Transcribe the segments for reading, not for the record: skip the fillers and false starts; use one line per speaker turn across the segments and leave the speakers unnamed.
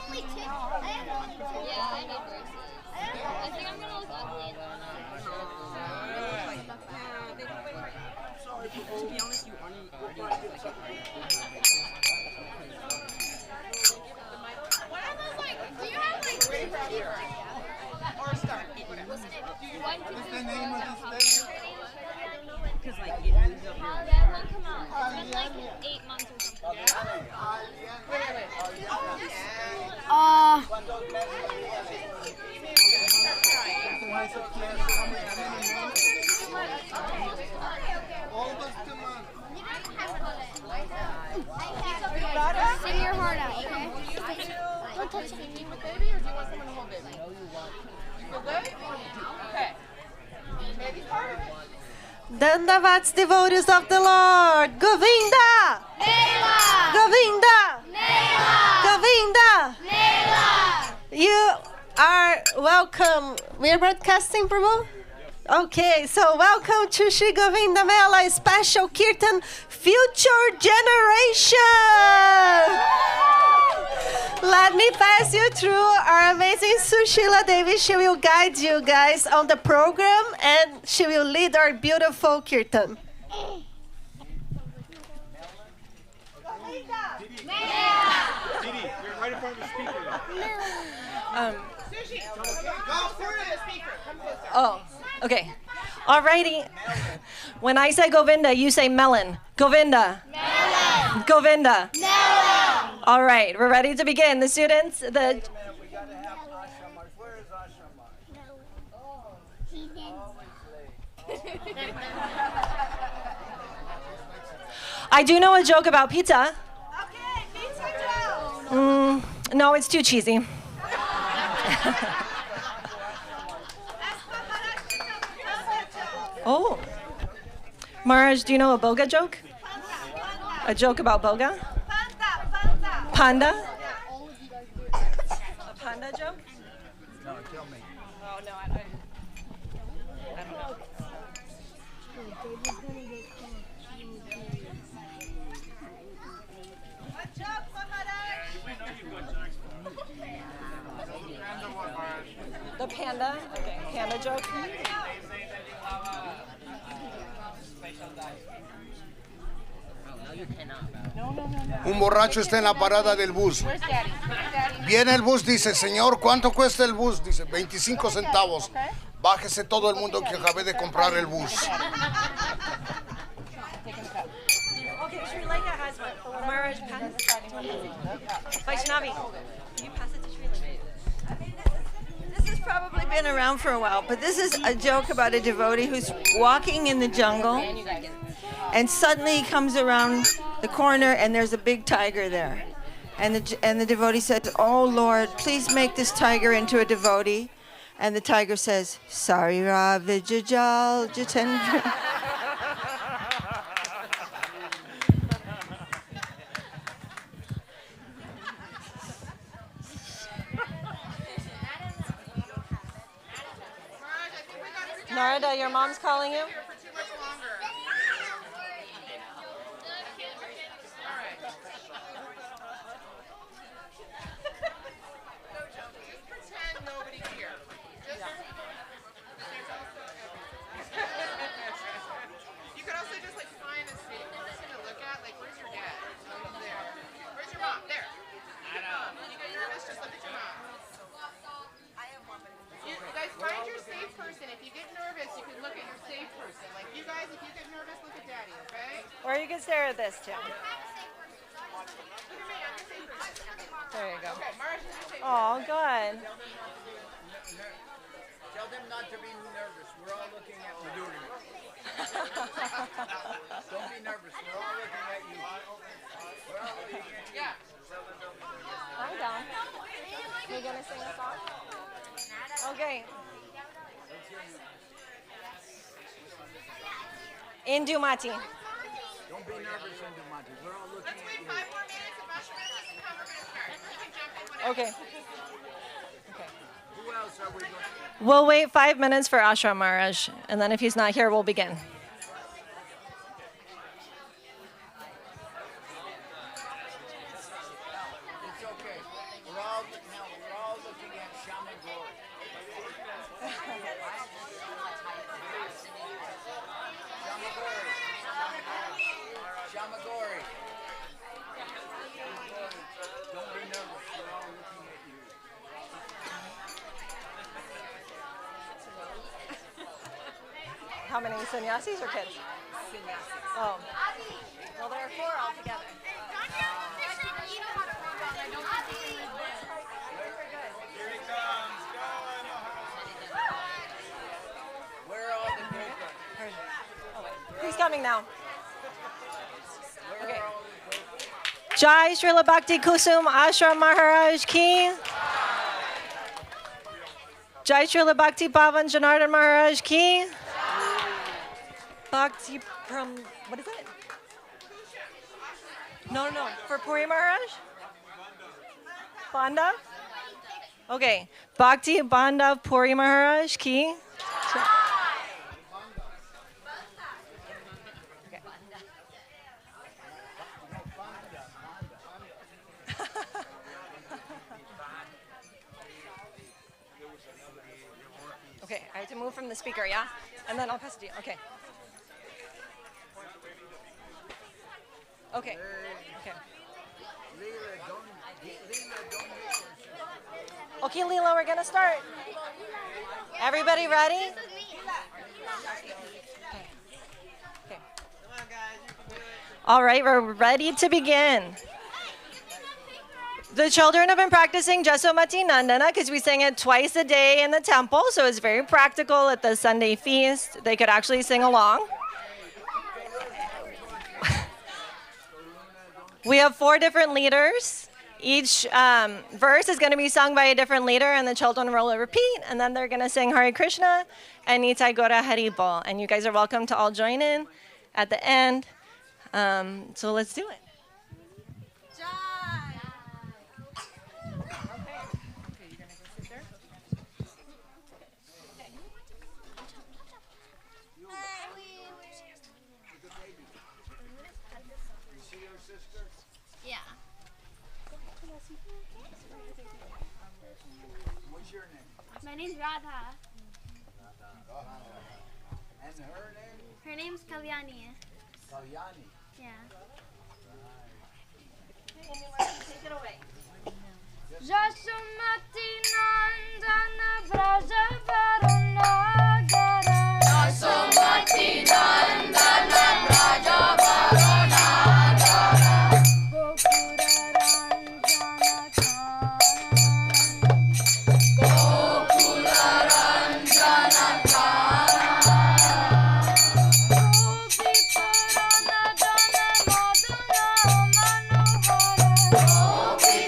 only two. I have only two. Yeah, I need braces. I think I'm gonna look ugly.
To be honest, you already like
What are those like? Do you have like
or start.
one, two,
What's the name of the station?
Because like it ends up
Oh, that won't come out. It's been like 8 months or something. Sing your heart out, okay? Don't touch me.
Baby, or do you want someone to hold it? You feel good? Okay. Maybe part of it.
Dandavats, devotees of the Lord. Govinda!
Mela!
Govinda!
Mela!
Govinda!
Mela!
You are welcome. We are broadcasting, Prabhu? Okay, so welcome to Shri Govinda Mela Special Kirtan Future Generation. Let me pass you through our amazing Sushila Devi. She will guide you guys on the program and she will lead our beautiful Kirtan.
Didi, you're right in front of the speaker.
Sushi, go for the speaker. Come closer.
Oh, okay. Alrighty. When I say Govinda, you say melon. Govinda.
Melon!
Govinda.
Melon!
All right, we're ready to begin. The students,
We gotta have Ashamars. Where is Ashamar?
I do know a joke about pizza.
Okay, pizza Joe.
No, it's too cheesy. Oh. Maharaj, do you know a boga joke? A joke about boga? Panda? A panda joke?
No, tell me.
Oh, no, I don't know. The panda? Okay, panda joke?
Un borracho está en la parada del bus.
Where's Daddy?
Viene el bus, dice, señor, ¿cuánto cuesta el bus? Dice, 25 centavos. Bájese todo el mundo que acabé de comprar el bus.
Okay, Sri Lanka has one. Maharaj, pass it. Vaishnavi, can you pass it to Sri Lanka?
This has probably been around for a while, but this is a joke about a devotee who's walking in the jungle, and suddenly he comes around the corner and there's a big tiger there. And the devotee said, "Oh Lord, please make this tiger into a devotee." And the tiger says, "Sarira Vijajal Jitendra."
Narada, your mom's calling you?
For too much longer. Just pretend nobody's here. You could also just like find a safe person to look at. Like, where's your dad? Oh, he's there. Where's your mom? There. You get nervous, just look at your mom. You guys find your safe person. If you get nervous, you can look at your safe person. Like, you guys, if you get nervous, look at daddy, okay?
Or you can stare at this too.
Look at me, I'm the safe person.
There you go.
Okay, Mars is the safe person.
Oh, good.
Tell them not to be nervous. We're all looking at you. Don't be nervous. We're all looking at you. We're all looking at you.
Yeah.
Hi, Don. You gonna sing a song? Okay. Indumati.
Don't be nervous, Indumati. We're all looking
Let's
at
wait
you.
5 more minutes. If Usher doesn't come, we're going to start. You can jump in whenever.
Okay.
Who else are we looking at?
We'll wait 5 minutes for Ashram Maharaj, and then if he's not here, we'll begin.
It's okay. We're all
we're all looking at Shamagori. Shamagori. Don't be nervous. We're all looking at you.
How many sannyasis or kids? Oh. Well, there are 4 altogether.
Where are all the people?
Who's coming now? Okay. Jai Srila Bhakti Kusum Ashram Maharaj Ki. Jai Srila Bhakti Pavan Janardhan Maharaj Ki. Bhakti from, what is it? No. For Puri Maharaj? Banda? Okay. Bhakti Banda Puri Maharaj Ki. Okay, I have to move from the speaker, yeah? And then I'll pass it to you. Okay. Okay. Okay, Leela, we're gonna start. Everybody ready? Okay. All right, we're ready to begin. The children have been practicing Jasomati Nandana because we sing it twice a day in the temple, so it's very practical at the Sunday feast. They could actually sing along. We have 4 different leaders. Each verse is going to be sung by a different leader, and the children will repeat, and then they're going to sing Hare Krishna and Nitai Gora Hari Bol. And you guys are welcome to all join in at the end. So let's do it.
Yeah.
What's your name?
My name's Radha.
And her name?
Her name's Kalyani.
Kalyani.
Yeah.
Take it away.
Jasumati Nandana Braja Varunagara. Jasumati Nandana Braja Varunagara. Gokura Ranjana Kana. Gopi Paranadana Madhura Manohara. Gopi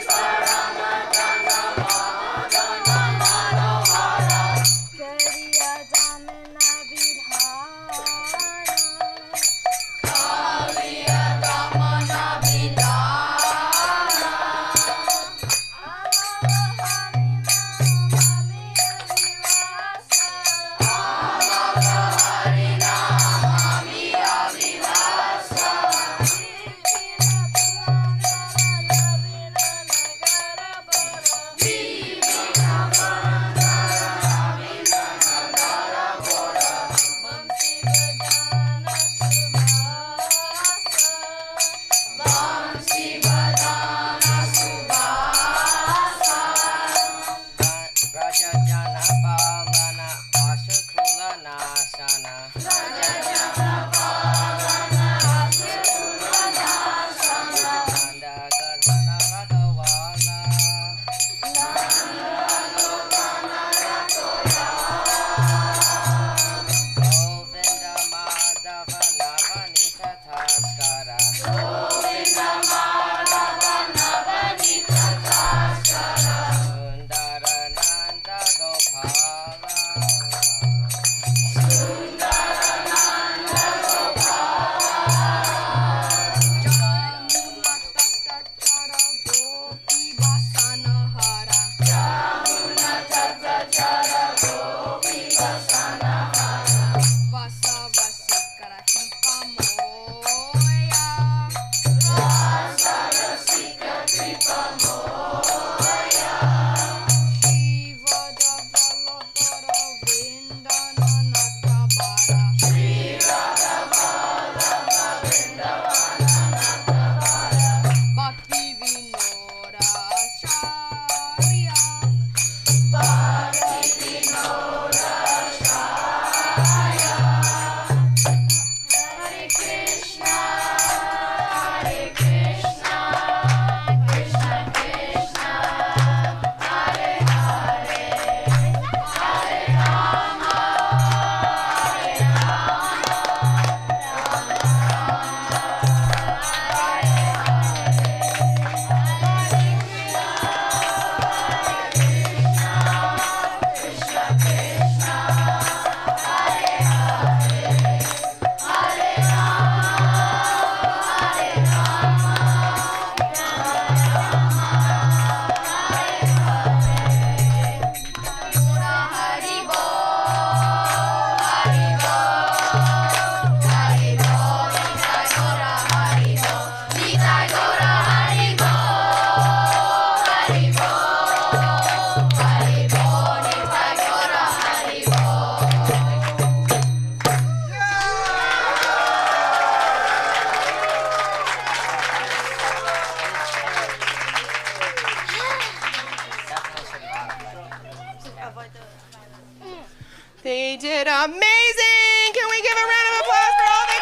They did amazing! Can we give a round of applause for all the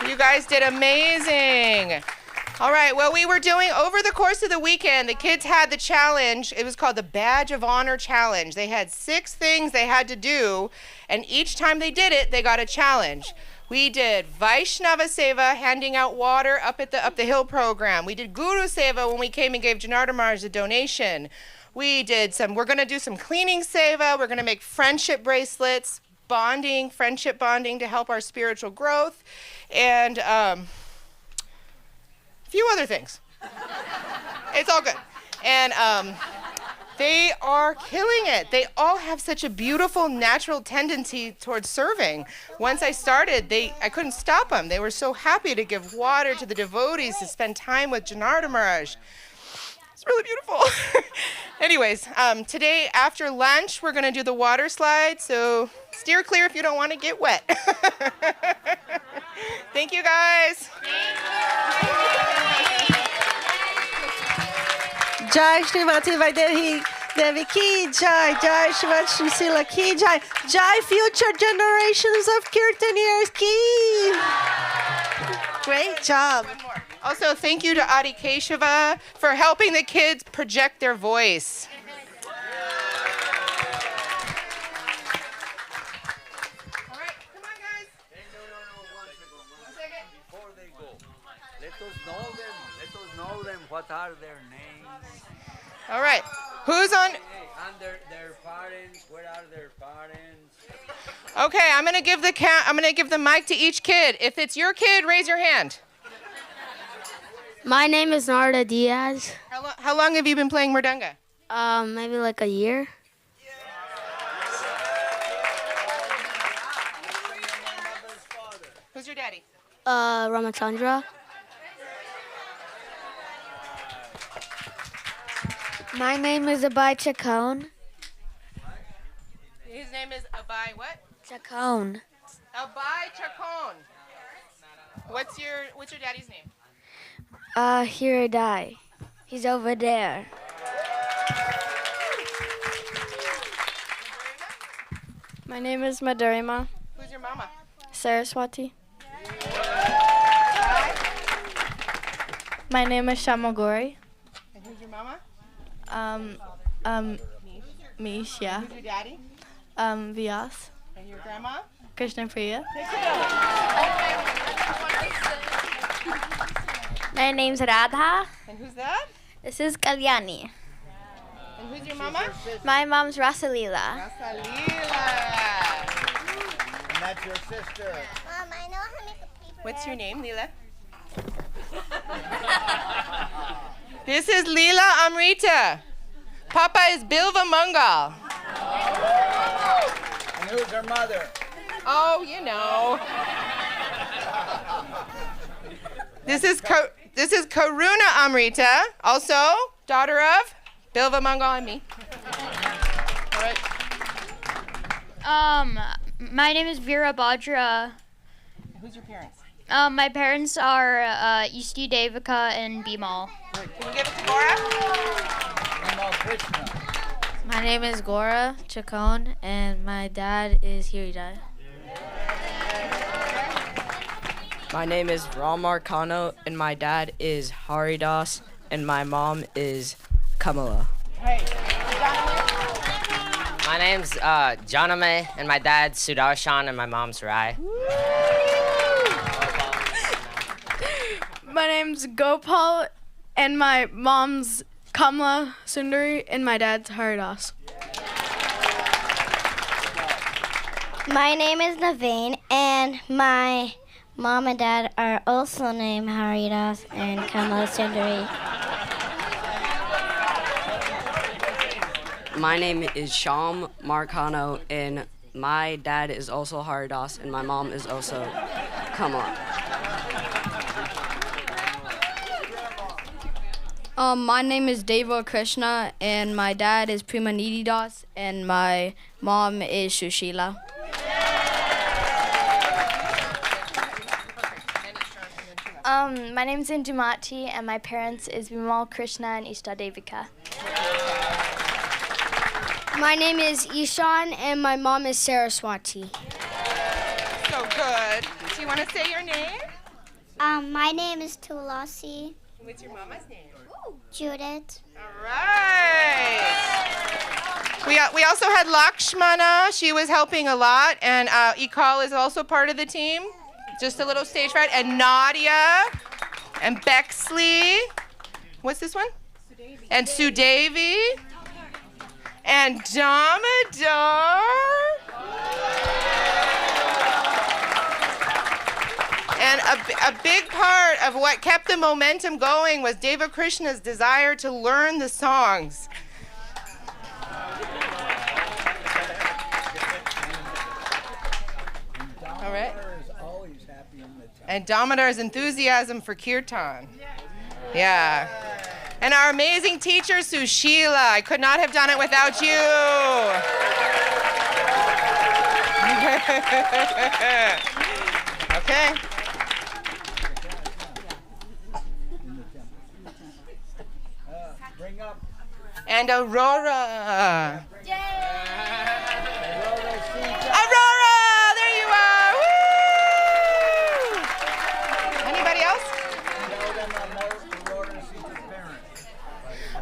kids? You guys did amazing. All right, well, we were doing, over the course of the weekend, the kids had the challenge. It was called the Badge of Honor Challenge. They had 6 things they had to do, and each time they did it, they got a challenge. We did Vaishnava Seva, handing out water up the hill program. We did Guru Seva when we came and gave Janardhan Maharaj a donation. We're going to do some cleaning Seva. We're going to make friendship bracelets, friendship bonding to help our spiritual growth, and a few other things. It's all good. And they are killing it. They all have such a beautiful natural tendency towards serving. Once I started, I couldn't stop them. They were so happy to give water to the devotees, to spend time with Janardhan Maharaj. It's really beautiful. Anyways, today after lunch, we're going to do the water slide, so steer clear if you don't want to get wet. Thank you, guys.
Jai Srimati Vaidehi Devi ki jai, Jai Shivat Shisila ki jai, Jai future generations of Kirtaniers ki. Great job.
One more. Also, thank you to Adi Keshava for helping the kids project their voice. All right, come on, guys.
One second. Before they go, let us know them. What are their names?
All right, who's on?
And their parents. Where are their parents?
Okay, I'm gonna give the mic to each kid. If it's your kid, raise your hand.
My name is Narda Diaz.
How long have you been playing mridanga?
Maybe like a year.
Who's your daddy?
Ramachandra. My name is Abai Chacon.
His name is Abai what?
Chacon.
Abai Chacon. What's your daddy's name?
Hiradai. He's over there. My name is Madhurima.
Who's your mama?
Saraswati. My name is Shamagori.
And who's your mama?
Mish, yeah.
Who's your daddy?
Vyas.
And your grandma?
Krishna Priya. My name's Radha.
And who's that?
This is Kalyani.
And who's your mama?
My mom's Rasalila.
Rasalila.
And that's your sister.
Mom, I know how to make a paper.
What's your name, Leela? This is Leela Amrita. Papa is Bilva Mangal.
And who's her mother?
Oh, you know. This is Karuna Amrita, also daughter of Bilva Mangal and me. All right.
My name is Veera Bhadra.
Who's your parents?
My parents are Isti Devika and Bimal.
Can you give it to Gora?
Krishna.
My name is Gora Chacon, and my dad is Hiridai.
My name is Ramar Kano, and my dad is Haridas, and my mom is Kamala.
Hey.
My name's Janame, and my dad's Sudarshan, and my mom's Rai.
My name's Gopal, and my mom's Kamala Sundari, and my dad's Haridas.
My name is Naveen, and my mom and dad are also named Haridas and Kamala Sundari.
My name is Sham Marcano, and my dad is also Haridas, and my mom is also Kamala.
My name is Deva Krishna, and my dad is Premanidi Das, and my mom is Shushila. My name's Indumati, and my parents is Bimal Krishna and Ishta Devika.
My name is Ishan, and my mom is Saraswati.
So good. Do you want to say your name?
My name is Tulasi.
What's your mama's name?
Judith.
All right. We also had Lakshmana. She was helping a lot. And Ikal is also part of the team. Just a little stage fright. And Nadia. And Bexley. What's this one? Sudevi. And Sudevi. And Damodar. And a big part of what kept the momentum going was Deva Krishna's desire to learn the songs. All right. And Damodar's enthusiasm for Kirtan. Yeah. And our amazing teacher, Sushila. I could not have done it without you. Okay.
Bring up.
And Aurora. Aurora, there you are. Woo! Anybody else?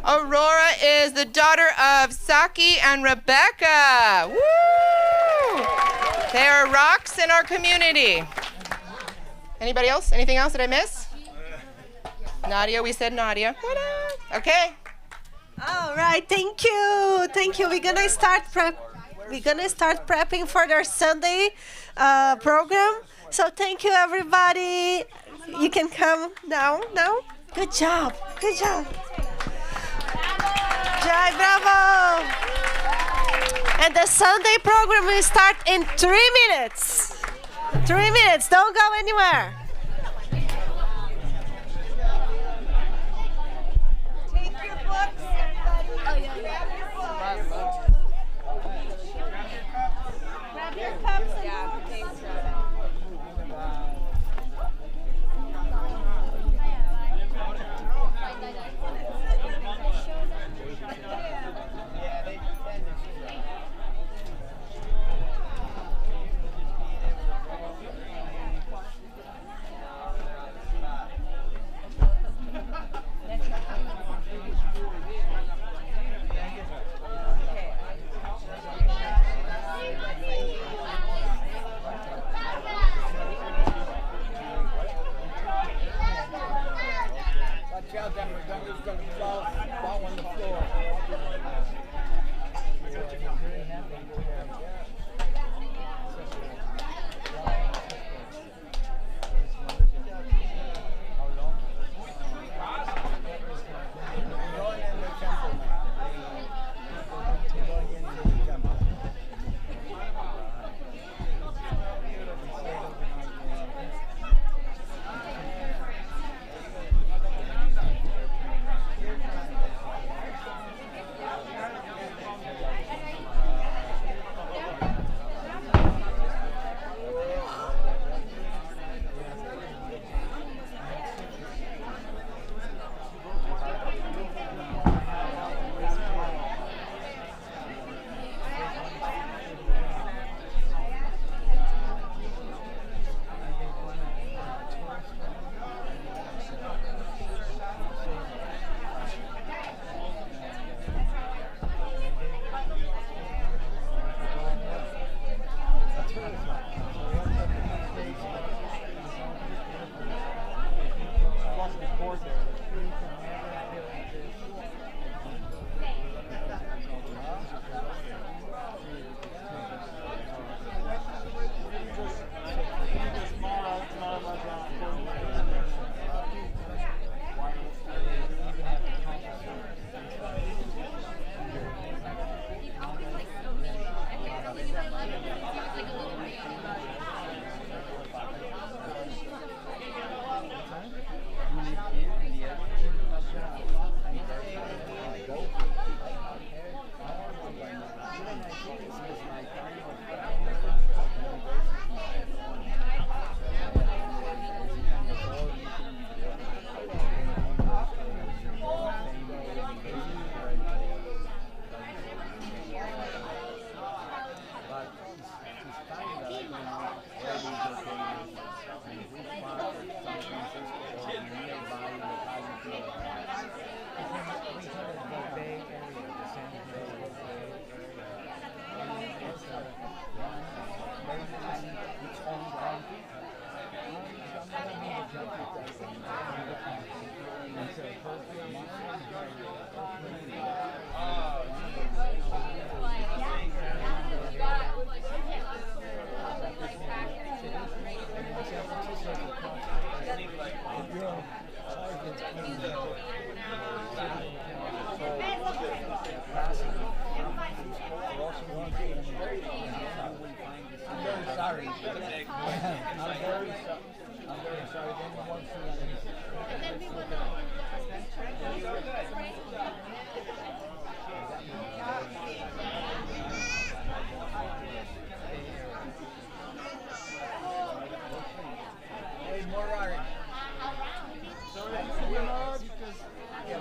Aurora is the daughter of Saki and Rebecca. Woo! They are rocks in our community. Anybody else? Anything else that I miss? Nadia, we said Nadia. Okay.
All right, thank you. We're gonna start prepping for their Sunday program. So thank you, everybody. You can come now. Good job. Jai, bravo. And the Sunday program will start in 3 minutes. 3 minutes. Don't go anywhere.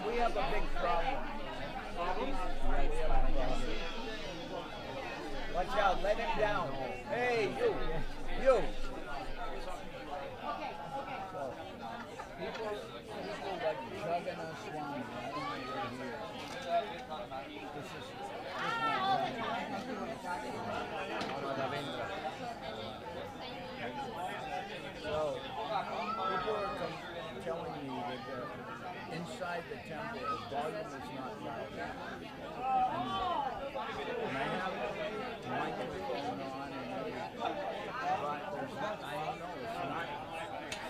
We have a big problem. Watch out, let him down. Hey, you. People like jugging on Swami. I don't know where he is. This is so, people are telling me that inside the temple, the volume is not loud. And I have a microphone on and everything, but there's not, I don't know, it's not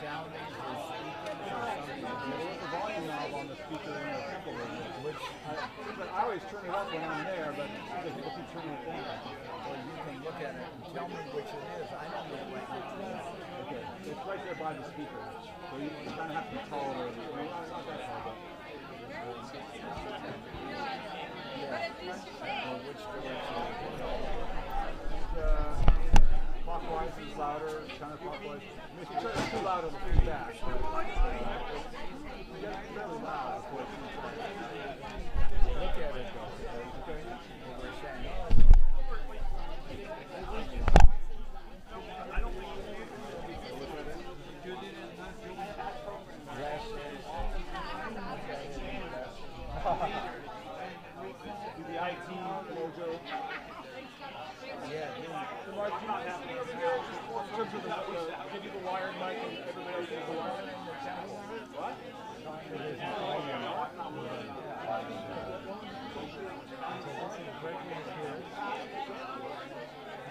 sounding or speaking or something. There's a volume knob on the speaker in the temple, which I always turn it up when I'm there, but people keep turning it down. Or you can look at it and tell me which it is. I don't know right now. Okay, it's right there by the speaker. So you kind of have to be taller. Clockwise is louder, counterclockwise. If you turn it too loud, it'll feedback. It's really loud, of course. Look at it, though. Okay? We're saying, do the IT logo. Yeah, the marquee not happening in terms of the give you the wired mic and everybody else uses the wired in the channel. What?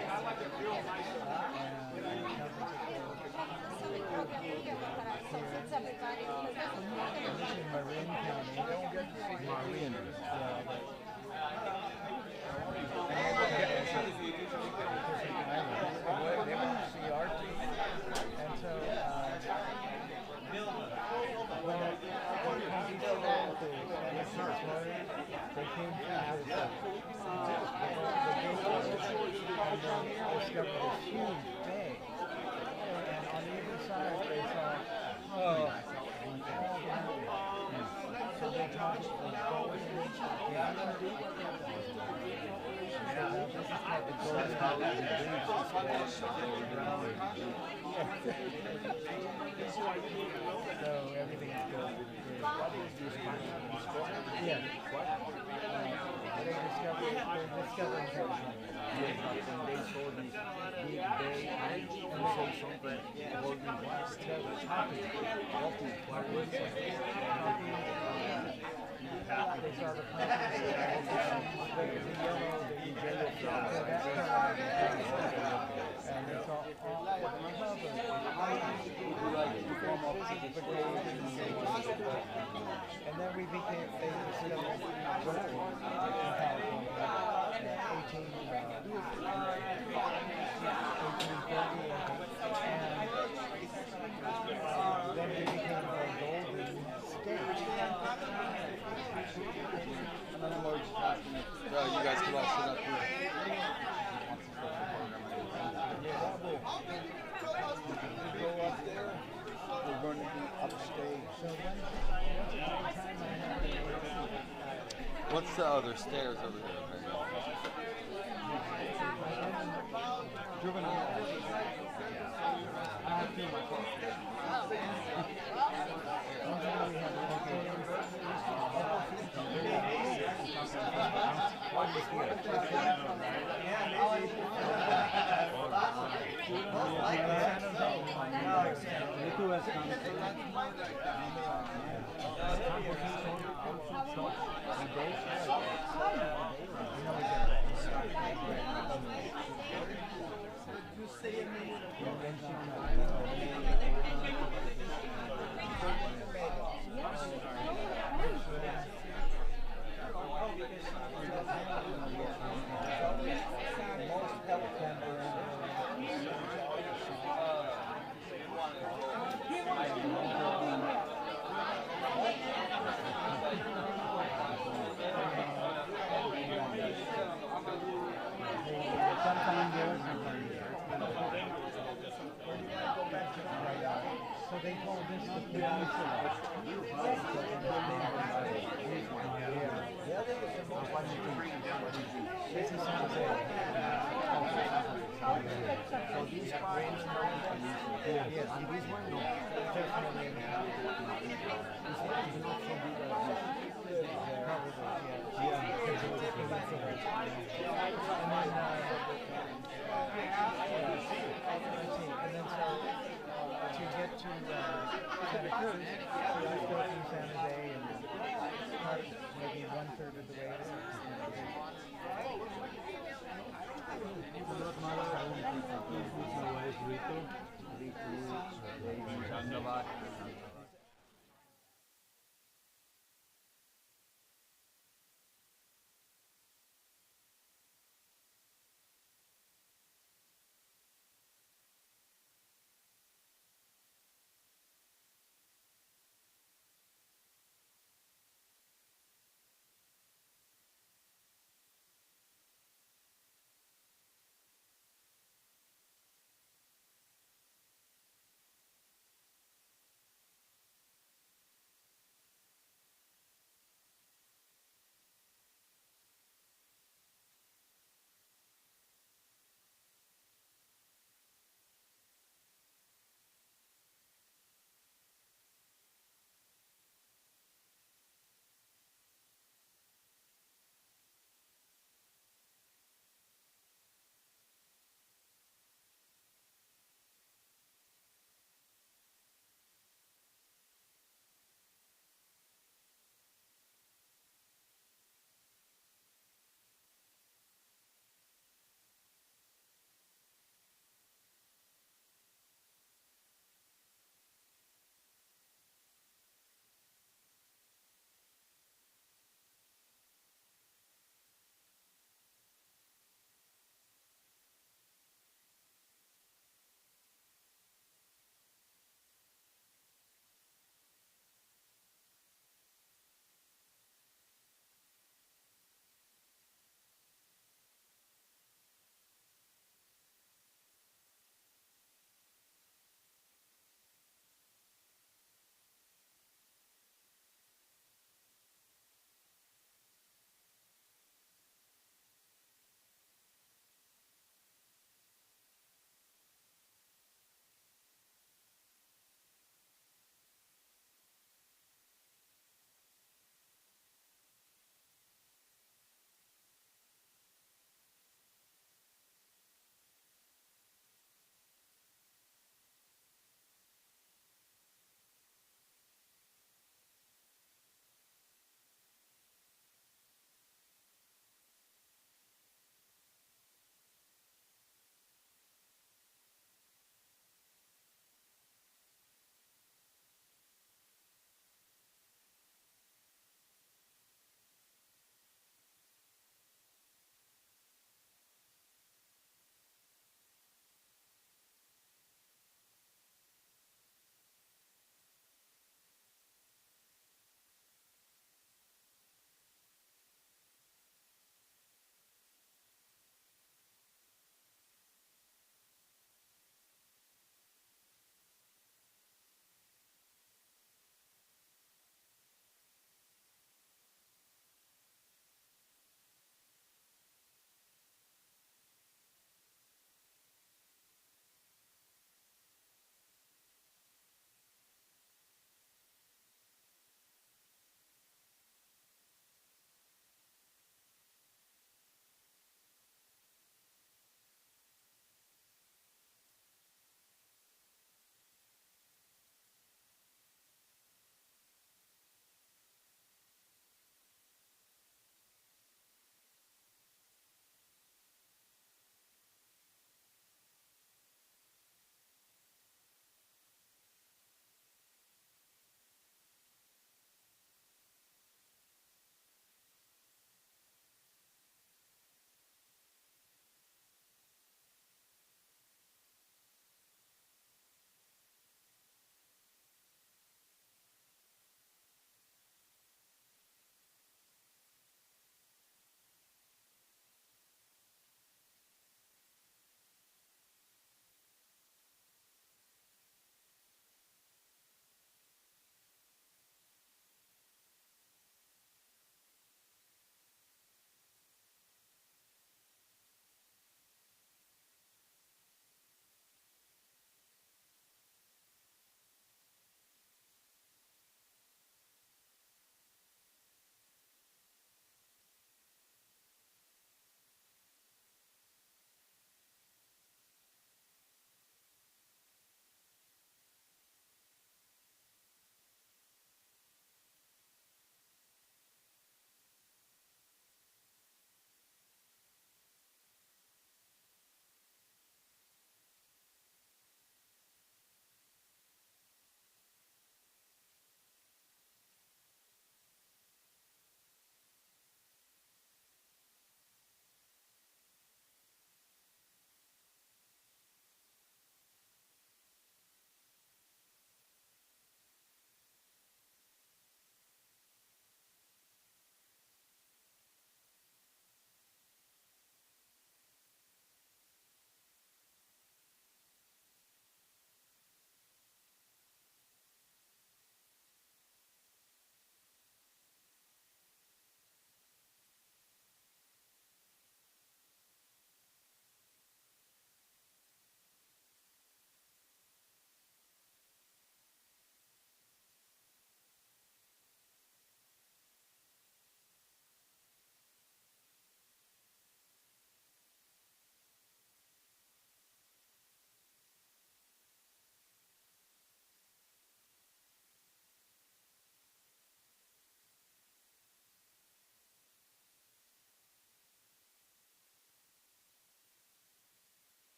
I like it real Marin County. They don't get to see Marin. They want to see our team. And so, when they came through discovered this huge bay. And on either side, they saw, so they talked about so everything is good. Yeah. They discovered they sold these big bay and say something or the topic they saw the and they saw and then we became famous in then we became a golden state.
You guys can all sit up here.
Go up there. We're going to be upstage.
What's the other stairs over there?
Juvenile. I have to my phone. So they call this the peninsula. This is San so these pines yes, and this one no. Definitely this one is not so big as this. Yeah, because it's a peninsula. And then so to get to Santa Cruz, you have to go through San Jose and start maybe 1/3 of the way there.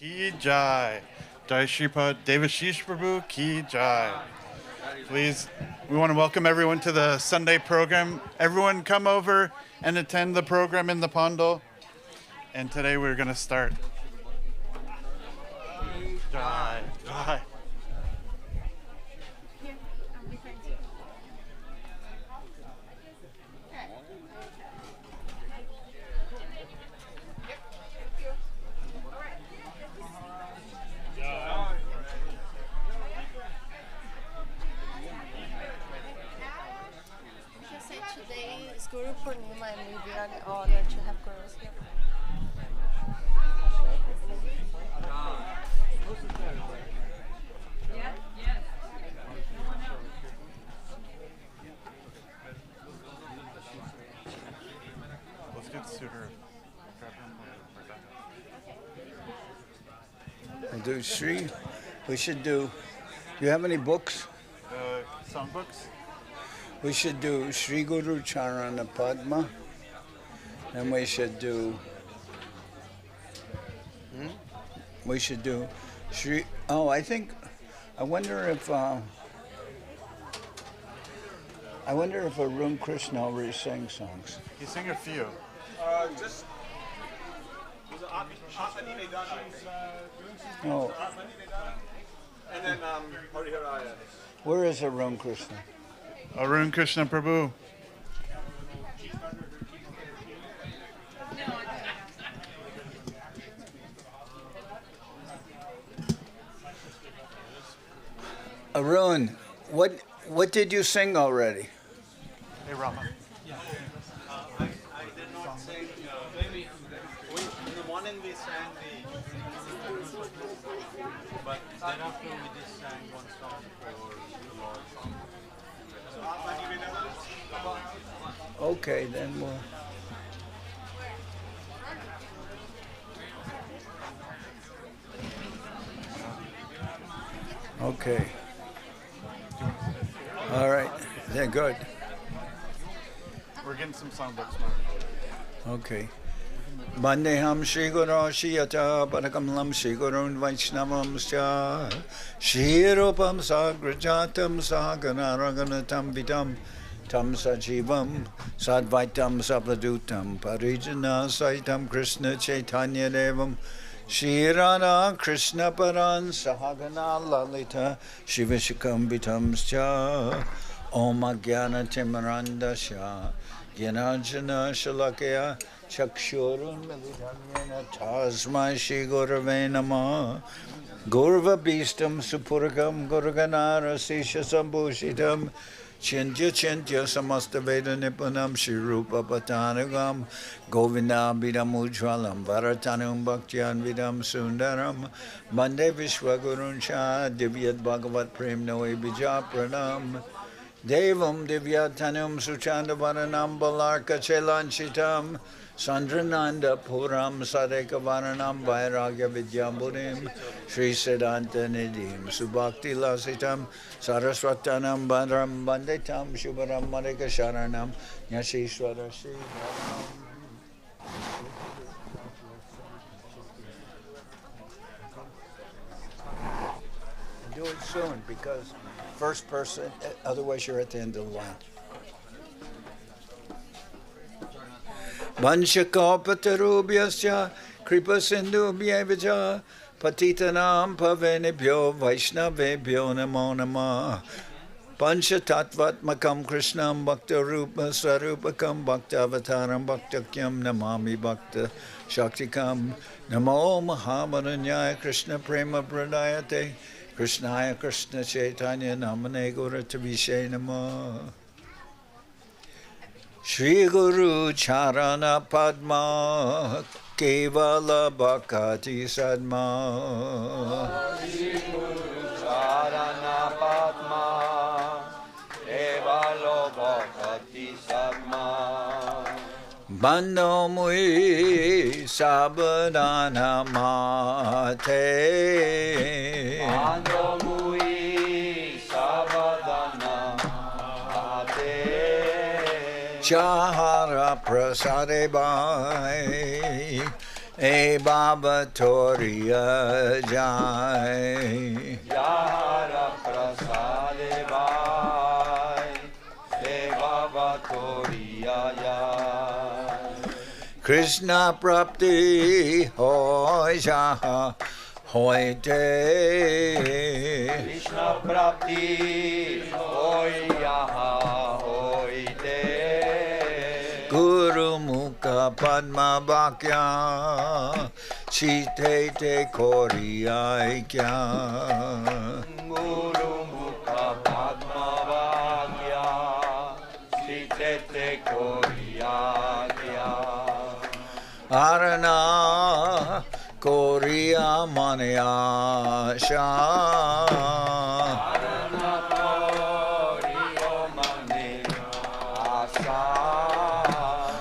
Ki Jai. Jai Sripad Devashish Prabhu Ki Jai. Please, we want to welcome everyone to the Sunday program. Everyone come over and attend the program in the Pandal. And today we're going to start. Jai, Jai.
Today is Guru Purnima and we are honored to have girls here.
Let's get Suter.
And do Sri. We should do. Do you have any books?
Songbooks?
We should do Sri Guru Charana Padma. And we should do. We should do Sri. Oh, I think. I wonder if. I wonder if Arun Krishna already sang songs.
He sang a few.
Just.
Oh.
And then Hariharaya.
Where is Arun Krishna?
Arun Krishna Prabhu.
Arun, what did you sing already?
Hey, Rama.
I did not sing. Maybe in the morning we sang the. But then after we just sang one song for Lord.
Okay, then we'll. Okay. All right. They're good.
We're getting some songbooks now.
Okay. Bandeham Shri Guru Shiyata Parakamalam Shri Gurun Vaishnavam Sya Shri Rupam Sagrajatam Saganaraganatam Vidam Tam Sajivam Sadvaitam Sapradutam Parijana Saitam Krishna Chaitanya Devam Shri Radha Krishna Paran Sahagana Lalita Shivashikam Vitam Sya Om Agyana Timaranda Sya Gyanajana Shalakya Chakshurun Milidhamyana Tasma Shri Gurave Namah Gurva Bhistam Supurgam Gurganara Sisha Sambhushitam Chintya Chintya Samasta Veda Nipunam Shri Rupa Patanagam Govinda Vidam Ujwalam Bharatanum Bhaktyan Vidam Sundaram Bande Vishwagurun Shah Divyat Bhagavat Prem Noe Bija Pranam Devam Divyatanum Suchanda Varanam Balarka Chelanchitam Sandrananda Puram Sadeka Varanam Vairagya Vidyamburim Sri Siddhanta Nidhim Subhakti Lasitam Saraswatanam Badram Banditam Shubharam Marika Sharanam Yashishwara Shri Do it soon because first person, otherwise you're at the end of the line. Vanshakapatarubhyasya kripa sindhubhyevacha patitanam pavenebhyo vaishnavebhyo namo namah Panchatattvatmakam Krishnam Bhakta Rupa Sarupakam Bhakta Avataram Bhaktakyam Namami Bhakta Shaktikam Namo Mahamaranyaya Krishna Prema Pradayate Krishnaya Krishna Chaitanya Namane Guratavishe Namah Shri Guru Charana Padma Kevala Bhakati Sadma Shri Guru Charana Padma Kevala Bhakati Sadma Bando Mui Sabadana Mate Bando Mui Sabadana Mate Chahara Prasade Bai E Baba Toriya Jai.
Yara Prasade Vai, E Baba Toriya Jai.
Krishna Prapti Hoy Jaha Hoy Te.
Krishna Prapti Hoy Yaha Hoy Te.
Guru Mukha Padma Bhakya Chite Te Koriyai Kya.
Guru Mukha Padma Bhagya Chite Te Koriyai Kya.
Arana Koriya Manaya Sha.
Arana Koriya Manaya Sha.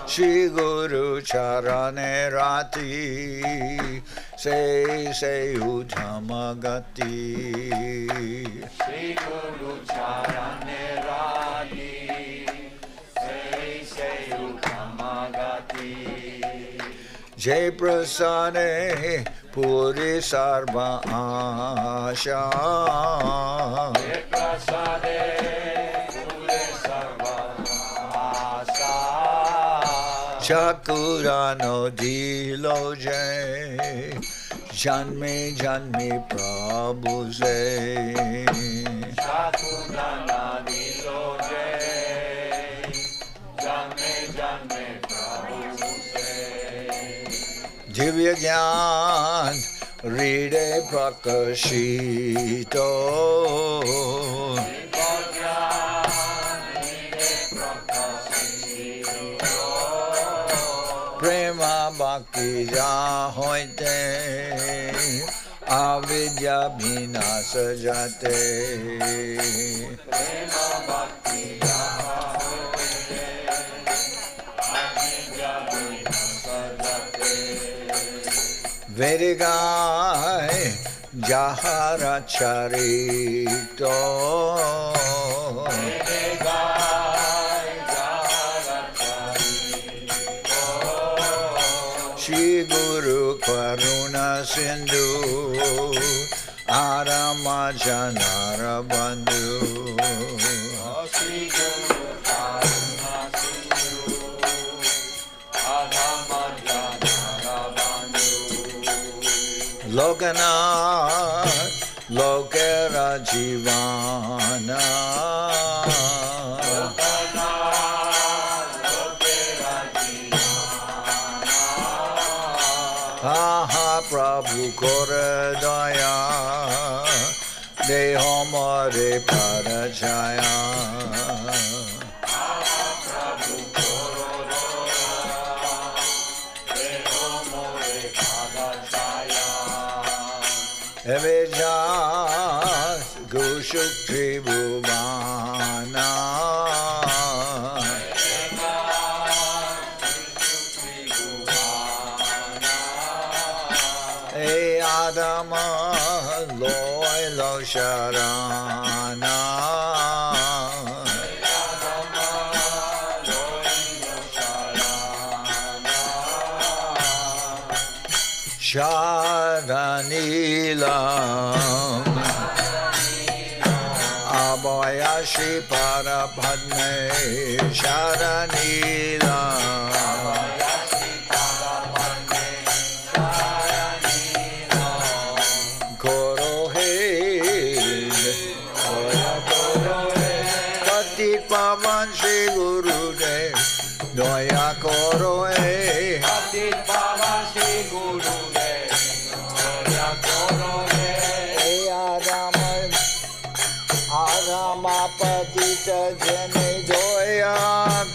Shri Guru Charane Rati Se Uttamagati.
Shri Guru Charane Rati Se Uttamagati.
Jai Prasade Puri Sarva Asha.
Jai Prasade Puri Sarva Asha.
Chakurano Dilo Jai Janme Janme Prabhu Se.
Chakurana Dilo Jai Janme Janme Prabhu Se.
Divya Gyan Ride Prakashito. Prema Bhakti Jahoite Avidya Vinasa Jate.
Prema Bhakti Jahoite Avidya Vinasa Jate.
Vedigai Jahara Charito. Shri Guru Karuna Sindhu Arama Janara Bandhu.
Shri Guru Karuna Sindhu Adhama Janara Bandhu.
Lokanath Lokera Jivana. Aha Prabhu Kore Daya Deho More Parajaya. Evejas Gushuk Tribhuvana. Hey Adama Loy Lo Sharana. Sharanilam Abhaya Sripad Padme Sharanilam Korohe Pati Pavan Shri Gurudev Daya Korohe
Pati Pavan Shri Gurudev Daya Korohe.
Adama Patita Jene Doya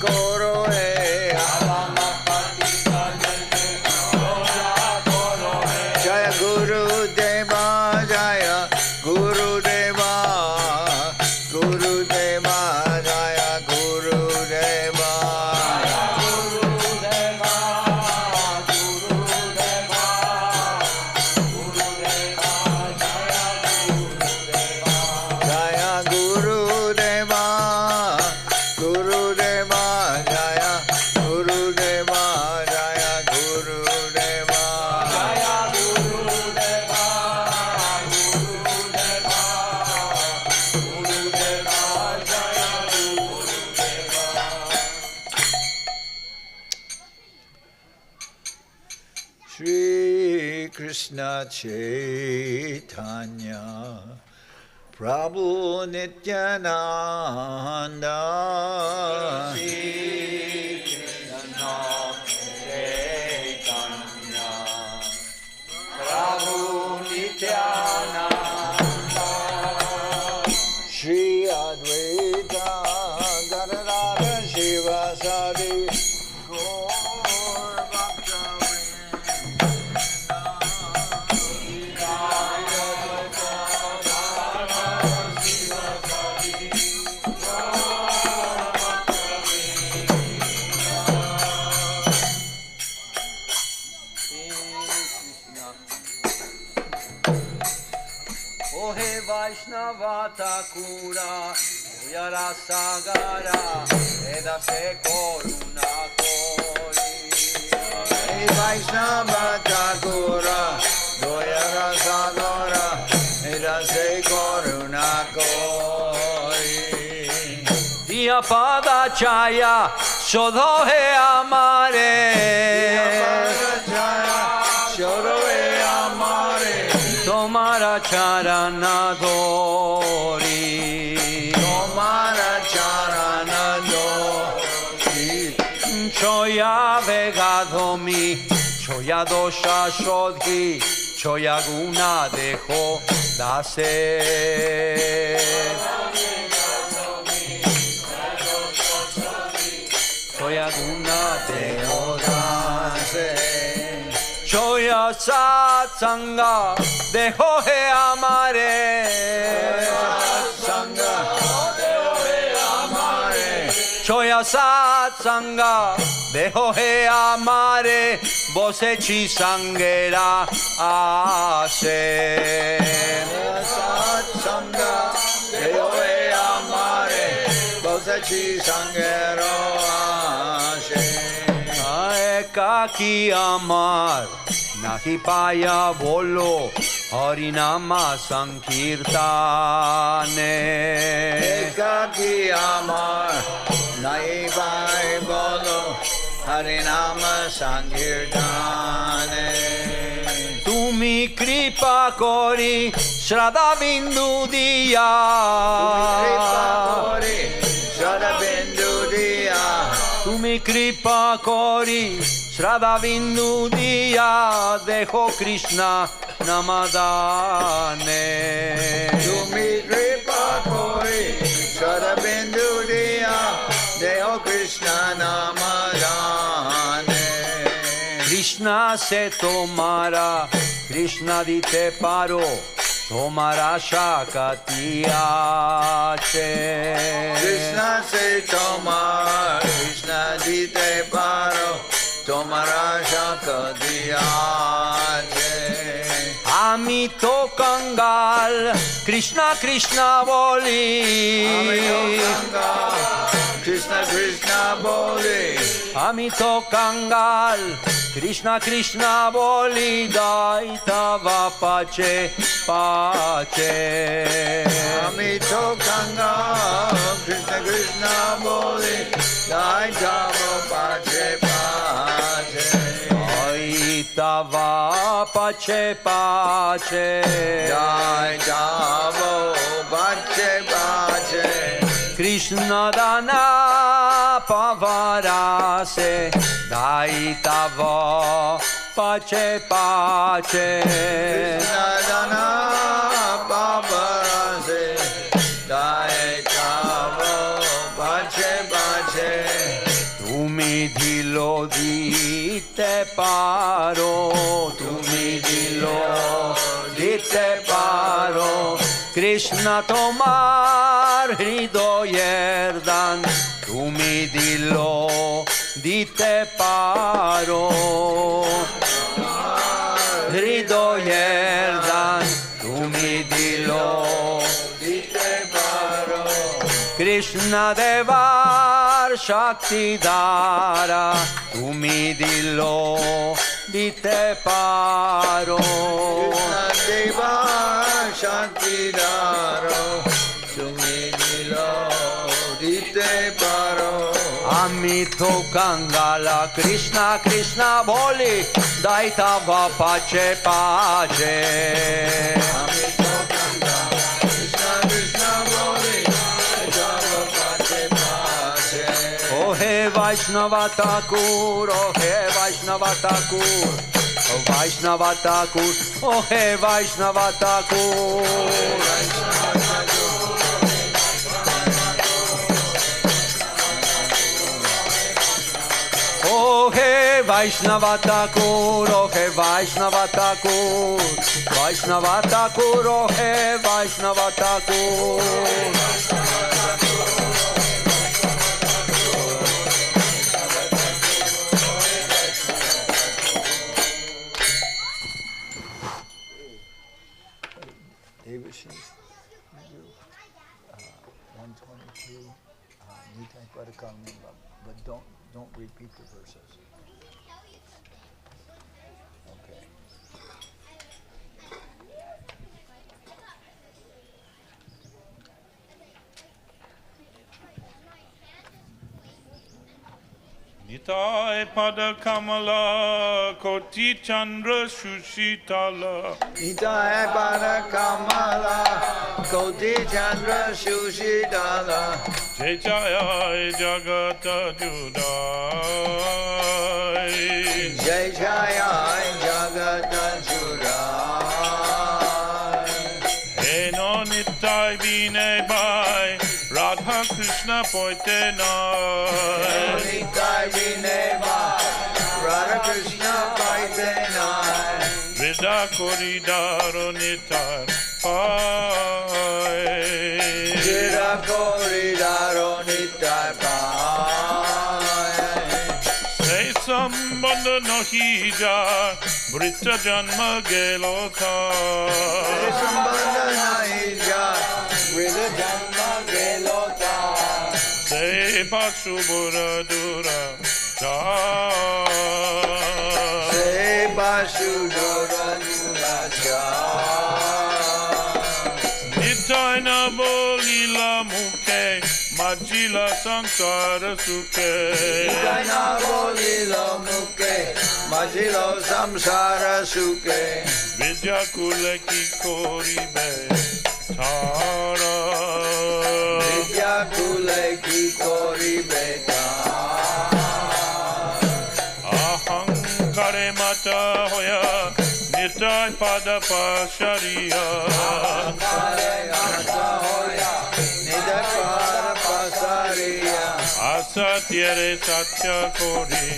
Korohe.
Adama Patita Jene Doya Korohe.
Jaya Guru Deva Jaya Guru Deva Guru Deva Jaya Guru Deva.
Guru Deva
Shri Krishna Chaitanya Prabhu Nityananda Shri Krishna Chaitanya Prabhu Nityananda Shri Advaita Gadadara Shivasadi
Vaishnava Thakura, Oyara Sagara, Edase Koruna Kori.
Hey Vaishnava Thakura, Oyara Sagara, Edase Koruna Kori.
Dia Pada Chaya, Shodhohe Amare. Dia Pada Chaya, Shodhohe Amare. Tomara charana dori,
Tomara charana dori.
Choya vegadomi, choya dosha shodhi, choya guna dejo dase. Choya guna dejo dase. Choya satsanga dejo he amare.
Satsanga dejo he amare.
Choya satsanga dejo he amare. Vose chi sangera ase.
Satsanga dejo he amare. Vose chi sangera ase.
Kaki amar nahi paya bolo harinama sankirtane.
Kaki amar nahi paya bolo harinama sankirtane.
Tumi kripa kori shraddha bindu diya.
Shraddha bindu diya.
Tumi kripa kori shraddha bindu diya, dejo Krishna namadane.
Tumi kripa kori shraddha bindu diya, dejo Krishna namadane.
Krishna se tomara, Krishna dite paro, tomara shakati ache.
Krishna se tomar, Krishna dite paro, tomara shakati ache.
Ami to kangal, Krishna Krishna boli.
Ami to kangal, Krishna Krishna boli.
Ami to kangal, Krishna Krishna boli, dai tava pace pace.
Ami to kangal, Krishna Krishna boli, dai tava pace pace.
Dai tava pace pace.
Dai tava pace pace.
Krishna dana pavarase, dai tava pace pace.
Krishna dana pavarase, dai tava pace pace.
Tumi dilo dite paro, tumi dilo dite paro. Krishna tomar hridoyerdan, tumi dilo dite paro. Hridoyerdan, tumi dilo dite paro. Krishna devar shakti dara, tumi dilo dite paro.
Krishna devar shakti dara, tumi dilo dite paro.
Amito Kangala Krishna Krishna boli dai tava pace pace. Amito Kangala Krishna Krishna boli dai tava pace pace. Oh he Vaishnava Thakur, oh he Vaishnava Thakur, oh Vaishnava Thakur, oh he Vaishnava Thakur. Oh hey Vaishnava Thakur, oh hey Vaishnava Thakur, Vaishnava Thakur, oh hey Vaishnava Thakur.
David Sheep, 122, Nitai Padakami, but don't repeat the verses. Okay.
Nitai Pada Kamala Koti Chandra Shushitala.
Nitai Pada Kamala Koti Chandra Shushitala.
Jai Jaya Jagata Judai.
Jai Jaya Jagata Judai.
Eno Nitai Vinay Bhai Radha Krishna Poite Nai.
Nitai Vinay Bhai Radha Krishna Poite Nai.
Vida Koridaro Nitai Bhai.
Vida Koridaro Nitai Bhai.
Say Sambandha Nohija Brita Janma Gelotha.
Say Sambandha Nohija Brita Janma Gelotha.
Say Pasubura Dura Chai.
Say Pasubura Dura Chai.
Nitai na bolila mukhe Majila Sansara Sukhe.
Nitai na bolila mukhe Majila Samsara Sukhe.
Vidya Kula ki koribe Thara.
Vidya Kula ki koribe Thara.
Ahankare mata hoya Nitai Pada Pashariya.
Ahankare mata hoya Nitai Pada Pashariya.
Asatyare Satya Kori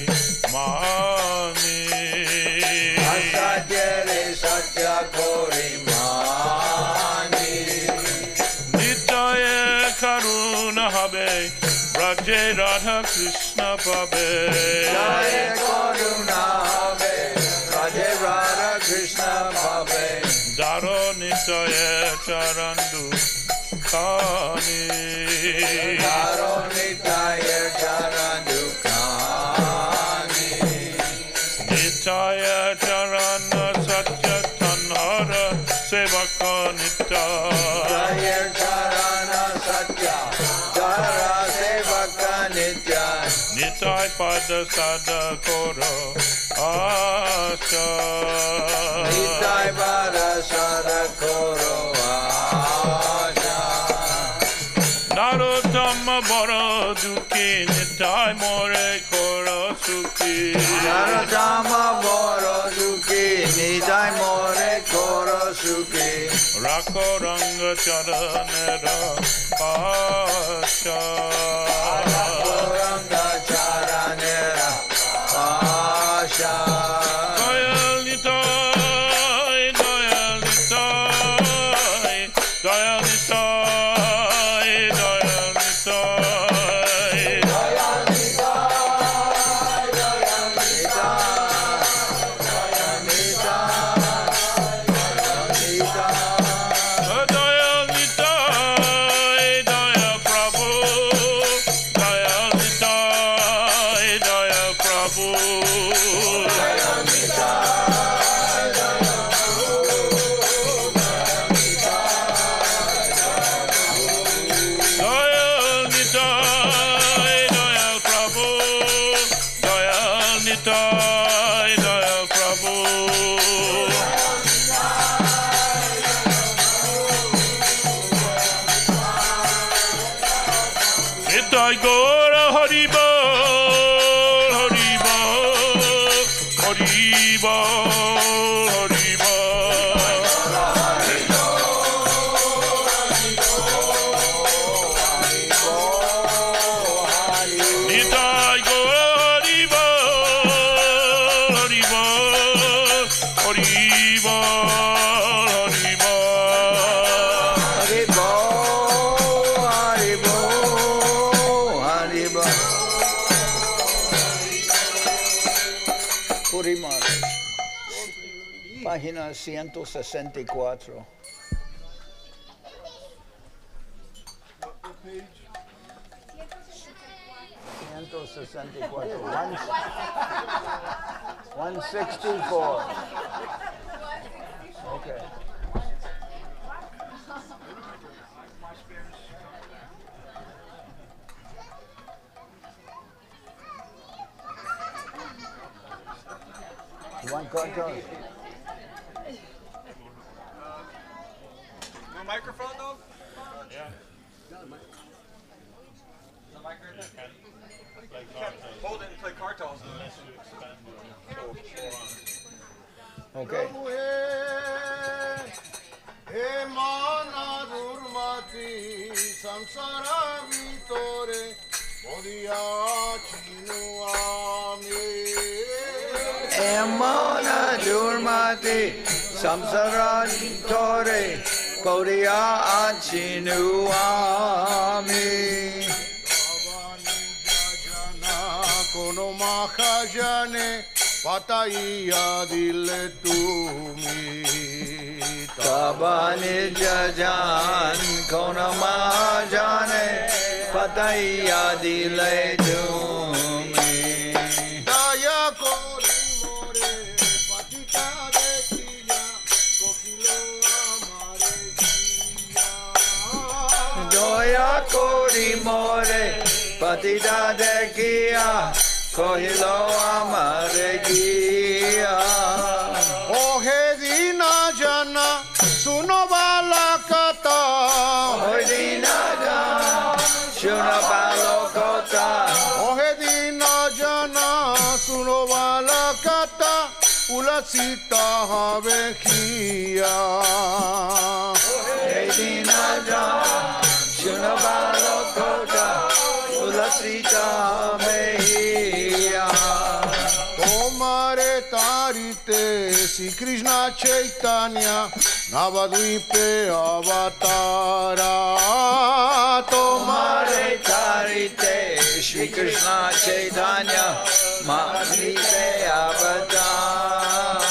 Mani.
Asatyare Satya Kori Mani.
Nitaya Karuna Habe Braje Radha Krishna Pabe.
Nitaya Karuna Habe Braje Radha Krishna Pabe.
Daro Nitaya Charandu Kani.
Daro Nitaya Charandu Kani.
Nitaya Charana Satya Tanhara Sevaka Nitya.
Charana Satya Dara Sevaka Nitya.
Nitai Pada Sada Koro Asha.
Nitai Pada Sada Koro Asha.
Narottama Boro Duki Nitai More Koro Suki.
Narottama Boro Duki Nitai More Koro Suki.
Rako Ranga Charanera Pasha.
Rako Ranga Charanera Pasha.
Dayal Nitai, Dayal Nitai, Dayal Nitai, Dayal Nitai.
Dayal Nitai, Dayal Nitai, Dayal Nitai.
Dayal Nitai, Dayal Prabhu, Dayal Nitai, Dayal Prabhu.
Dayal Nitai, Dayal
Dayal Nitai, Dayal Prabhu,
Nitai Daya Prabhu. Nitai Gora Haribo, Haribo, Haribo, Haribo. Nitai Gora Haribo, Haribo, Haribo, Haribo.
Purimar, página 164. One, 164. Okay. You want cartons?
No microphone though?
Yeah.
The microphone? You can't hold it and play cartels.
Okay.
He mana durmati samsara vitore odia chinuami.
Emana durmati samsara vitore odia chinuami. Kono mahajane pataiya dile tumi. Tabani jajan kono mahajane pataiya dile tumi. Daya kori more patika dekiya kokilo amare kiya. Daya kori more patita dekiya kohilo amare kiya. Ohe dina jana suno bala kata. Ohe dina jana suno bala kata. Ohe dina jana suno bala kata. Ulasita have kiya. Ohe dina jana suno bala kata. Ulasita mehiya. Tomare tarite si Krishna Chaitanya Navadvipe avatara. Tomare tarite Shri Krishna Chaitanya Navadvipe avatara.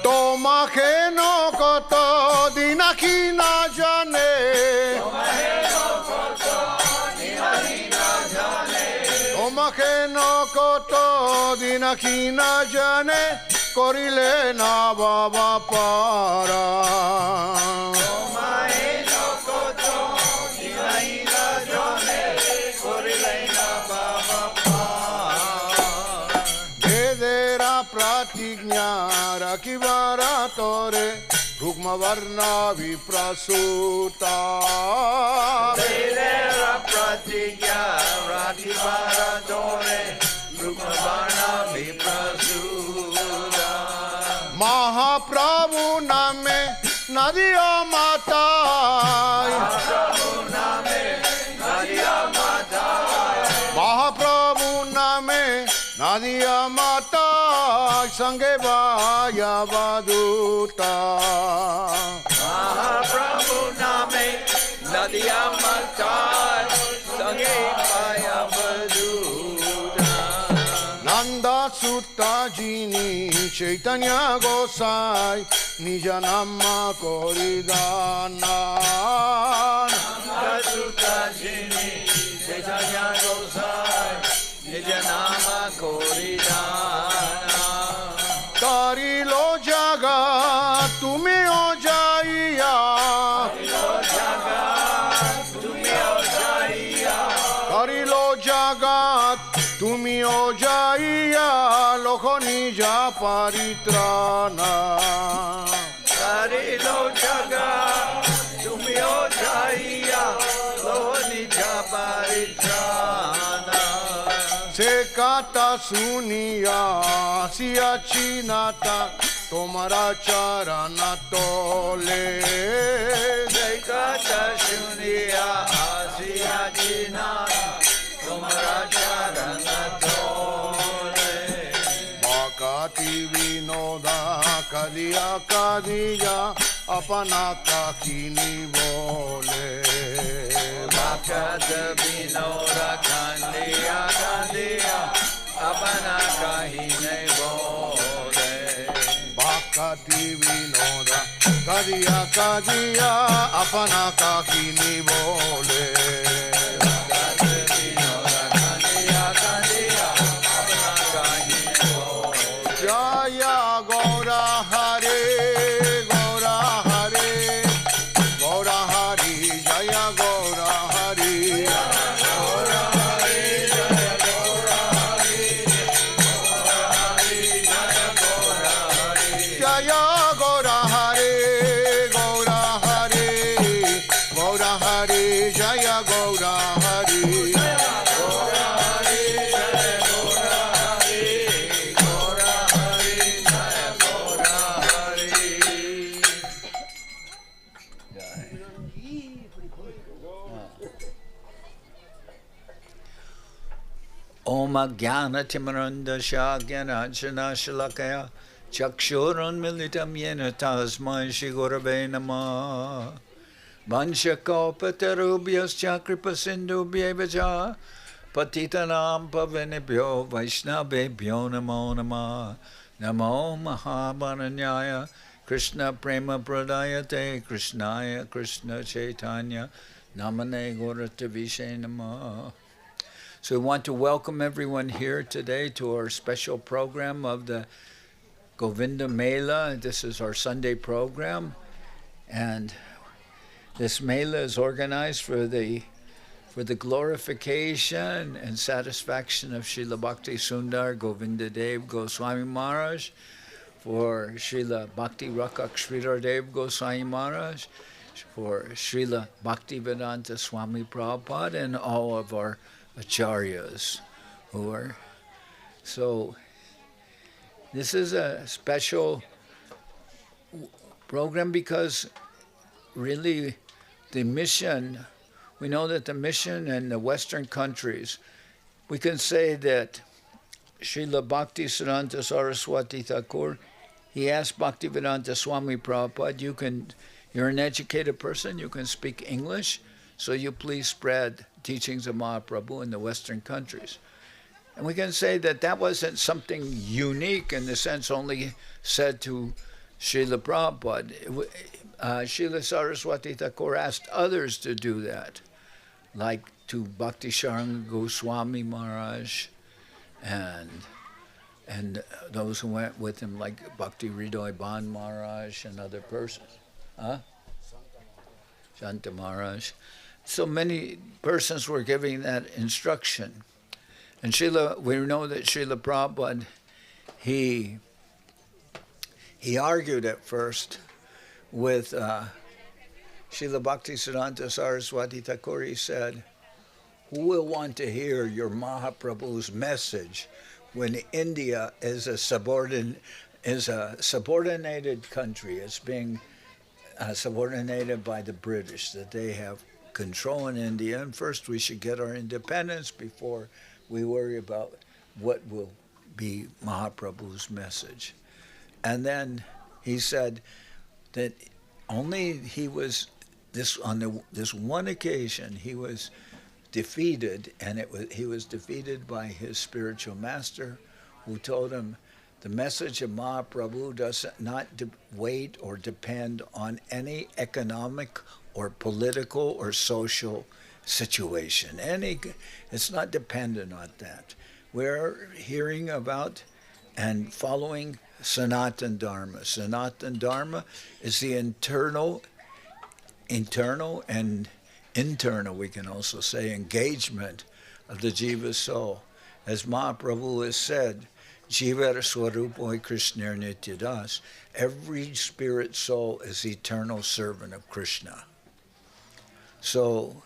Tomake no koto dinaki na jane. Tomake no koto dinaki na jane korile na baba para. Tomake no koto dinaki na jane korile na baba para. Vedera pratigna rakivara tore Rukma varna viprasuta. Vedera pratigya rakivara tore Rukma varna viprasuta. Mahaprabhu name Nadia Mata. Mahaprabhu name Nadia Mata. Mahaprabhu name Nadia Mata. Sange Vaya Vaduta. Mahaprabhu name Nadia Mata. Sange Vaya Vaduta. Nanda Sutta Jini Chaitanya Gosai Nija Nama Koridana. Nanda Sutta Jini Chaitanya Gosai Nija Nama Koridana. Tari lo jagat tumi o jaiya. Tari lo jagat tumi o jaiya. Tari lo jagat
Tumio jaya lokoni ja paritrana.
Sarilo jaga, tumio jaya, lohoni japaritrana.
Se kata suniya siya chinata tomara charana tole.
Se kata suniya siya chinata tomara charana tole.
Bakati vinoda kaliya kadiya apana kakini bole.
Bakati vinoda kaliya kadiya apana kahine bole.
Bakati vinoda kadiya kadiya apana kakini bole. Jaya Gaura Hare, Gaura Hare, Gaura Hare, Jaya Gaura Hare, Gaura Hare, Jaya Gaura Hare, Jaya Gaura Hare, Gaura Hare, Gaura Hare, Jaya Gaura Hare.
Om Jnana Timarandasya Jnanachana Shalakaya Chakshurun Militam Yena Tasmai Shigurave Namah Vanshakopatarubyas Chakripa Sindhu Bhyevaja Patitanam Pavanebhyo Vaishnavebhyo Namo Namah Namo Mahabaranyaya Krishna Prema Pradayate Krishnaya Krishna Chaitanya Namane Gauratavishe Namah. So we want to welcome everyone here today to our special program of the Govinda Mela. This is our Sunday program, and this Mela is organized for the glorification and satisfaction of Srila Bhakti Sundar Govinda Dev Goswami Maharaj, for Srila Bhakti Rakak Sridhar Dev Goswami Maharaj, for Srila Bhaktivedanta Swami Prabhupada, and all of our acharyas who are. So this is a special program because really the mission, we know that the mission in the Western countries, we can say that Srila Bhakti Siddhanta Saraswati Thakur, he asked Bhaktivedanta Swami Prabhupada, you're an educated person, you can speak English, so you please spread teachings of Mahaprabhu in the Western countries. And we can say that that wasn't something unique in the sense only said to Srila Prabhupada. Srila Saraswati Thakur asked others to do that, like to Bhakti Sharanga Goswami Maharaj and those who went with him, like Bhakti Hridoy Ban Maharaj and other persons. Shanta Maharaj. So many persons were giving that instruction. And we know that Srila Prabhupada, he argued at first with Srila Bhaktisiddhanta Saraswati Thakur. He said, who will want to hear your Mahaprabhu's message when India is a subordinated country? It's being subordinated by the British, that they have control in India, and first we should get our independence before we worry about what will be Mahaprabhu's message. And then he said that only this one occasion he was defeated, and he was defeated by his spiritual master, who told him the message of Mahaprabhu does not wait or depend on any economic or political or social situation. It's not dependent on that. We're hearing about and following Sanatan Dharma. Sanatan Dharma is the internal and internal, we can also say, engagement of the jiva soul. As Mahaprabhu has said, Jivar Swarupoi Krishna Nityadas, every spirit soul is eternal servant of Krishna. So,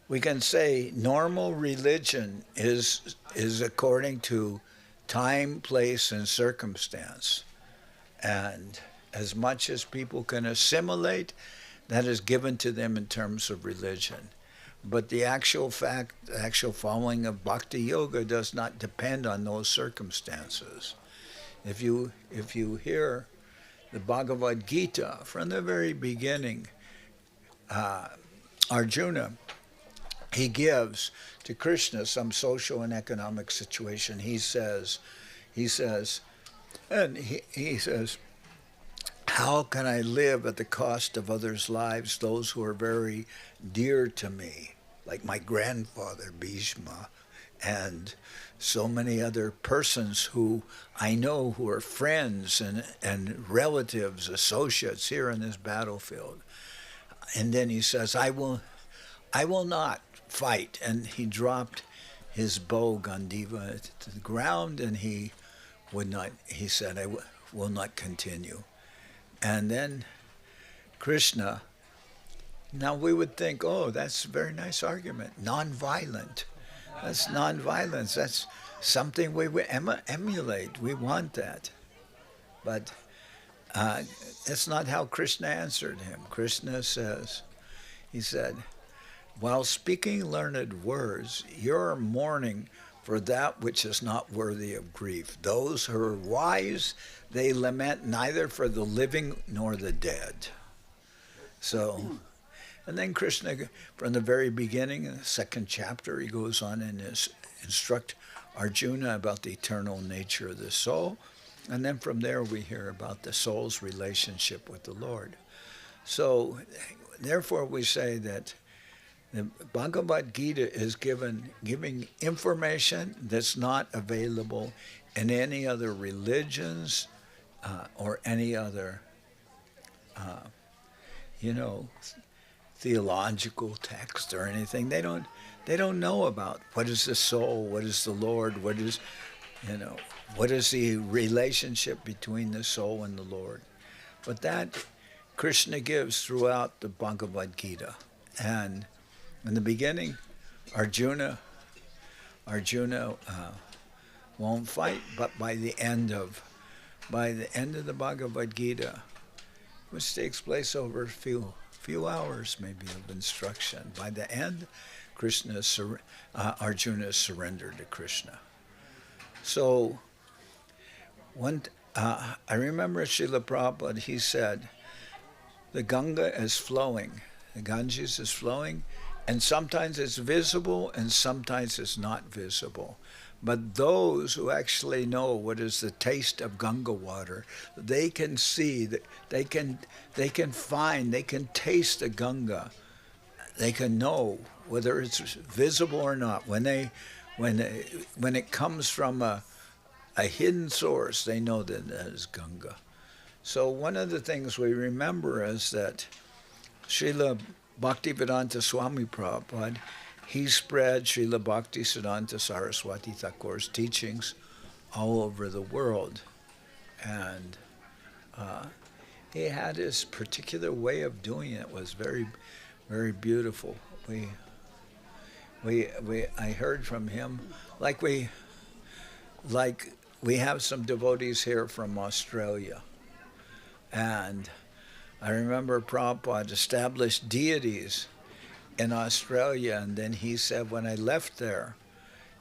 we can say normal religion is according to time, place, and circumstance. And as much as people can assimilate, that is given to them in terms of religion. But the actual fact, the actual following of bhakti yoga does not depend on those circumstances. If you hear the Bhagavad Gita from the very beginning, Arjuna, he gives to Krishna some social and economic situation. He says, how can I live at the cost of others' lives, those who are very dear to me, like my grandfather Bhishma, and so many other persons who I know who are friends and relatives, associates here in this battlefield. And then he says, I will not fight. And he dropped his bow, Gandiva, to the ground, and he said, I will not continue. And then Krishna, now we would think, oh, that's a very nice argument. Nonviolent. That's nonviolence. That's something we would emulate. We want that. But that's not how Krishna answered him. Krishna says, he said, while speaking learned words, you're mourning for that which is not worthy of grief. Those who are wise, they lament neither for the living nor the dead. So, and then Krishna, from the very beginning, in the second chapter, he goes on and instruct Arjuna about the eternal nature of the soul. And then from there we hear about the soul's relationship with the Lord. So, therefore we say that the Bhagavad Gita is giving information that's not available in any other religions or any other, theological text or anything. They don't know about what is the soul, what is the Lord, what is the relationship between the soul and the Lord. But that Krishna gives throughout the Bhagavad Gita. And in the beginning, Arjuna won't fight, but by the end of the Bhagavad Gita, which takes place over a few hours maybe of instruction, by the end, Arjuna surrendered to Krishna. So I remember Srila Prabhupada, he said, the Ganga is flowing, the Ganges is flowing, and sometimes it's visible and sometimes it's not visible. But those who actually know what is the taste of Ganga water, they can see, they can taste the Ganga. They can know whether it's visible or not. When it comes from a hidden source, they know that that is Ganga. So one of the things we remember is that Srila Bhaktivedanta Swami Prabhupada, he spread Srila Bhaktisiddhanta Saraswati Thakur's teachings all over the world. And he had his particular way of doing it. It was very, very beautiful. I heard from him, like we have some devotees here from Australia. And I remember Prabhupada established deities in Australia, and then he said, when I left there,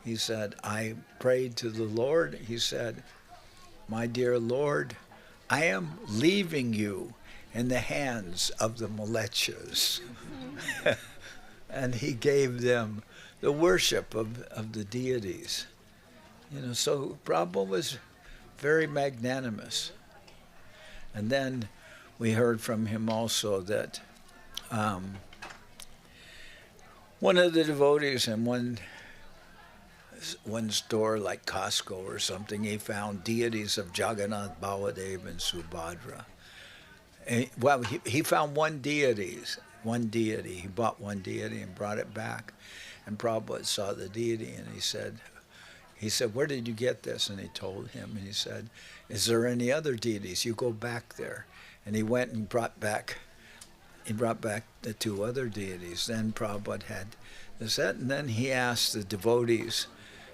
he said, I prayed to the Lord. He said, my dear Lord, I am leaving you in the hands of the Malechas. And he gave them the worship of the deities. So Prabhupada was very magnanimous. And then we heard from him also that one of the devotees in one store like Costco or something, he found deities of Jagannath, Baladev, and Subhadra. He found one deity. He bought one deity and brought it back. And Prabhupada saw the deity, and he said, where did you get this? And he told him, and he said, is there any other deities? You go back there. And he went and brought back the 2 other deities. Then Prabhupada had the set, and then he asked the devotees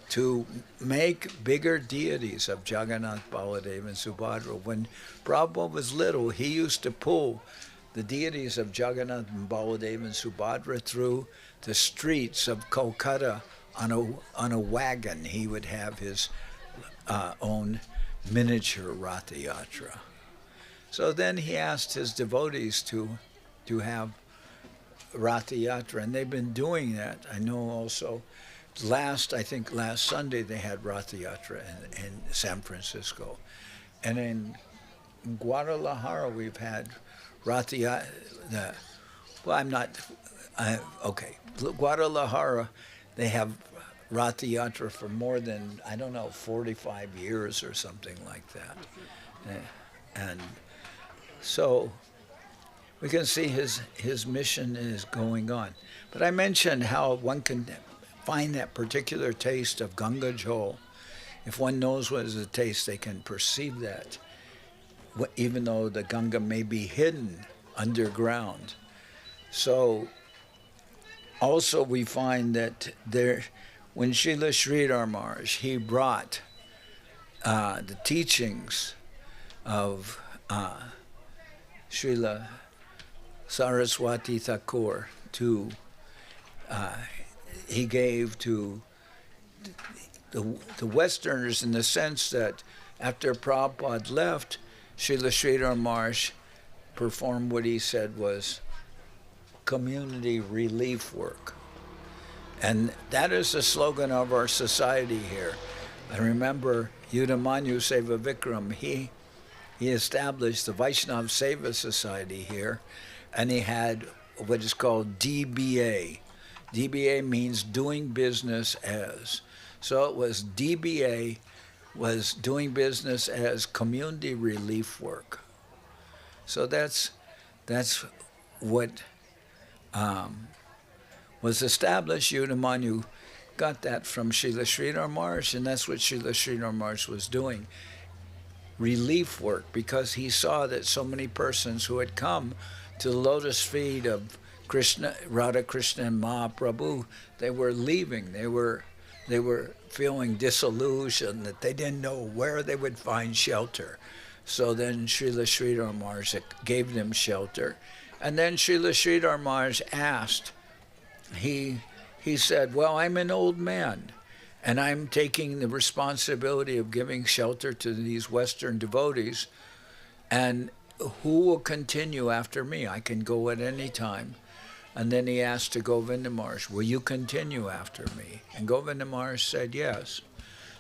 to make bigger deities of Jagannath, Baladev, and Subhadra. When Prabhupada was little, he used to pull the deities of Jagannath and Baladev and Subhadra through the streets of Kolkata on a wagon. He would have his own miniature Ratha Yatra. So then he asked his devotees to have Ratha Yatra, and they've been doing that. I know also last Sunday they had Ratha Yatra in San Francisco. And in Guadalajara we've had Ratha Yatra. Guadalajara, they have Ratha Yatra for more than, 45 years or something like that. And so we can see his mission is going on. But I mentioned how one can find that particular taste of Ganga Jal. If one knows what is the taste, they can perceive that, even though the Ganga may be hidden underground. So also we find that when Srila Sridhar Maharaj, he brought the teachings of Srila Saraswati Thakur he gave to the Westerners, in the sense that after Prabhupada left, Srila Sridhar Maharaj performed what he said was community relief work. And that is the slogan of our society here. I remember Yudamanyu Seva Vikram, he established the Vaishnav Seva Society here, and he had what is called DBA. DBA means doing business as. So it was DBA was doing business as community relief work. So that's what was established. Yudamanyu got that from Srila Sridhar Maharaj, and that's what Srila Sridhar Maharaj was doing. Relief work, because he saw that so many persons who had come to the lotus feet of Krishna, Radha Krishna and Mahaprabhu, they were leaving. They were feeling disillusioned, that they didn't know where they would find shelter. So then Srila Sridhar Maharaj gave them shelter. And then Srila Sridhar Maharaj asked, he said, well, I'm an old man, and I'm taking the responsibility of giving shelter to these Western devotees, and who will continue after me? I can go at any time. And then he asked to Govinda Maharaj, will you continue after me? And Govinda Maharaj said yes.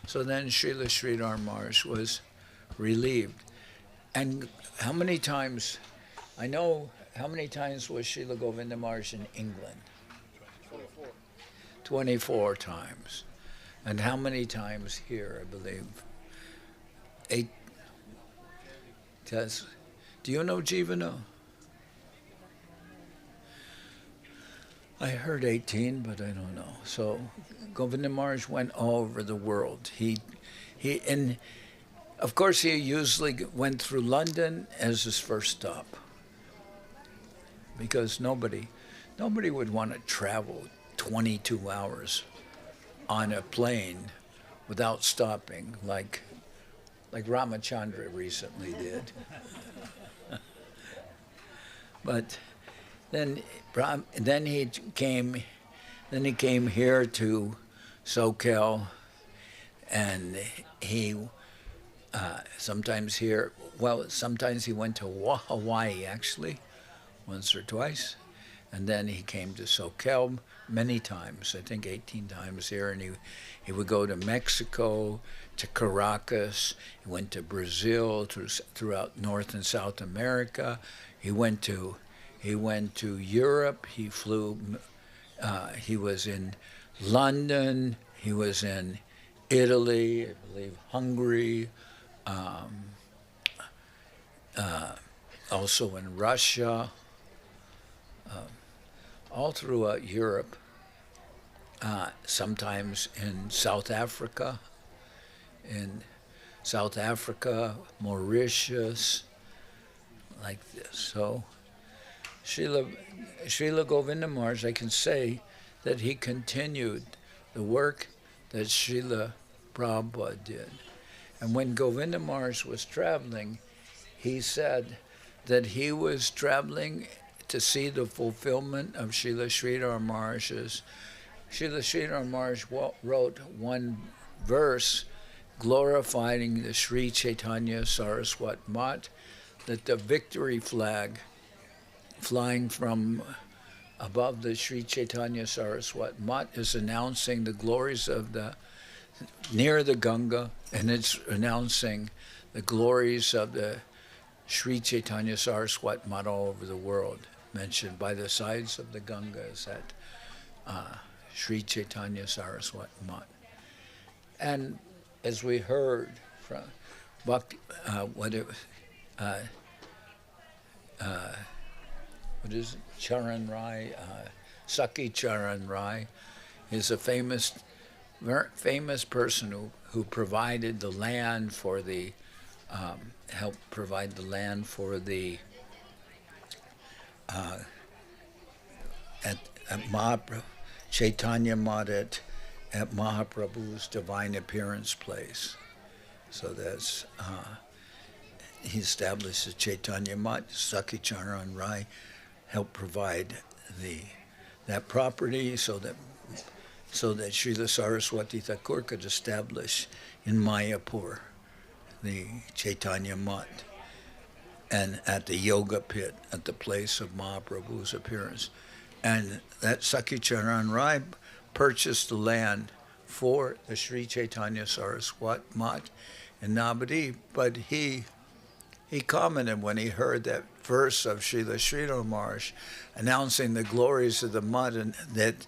So then Srila Sridhar Maharaj was relieved. And how many times was Srila Govinda Maharaj in England? 24 times. And how many times here, I believe? 8. Do you know Jivana? I heard 18, but I don't know. So Govinda Maharaj went all over the world. And of course he usually went through London as his first stop, because nobody would want to travel 22 hours on a plane without stopping, like Ramachandra recently did. But then he came here to Socal, and he sometimes he went to Hawaii actually, once or twice, and then he came to Socal many times, I think 18 times here, and he would go to Mexico, to Caracas, he went to Brazil, throughout North and South America, he went to Europe, he was in London, he was in Italy, I believe Hungary, also in Russia, all throughout Europe. sometimes in South Africa, Mauritius, like this. So Srila Govinda Maharaj, I can say that he continued the work that Srila Prabhupada did. And when Govinda Maharaj was traveling, he said that he was traveling to see the fulfillment of Srila Sridhar Maharaj's. Srila Sridhar Maharaj wrote one verse glorifying the Sri Chaitanya Saraswat Mat, that the victory flag flying from above the Sri Chaitanya Saraswat Mat is announcing the glories of near the Ganga, and it's announcing the glories of the Sri Chaitanya Saraswat Mat all over the world, mentioned by the sides of the Ganga is that Sri Chaitanya Saraswat Mat. And as we heard from what is it? Charan Rai, Saki Charan Rai, is a famous person who provided the land for the, helped provide the land for the, at Mahaprabhu, Chaitanya Mat at Mahaprabhu's Divine Appearance place. So that's, he established the Chaitanya Mat. Saki Charan Rai helped provide that property so that Srila Saraswati Thakur could establish in Mayapur the Chaitanya Mat, and at the Yoga Pit at the place of Mahaprabhu's appearance. And that Saki Charan Rai purchased the land for the Sri Chaitanya Saraswat Mat in Navadvip, but he commented when he heard that verse of Srila Sridhar Maharaj announcing the glories of the Mat, and that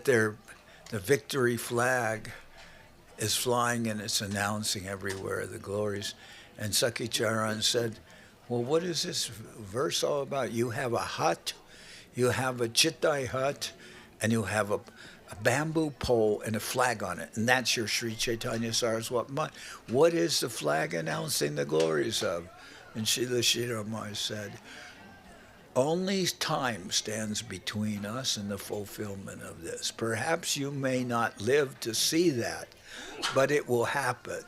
the victory flag is flying and it's announcing everywhere the glories. And Saki Charan said, well, what is this verse all about? You have a hut, you have a chittai hut, and you have a bamboo pole and a flag on it, and that's your Sri Chaitanya Saraswat Mat. What is the flag announcing the glories of? And Srila Sridhar Maharaj said, only time stands between us and the fulfillment of this. Perhaps you may not live to see that, but it will happen.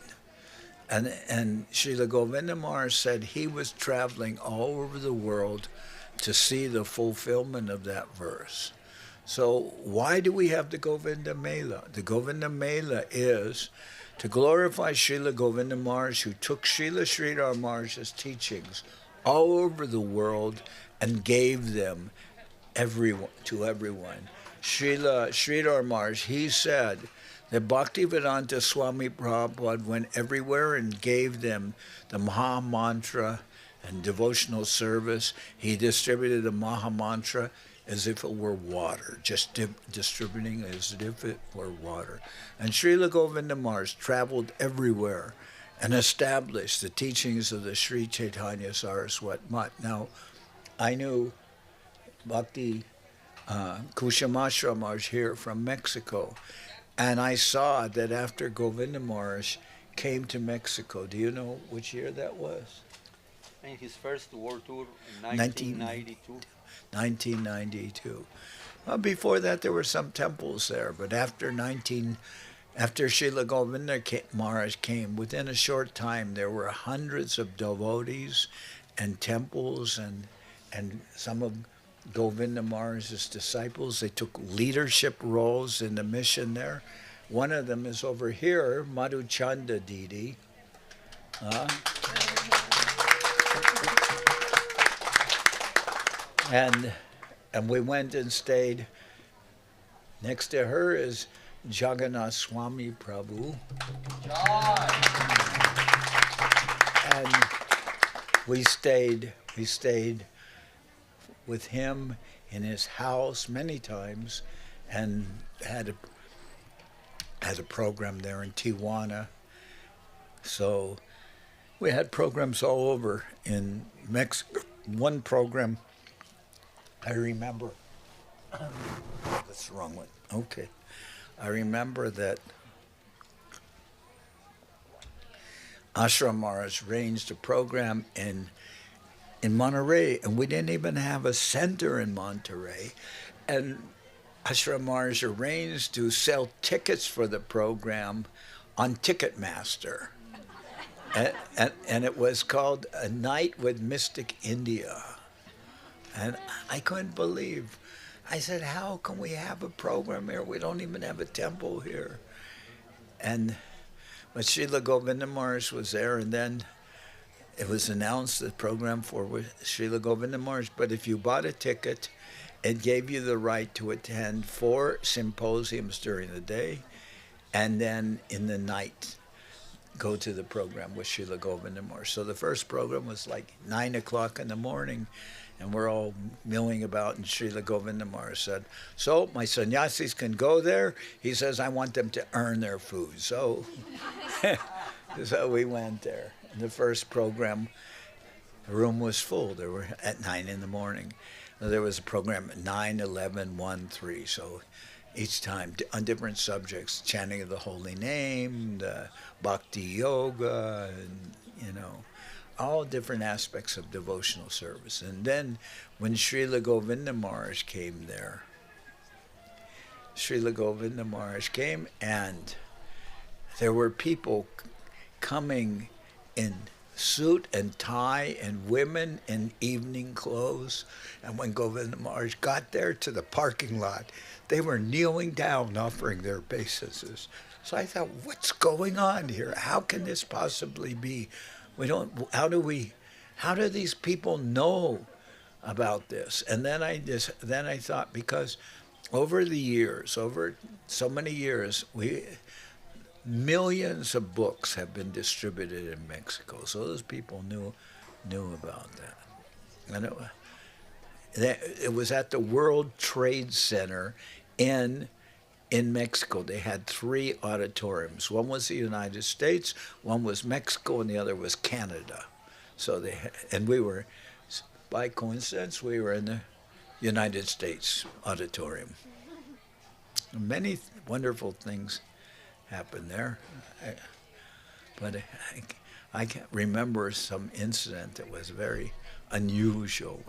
And Srila Govinda Maharaj said he was traveling all over the world to see the fulfillment of that verse. So why do we have the Govinda Mela? The Govinda Mela is to glorify Srila Govinda Maharaj, who took Srila Sridhar Maharaj's teachings all over the world and gave them to everyone. Srila Sridhar Maharaj, he said that Bhaktivedanta Swami Prabhupada went everywhere and gave them the Maha Mantra and devotional service. He distributed the Maha Mantra as if it were water, just distributing as if it were water. And Srila Govinda Maharaj traveled everywhere and established the teachings of the Sri Chaitanya Saraswat Mat. Now, I knew Bhakti Kushamashra Maharaj here from Mexico, and I saw that after Govinda Maharaj came to Mexico, do you know which year that was?
In his first world tour in 1992.
1992. Well, before that, there were some temples there, but after Srila Govinda Maharaj came, within a short time, there were hundreds of devotees and temples, and some of Govinda Maharaj's disciples, they took leadership roles in the mission there. One of them is over here, Madhuchanda Didi. And we went and stayed. Next to her is Jagannath Swami Prabhu. And we stayed with him in his house many times, and had a program there in Tijuana. So we had programs all over in Mexico. One program I remember, that's the wrong one. Okay. I remember that Ashram Maharaj arranged a program in Monterey, and we didn't even have a center in Monterey. And Ashram Maharaj arranged to sell tickets for the program on Ticketmaster. And it was called A Night with Mystic India. And I couldn't believe. I said, how can we have a program here? We don't even have a temple here. But Srila Govinda Maharaj was there, and then it was announced the program for Srila Govinda Maharaj. But if you bought a ticket, it gave you the right to attend 4 symposiums during the day, and then in the night, go to the program with Srila Govinda Maharaj. So the first program was like 9 o'clock in the morning, and we're all milling about, and Srila Govinda Maharaj said, so my sannyasis can go there. He says, I want them to earn their food. So, so we went there. And the first program, the room was full. There were at 9 in the morning. There was a program at 9, 11, 1, 3. So each time on different subjects, chanting of the holy name, the bhakti yoga, and, all different aspects of devotional service. And then when Srila Govinda Maharaj came there, Srila Govinda Maharaj came, and there were people coming in suit and tie, and women in evening clothes. And when Govinda Maharaj got there to the parking lot, they were kneeling down offering their obeisances. So I thought, what's going on here? How can this possibly be? How do these people know about this? And then I thought, because over the years, over so many years, millions of books have been distributed in Mexico. So those people knew about that. And it was at the World Trade Center in Mexico. They had 3 auditoriums. One was the United States, one was Mexico, and the other was Canada. So we were, by coincidence, we were in the United States auditorium. Many wonderful things happened there. But I can remember some incident that was very unusual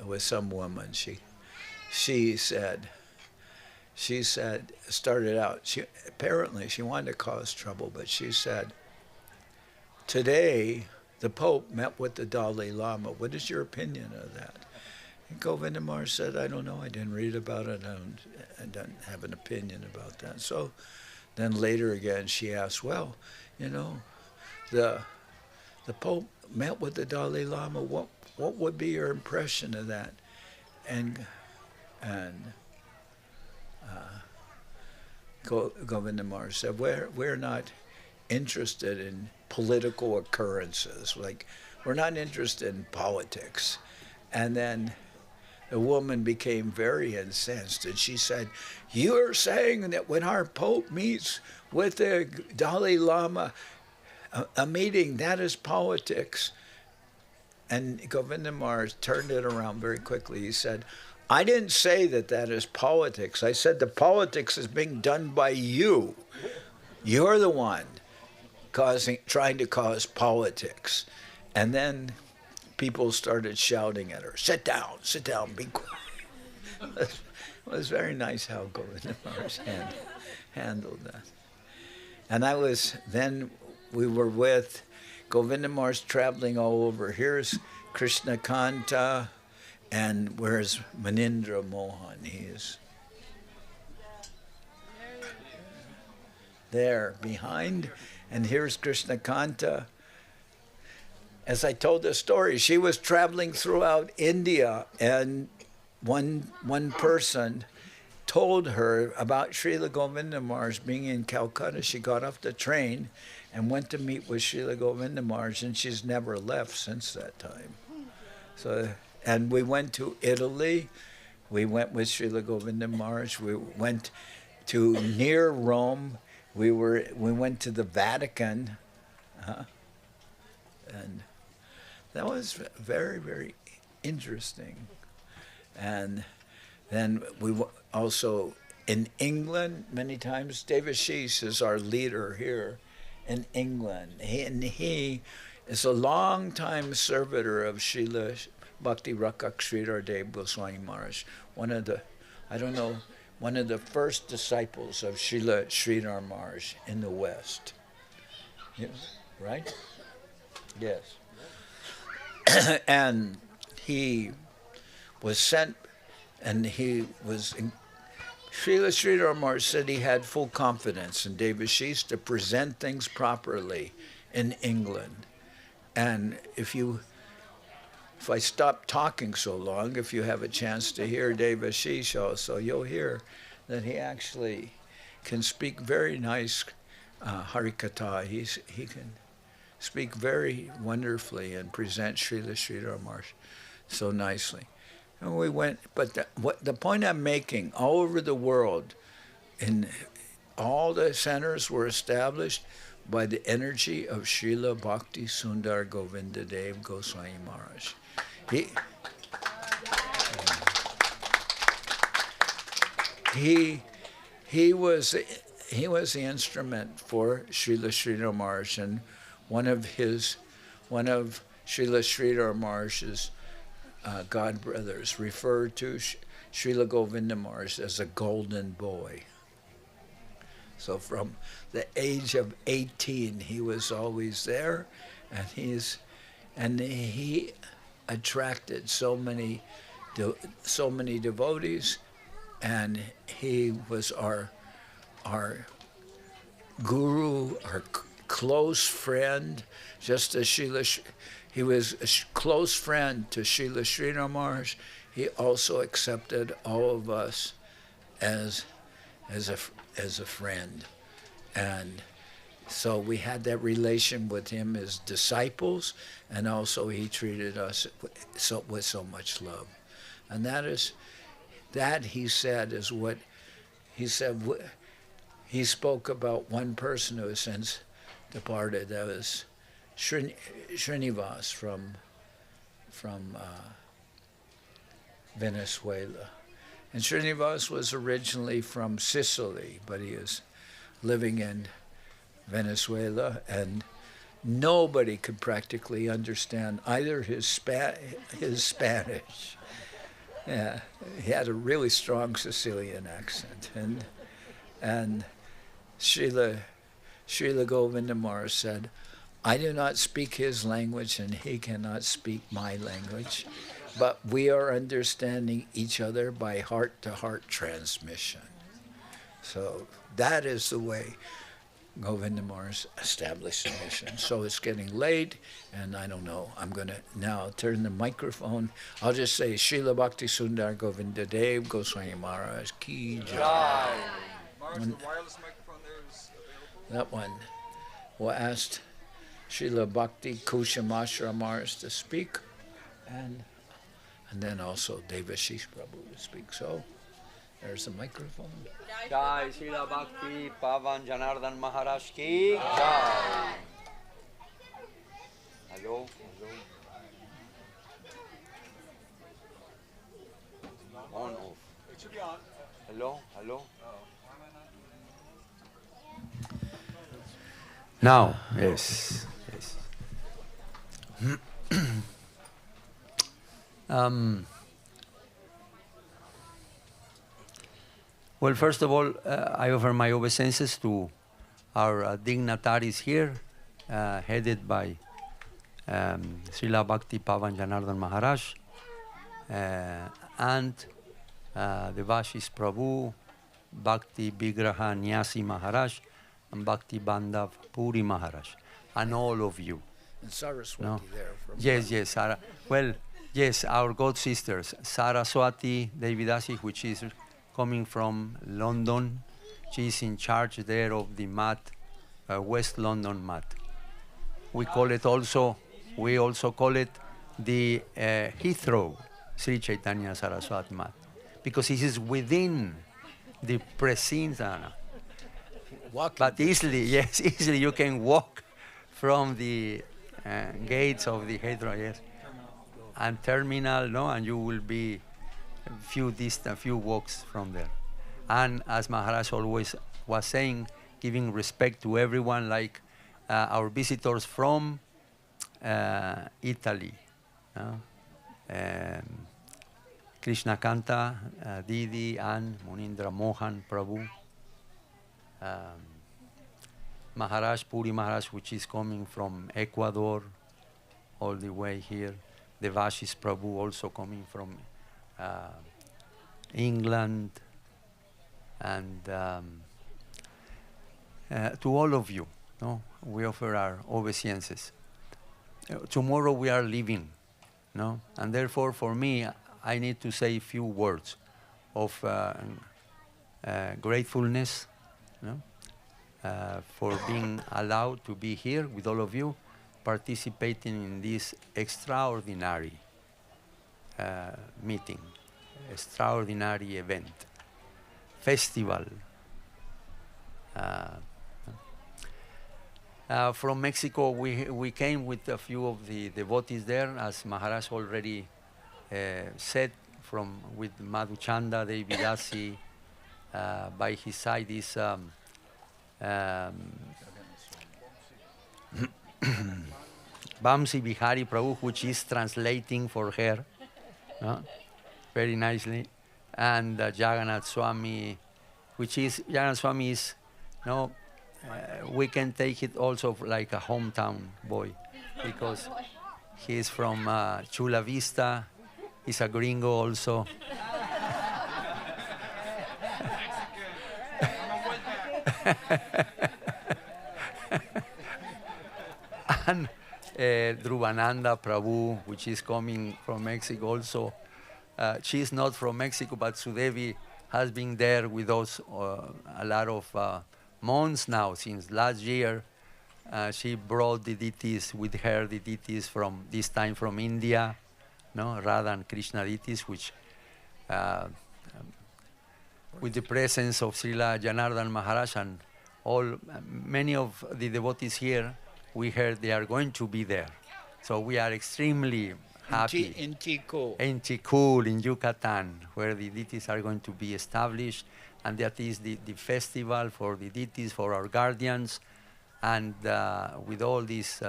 with some woman. She said, started out, apparently she wanted to cause trouble, but she said, today the Pope met with the Dalai Lama. What is your opinion of that? And Govinda Maharaj said, I don't know, I didn't read about it, I don't have an opinion about that. So then later again she asked, well, the Pope met with the Dalai Lama, what would be your impression of that? And Govinda Maharaj said, we're not interested in political occurrences. Like, we're not interested in politics. And then the woman became very incensed, and she said, you are saying that when our Pope meets with the Dalai Lama, a meeting, that is politics. And Govinda Maharaj turned it around very quickly. He said, I didn't say that is politics. I said the politics is being done by you. You're the one trying to cause politics. And then people started shouting at her, sit down, be quiet. It was very nice how Govinda Maharaj handled that. And we were with Govinda Maharaj traveling all over. Here's Krishna Kanta, and where's Manindra Mohan? He is there behind. And here's Krishna Kanta. As I told the story, she was traveling throughout India, and one person told her about Srila Govinda Maharaj being in Calcutta. She got off the train and went to meet with Srila Govinda Maharaj, and she's never left since that time. And we went to Italy. We went with Srila Govinda Maharaj. We went to near Rome. We went to the Vatican, and that was very, very interesting. And then we also in England many times. Devashish is our leader here in England. He is a long-time servitor of Srila Bhakti Rakak Sridhar Dev Goswami Maharaj, one of the first disciples of Srila Sridhar Maharaj in the West. Yes, right? Yes. And he was sent, and he was Srila Sridhar Maharaj said he had full confidence in Devashish to present things properly in England. And if I stop talking so long, if you have a chance to hear Devashish also, you'll hear that he actually can speak very nice Harikatha. He can speak very wonderfully and present Srila Sridhar Maharaj so nicely. And we went, but the point I'm making, all over the world, in all the centers were established by the energy of Srila Bhakti Sundar Govinda Dev Goswami Maharaj. He was the instrument for Srila Sridhar Maharaj, and one of Srila Sridhar Maharaj's god brothers referred to Srila Govinda Maharaj as a golden boy. So from the age of 18, he was always there, and he attracted so many devotees, and he was our guru, our close friend, just as he was a close friend to Srila Sridhar Maharaj. He also accepted all of us as a friend, and so we had that relation with him as disciples, and also he treated us with so much love. And that he said is what he said. He spoke about one person who has since departed. That was Srinivas from Venezuela. And Srinivas was originally from Sicily, but he is living in Venezuela, and nobody could practically understand either his Spanish. Yeah, he had a really strong Sicilian accent, and Srila Govinda Maharaj said, "I do not speak his language, and he cannot speak my language, but we are understanding each other by heart-to-heart transmission." So that is the way Govinda Maharaj established the mission. So it's getting late, and I don't know. I'm going to now turn the microphone. I'll just say, Srila Bhakti Sundar Govinda Dev Goswami Maharaj Ki Jai.
Maharaj, the wireless microphone there is available?
That one. We'll ask Srila Bhakti Kushamashra Maharaj to speak, and then also Devashish Prabhu to speak. So there's the microphone.
Jai Srila Bhakti Pavan Janardhan Maharaj Ki Jai. Hello. On, off.
It should be on.
Hello. Now, yes. Well, first of all, I offer my obeisances to our dignitaries here, headed by Srila Bhakti Pavan Janardhan Maharaj, and Devashish Prabhu, Bhakti Vigraha Nyasi Maharaj, and Bhakti Bandhav Puri Maharaj, and all of you.
And Saraswati there. From
Yes, Sarah. Well, yes, our god sisters, Saraswati Devidasi, which is coming from London. She's in charge there of the mat, West London mat. We also call it the Heathrow Sri Chaitanya Saraswati mat, because it is within the precincts. But easily you can walk from the gates of the Heathrow, yes, and terminal, and you will be few walks from there. And as Maharaj always was saying, giving respect to everyone, like our visitors from Italy. Krishna Kanta, Didi, Ann, Munindra Mohan, Prabhu. Maharaj, Puri Maharaj, which is coming from Ecuador, all the way here. Devashis Prabhu also coming from England. And to all of you, no, we offer our obeisances. Tomorrow we are leaving, no, and therefore for me, I need to say a few words of gratefulness, no, for being allowed to be here with all of you, participating in this extraordinary meeting, extraordinary event, festival. From Mexico, we came with a few of the devotees there, as Maharaj already said, with Madhuchanda, Devidasi. By his side is Bamsi Bihari Prabhu, which is translating for her very nicely, and Jagannath Swami, Jagannath Swami is, we can take it also like a hometown boy, because he is from Chula Vista. He's a gringo also. And Dhruvananda Prabhu, which is coming from Mexico also. She's not from Mexico, but Sudevi has been there with us a lot of months now, since last year. She brought the deities with her, the deities from this time from India, Radha and Krishna deities, which with the presence of Srila Janardhan Maharaj and many of the devotees here, we heard they are going to be there. So we are extremely happy.
In Tikul.
In Tikul, in Yucatan, where the deities are going to be established, and that is the festival for the deities, for our guardians, and with all this,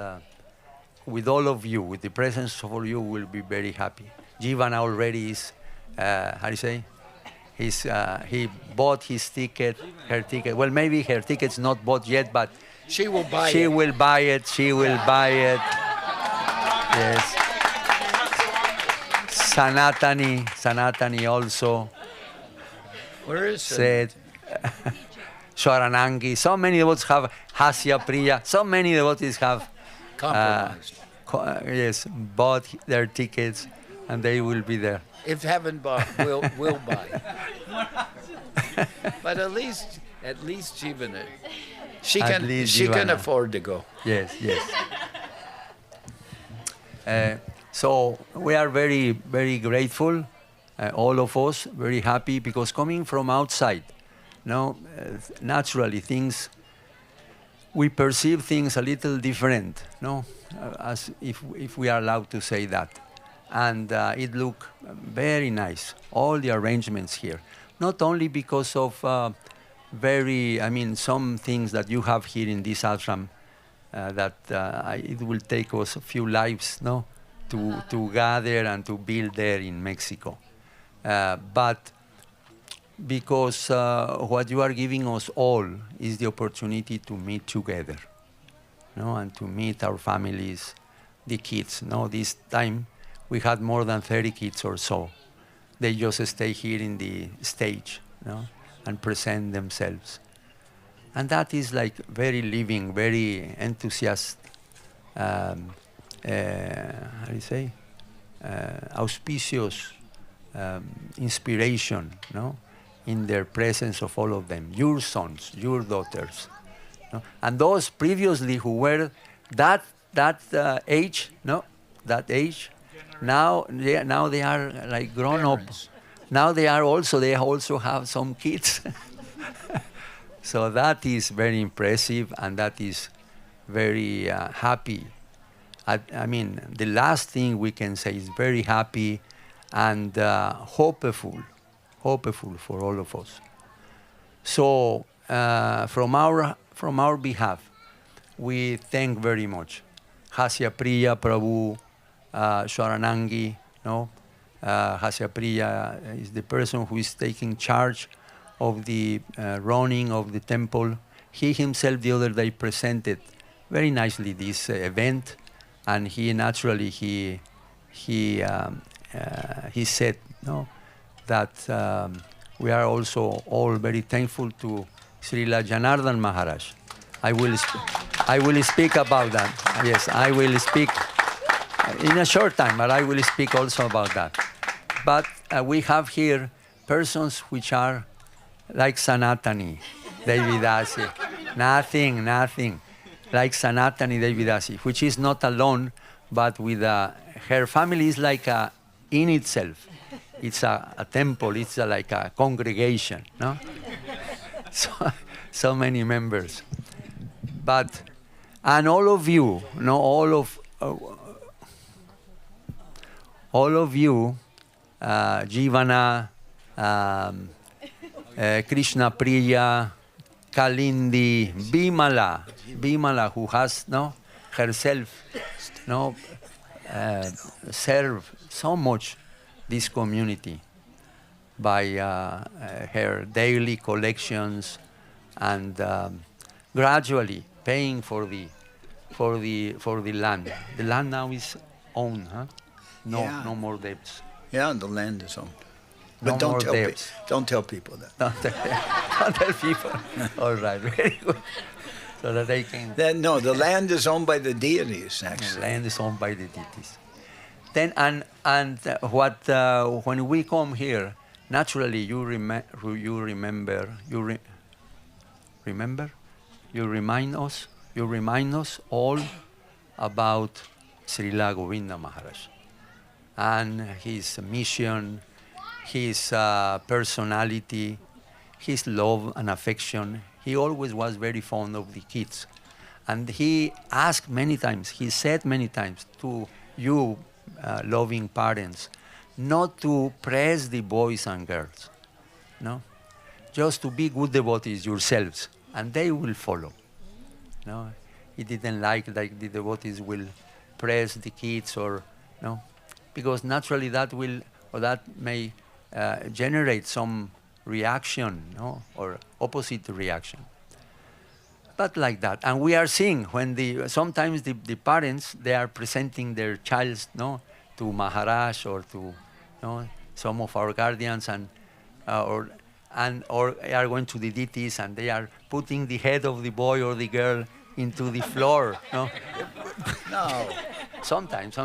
with all of you, with the presence of all you, we'll be very happy. Jivana already is, how do you say? He bought his ticket, her ticket. Well, maybe her ticket's not bought yet, but
she will buy it.
She will buy it. She will buy it. Yes. Sanatani also.
Where is
said? Swaranangi. So many devotees have Hasya Priya. So many devotees have
compromised.
Yes, bought their tickets, and they will be there.
If haven't bought, we'll buy. But at least Jivana, she can afford to go.
Yes. So we are very, very grateful, all of us, very happy, because coming from outside, naturally we perceive things a little different, as if we are allowed to say that. And it looked very nice, all the arrangements here. Not only because of some things that you have here in this ashram, that it will take us a few lives, to gather and to build there in Mexico. But because what you are giving us all is the opportunity to meet together, and to meet our families, the kids. This time we had more than 30 kids or so. They just stay here in the stage, and present themselves. And that is like very living, very enthusiastic, how do you say? Auspicious inspiration, in their presence of all of them, your sons, your daughters. And those previously who were that age, now they are like grown up. Now they also have some kids. So that is very impressive, and that is very happy. The last thing we can say is very happy and hopeful for all of us. So from our behalf, we thank very much Hasya Priya Prabhu, Sharanangi. No, Hasya Priya is the person who is taking charge of the running of the temple. He himself the other day presented very nicely this event, and he naturally he said, no, that we are also all very thankful to Srila Janardhan Maharaj. I will speak about that. Yes, I will speak in a short time, but I will speak also about that. But we have here persons which are like Sanatani Devidasi. Nothing. Like Sanatani Devidasi, which is not alone, but with her family is like in itself. It's a temple, it's like a congregation, no? So many members. But, and all of you, no, all of you, Jivana, Krishna Priya, Kalindi, Bimala, who has herself served so much this community by her daily collections and gradually paying for the land. The land now is owned, huh? No more debts.
Yeah, the land is owned. But
No more
don't
debts.
tell people that.
Don't tell people. All right, very good. So that they can.
No, the land is owned by the deities, actually.
The land is owned by the deities. Then when we come here, naturally you remind us all about Srila Govinda Maharaj and his mission, his personality, his love and affection. He always was very fond of the kids. And he asked many times, he said many times to you loving parents, not to press the boys and girls, no? Just to be good devotees yourselves, and they will follow. No? He didn't like the devotees will press the kids because naturally that may generate some reaction, or opposite reaction. But like that, and we are seeing when sometimes the parents, they are presenting their child, to Maharaj or to some of our guardians, and or are going to the deities, and they are putting the head of the boy or the girl into the floor. No. Sometimes.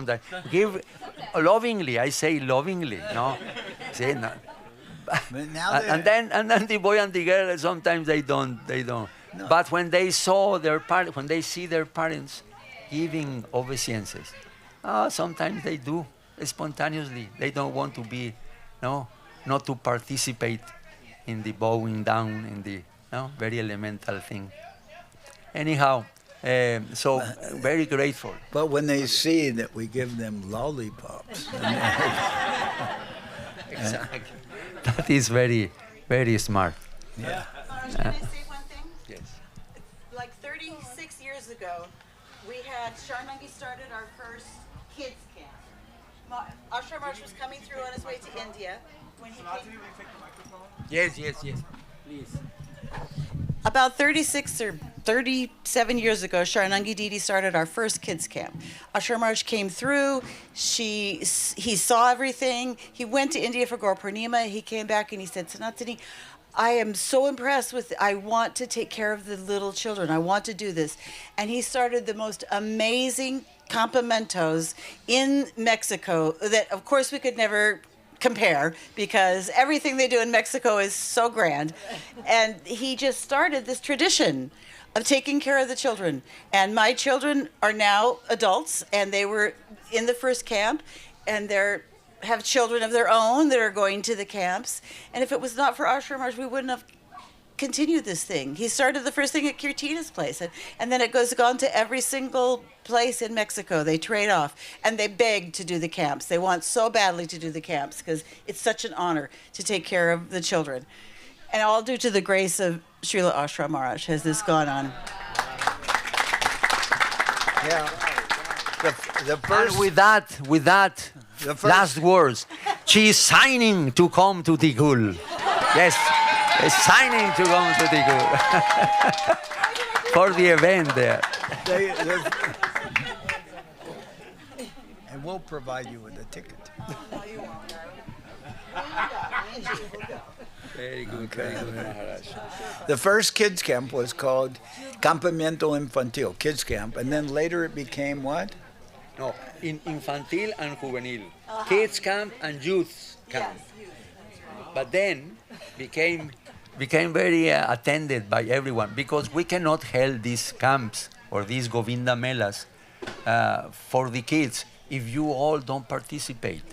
Give lovingly. I say lovingly. No. Say no. And then the boy and the girl, sometimes they don't. No. But when they see their parents giving obeisances, sometimes they do spontaneously. They don't want to be, not to participate in the bowing down, in the very elemental thing. Anyhow, so very grateful.
But when they see that we give them lollipops,
exactly. That is very, very smart.
Yeah.
Can I say one thing?
Yes.
Like 36 years ago, we had Sharmangi started our first kids camp. Ashram March was coming through on his way to India when he came.
Yes, please.
About 36 or 37 years ago, Sharanangi Didi started our first kids camp. Ashram March came through. He saw everything. He went to India for Gaur Purnima. He came back and he said, Sanatani, I am so impressed I want to take care of the little children. I want to do this. And he started the most amazing campamentos in Mexico that, of course, we could never compare because everything they do in Mexico is so grand. And he just started this tradition of taking care of the children. And my children are now adults, and they were in the first camp, and they have children of their own that are going to the camps. And if it was not for Ashram March, we wouldn't have continued this thing. He started the first thing at Kirtina's place, and then it goes on to every single place in Mexico. They trade off, and they beg to do the camps. They want so badly to do the camps because it's such an honor to take care of the children. And all due to the grace of Srila Ashram Maharaj has this gone on.
Yeah. The
And with that, last words, she is signing to come to Tigul. Yes, is signing to come to Tigul for the event there.
And we'll provide you with a ticket.
Very good.
Okay.
Very good, Maharaj.
The first kids camp was called Campamento Infantil, kids camp, and then later it became what?
No, infantil and juvenil, kids camp and youth camp. But then became very attended by everyone because we cannot hold these camps or these Govinda Melas for the kids if you all don't participate.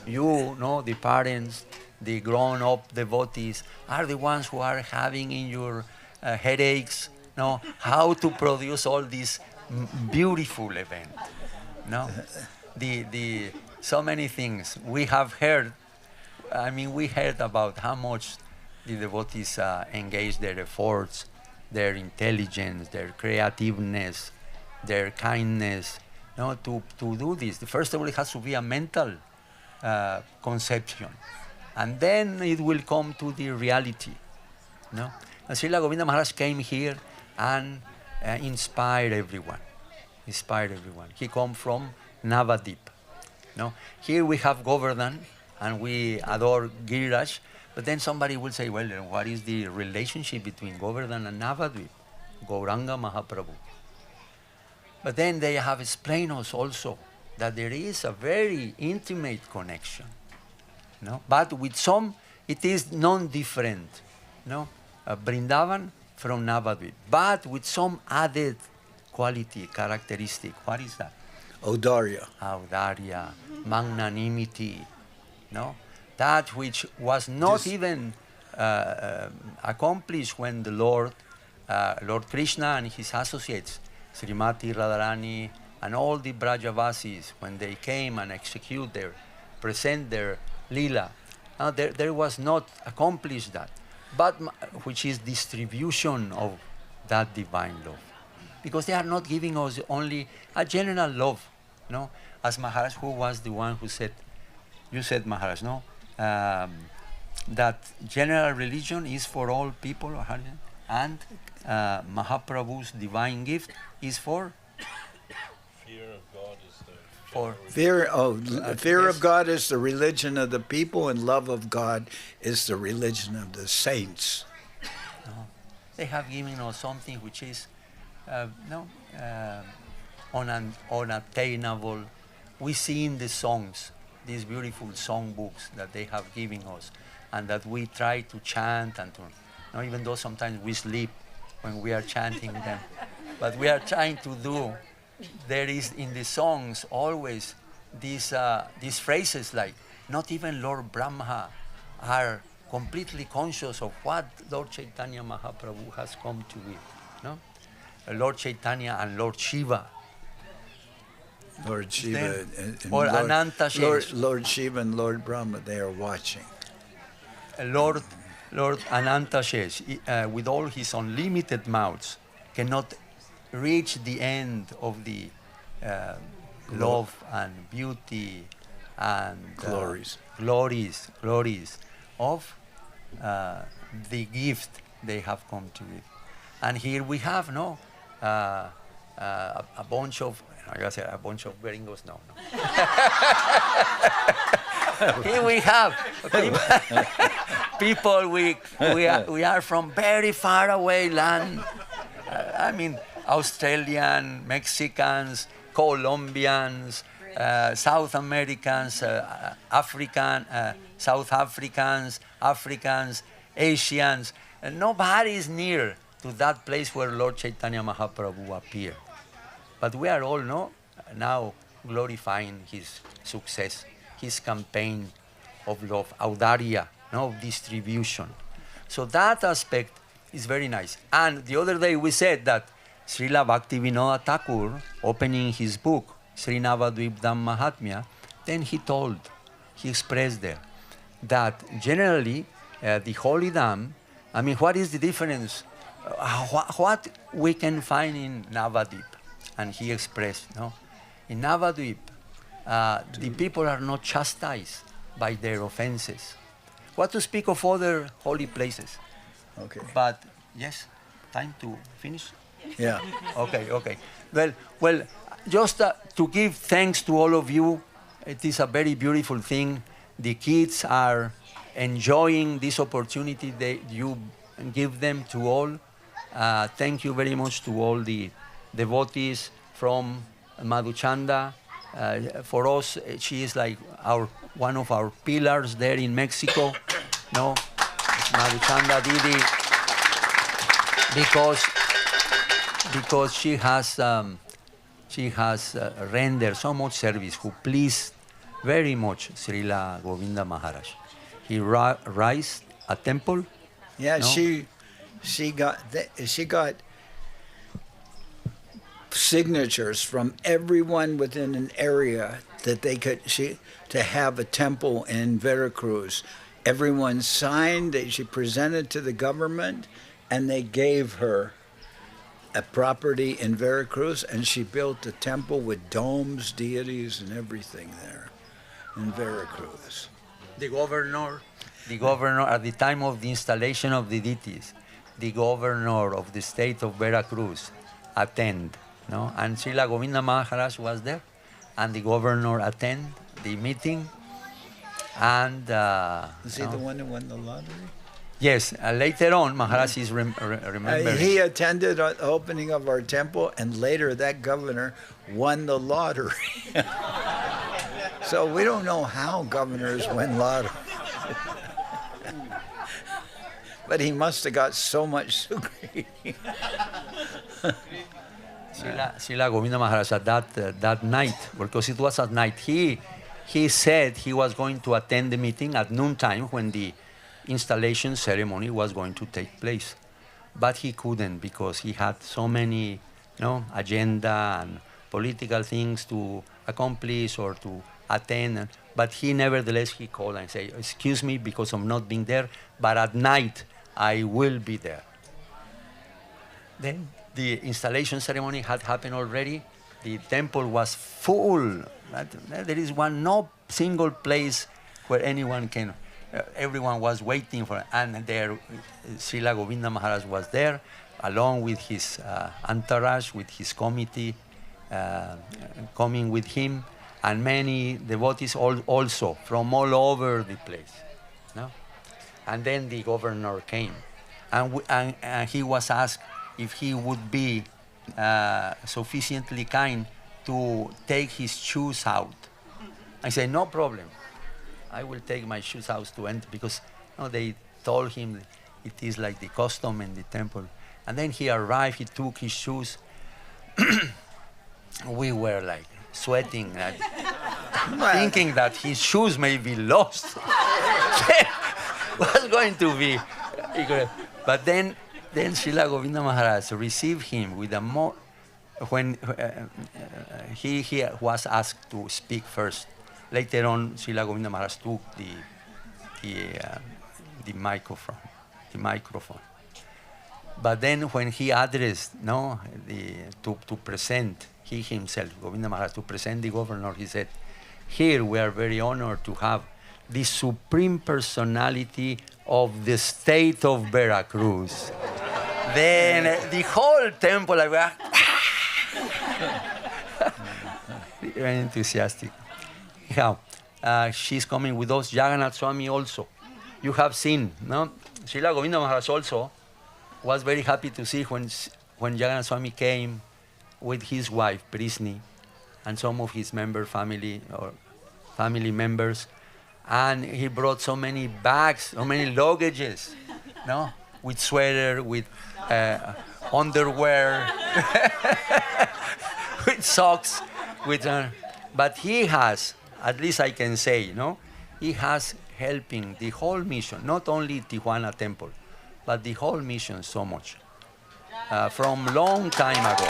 You know, the parents, the grown-up devotees are the ones who are having in your headaches, know how to produce all these beautiful events. No, the so many things we have heard. I mean, we heard about how much the devotees engage their efforts, their intelligence, their creativeness, their kindness, to do this. First of all, it has to be a mental conception, and then it will come to the reality. No, and Srila Govinda Maharaj came here and inspired everyone. He come from Navadip. No, here we have Govardhan, and we adore Giriraj. But then somebody will say, well, then what is the relationship between Govardhan and Navadvip? Gauranga Mahaprabhu. But then they have explained us also that there is a very intimate connection. No? But with some, it is non-different. No? Vrindavan from Navadvip. But with some added quality, characteristic. What is that? Audarya, magnanimity. No? That which was not even accomplished when the Lord Krishna and his associates, Srimati Radharani and all the Brajavasis, when they came and present their lila, there was not accomplished that, but which is distribution of that divine love. Because they are not giving us only a general love, no? As Maharaj, who was the one who said, you said, Maharaj, no? That general religion is for all people, and Mahaprabhu's divine gift is for?
Fear of God is the
Fear of God is the religion of the people, and love of God is the religion of the saints.
No. They have given us something which is unattainable. We see in the songs, these beautiful songbooks that they have given us, and that we try to chant and to, even though sometimes we sleep when we are chanting them, but we are trying to do. There is in the songs always these phrases like, not even Lord Brahma are completely conscious of what Lord Chaitanya Mahaprabhu has come to give. No? Lord Chaitanya and Lord Shiva.
Lord Shiva and
or
Lord,
Ananta
Lord Shiva and Lord Brahma, they are watching.
Lord Ananta Shesh, with all his unlimited mouths, cannot reach the end of the love and beauty and glories of the gift they have come to give. And here we have a bunch of, I gotta say, a bunch of gringos. No. Here we have people. We are from very far away land. I mean, Australian, Mexicans, Colombians, South Americans, African, South Africans, Asians. Nobody is near to that place where Lord Chaitanya Mahaprabhu appeared. But we are all now glorifying his success, his campaign of love, audarya, of distribution. So that aspect is very nice. And the other day we said that Srila Bhaktivinoda Thakur, opening his book, Sri Navadvipdam Mahatmya, then he expressed there that generally the Holy Dam. I mean, what is the difference? What we can find in Navadvip? And he expressed, no? In Navadvip, the people are not chastised by their offenses. What to speak of other holy places?
Okay.
But yes, time to finish?
Yeah.
Okay. Well, just to give thanks to all of you, it is a very beautiful thing. The kids are enjoying this opportunity that you give them to all. Thank you very much to all the devotees from Madhuchanda. For us, she is like one of our pillars there in Mexico. No, Madhuchanda Didi, because she has rendered so much service, who pleased very much Srila Govinda Maharaj. He raised a temple.
Yeah,
no?
she got signatures from everyone within an area that they could to have a temple in Veracruz. Everyone signed. She presented to the government, and they gave her a property in Veracruz, and she built a temple with domes, deities, and everything there in Veracruz.
The governor, at the time of the installation of the deities, the governor of the state of Veracruz attended, no? And Srila Govinda Maharaj was there, and the governor attended the meeting. And
is he the one who won the lottery?
Yes, later on, Maharaj is remembering.
He attended the opening of our temple, and later that governor won the lottery. So we don't know how governors win lottery. But he must have got so much sukri.
Srila Govinda Maharaj at that night, because it was at night, he said he was going to attend the meeting at noontime when the installation ceremony was going to take place. But he couldn't because he had so many agenda and political things to accomplish or to attend. But nevertheless, he called and said, excuse me because of not being there, but at night I will be there. Then the installation ceremony had happened already. The temple was full. There is no single place where anyone can. Everyone was waiting for, and there, Srila Govinda Maharaj was there, along with his entourage, with his committee, coming with him, and many devotees also from all over the place. No? And then the governor came, and he was asked if he would be sufficiently kind to take his shoes out. I said, no problem. I will take my shoes out to enter, because they told him it is like the custom in the temple. And then he arrived, he took his shoes. We were like sweating, thinking that his shoes may be lost. Was going to be. But then Srila Govinda Maharaj received him with a more, when he was asked to speak first. Later on, Srila Govinda Maharaj took the microphone. But then when he addressed, to present, he himself, Govinda Maharaj, to present the governor, he said, here we are very honored to have the Supreme Personality of the state of Veracruz. Then the whole temple, very enthusiastic. Anyhow, she's coming with us, Jagannath Swami also. You have seen, no? Srila Govinda Maharaj also was very happy to see when Jagannath Swami came with his wife, Prisni, and some of his family members, and he brought so many bags, so many luggages, no? With sweater, with underwear, with socks, but he has, at least I can say, he has helping the whole mission, not only Tijuana Temple, but the whole mission so much, from long time ago.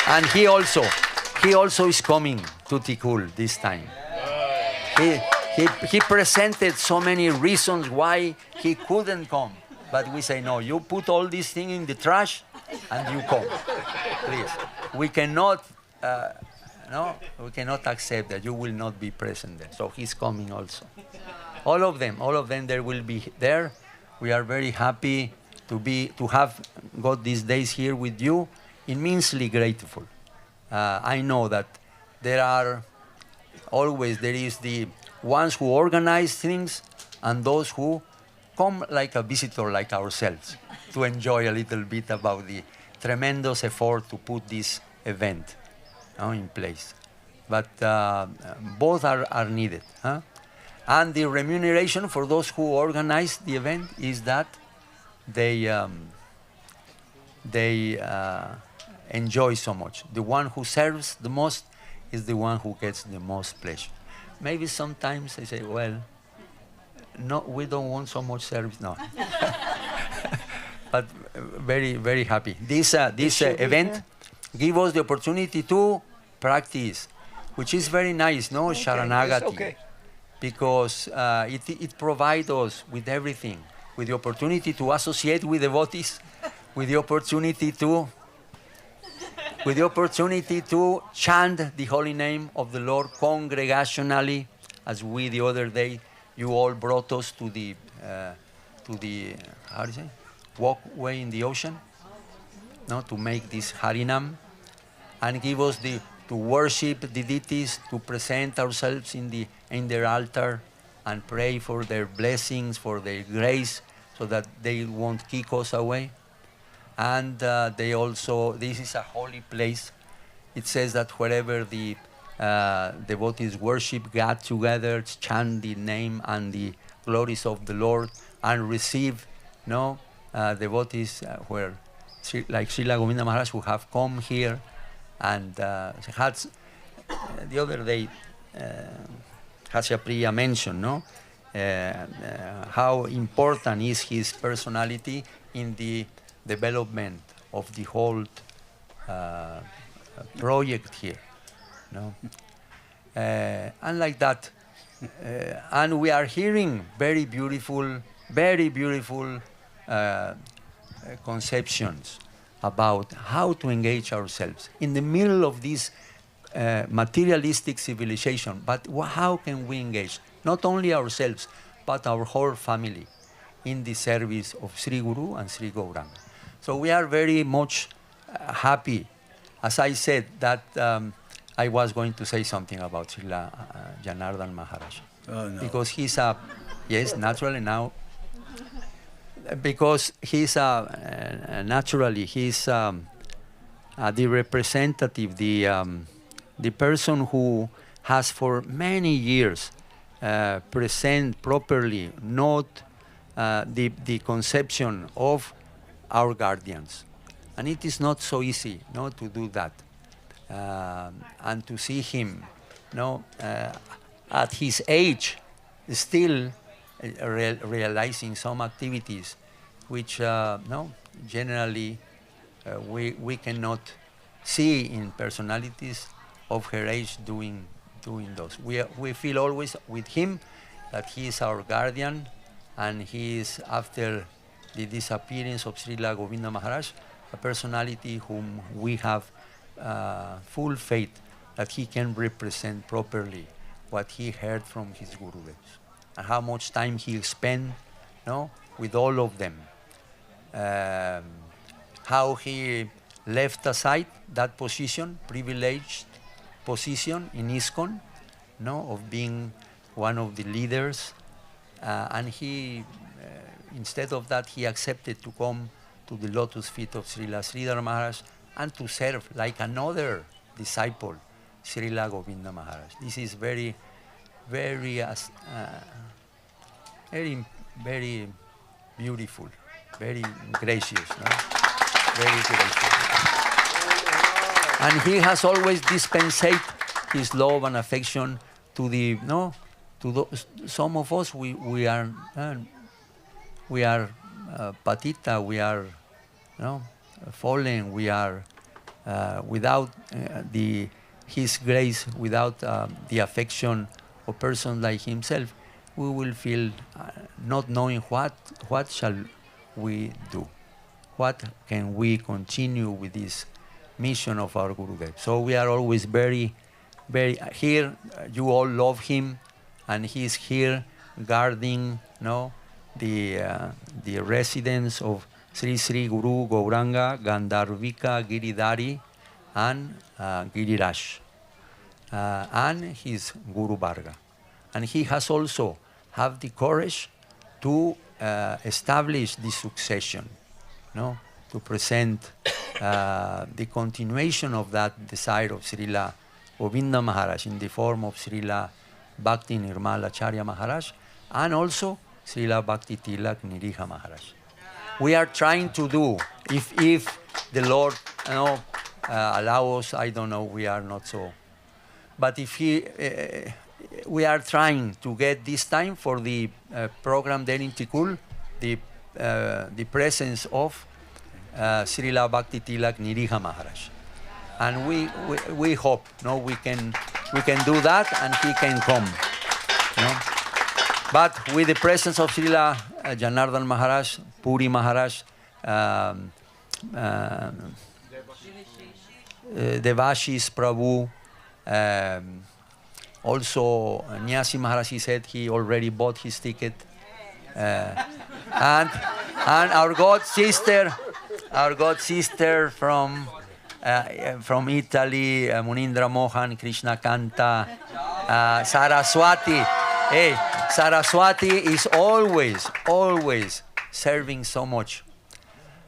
And he also is coming to Tikul this time. He presented so many reasons why he couldn't come. But we say, no, you put all these things in the trash and you come. Please. We cannot, we cannot accept that you will not be present there. So he's coming also. All of them, they will be there. We are very happy to have got these days here with you. Immensely grateful. I know that there is the ones who organize things and those who come like a visitor like ourselves to enjoy a little bit about the tremendous effort to put this event in place. But both are needed. Huh? And the remuneration for those who organize the event is that they enjoy so much. The one who serves the most is the one who gets the most pleasure. Maybe sometimes they say, well, no, we don't want so much service. No. But very, very happy. This event gives us the opportunity to practice, which is very nice, no? Okay, Sharanagati. Okay. Because it provides us with everything, with the opportunity to associate with devotees, with the opportunity to chant the holy name of the Lord congregationally, as we the other day, you all brought us to the how do you say, walkway in the ocean, no, to make this Harinam, and give us to worship the deities, to present ourselves in their altar, and pray for their blessings, for their grace, so that they won't kick us away. And they also, this is a holy place. It says that wherever the devotees worship God together, chant the name and the glories of the Lord, and receive devotees like Srila Govinda Maharaj, who have come here. And the other day, Hasya Priya mentioned how important is his personality in the development of the whole project here. And like that. And we are hearing very beautiful conceptions about how to engage ourselves in the middle of this materialistic civilization. But how can we engage not only ourselves, but our whole family in the service of Sri Guru and Sri Gauranga? So we are very much happy. As I said, that I was going to say something about Srila Janardhan Maharaj.
Oh, no.
Because he's yes, naturally now, because he's naturally he's the representative, the person who has for many years present properly not the conception of our guardians, and it is not so easy to do that, and to see him at his age still realizing some activities which generally we cannot see in personalities of her age doing those. We feel always with him that he is our guardian, and he is, after the disappearance of Srila Govinda Maharaj, a personality whom we have full faith that he can represent properly what he heard from his Gurudevs, and how much time he spent with all of them. How he left aside that position, privileged position in ISKCON, of being one of the leaders, and he, instead of that, he accepted to come to the lotus feet of Srila Sridhar Maharaj and to serve like another disciple, Srila Govinda Maharaj. This is very, very, very beautiful, very gracious, very gracious. And he has always dispensed his love and affection to some of us. We are patita, we are fallen, we are without his grace, without the affection or person like himself, we will feel not knowing what shall we do. What can we continue with this mission of our Gurudev? So we are always very, very here. You all love him, and he's here guarding, the residence of Sri Sri Guru Gauranga, Gandharvika Giridhari, and Giriraj, and his Guru Varga. And he has also have the courage to establish the succession, to present the continuation of that desire of Srila Govinda Maharaj in the form of Srila Bhakti Nirmala Acharya Maharaj, and also Srila Bhakti Tilak Niriha Maharaj. We are trying to do, if the Lord allow us, I don't know, we are not so. But if we are trying to get this time for the program there in Tikul, the presence of Srila Bhakti Tilak Niriha Maharaj. And we hope we can do that and he can come. But with the presence of Srila Janardhan Maharaj, Puri Maharaj, Devashis Prabhu, also Nyasi Maharaj, he said he already bought his ticket, and our God sister from Italy, Munindra Mohan, Krishna Kanta, Saraswati. Hey, Saraswati is always serving so much.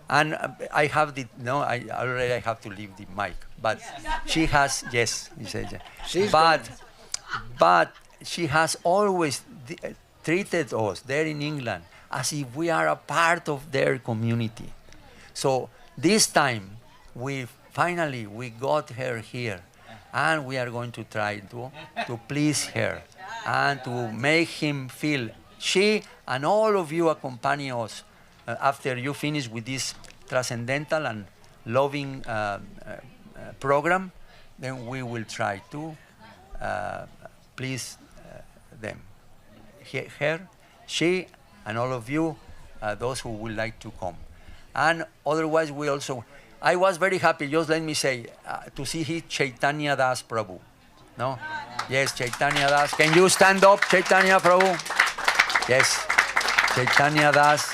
And I have I already have to leave the mic. But she has, yes, he said, but she has always treated us there in England as if we are a part of their community. So this time, we got her here, and we are going to try to please her and to make him feel. She and all of you accompany us after you finish with this transcendental and loving program. Then we will try to please them. Her, she, and all of you, those who would like to come. And otherwise, I was very happy, just let me say, to see his Chaitanya Das Prabhu. No? Yes, Chaitanya Das. Can you stand up, Chaitanya Prabhu? Yes, Chaitanya Das.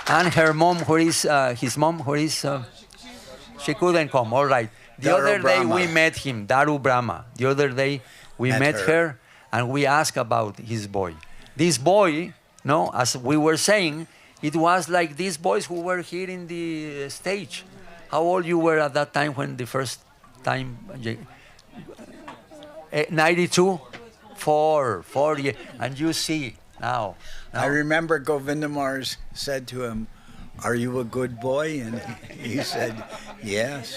And her mom, his mom, where is? She couldn't come, all right. The other day we met him, Daru Brahma. The other day we met her, and we asked about his boy. This boy, as we were saying, it was like these boys who were here in the stage. How old you were at that time when the first time? 92? 4 years. And you see now.
I remember Govinda Mars said to him, "Are you a good boy?" And he said, "Yes."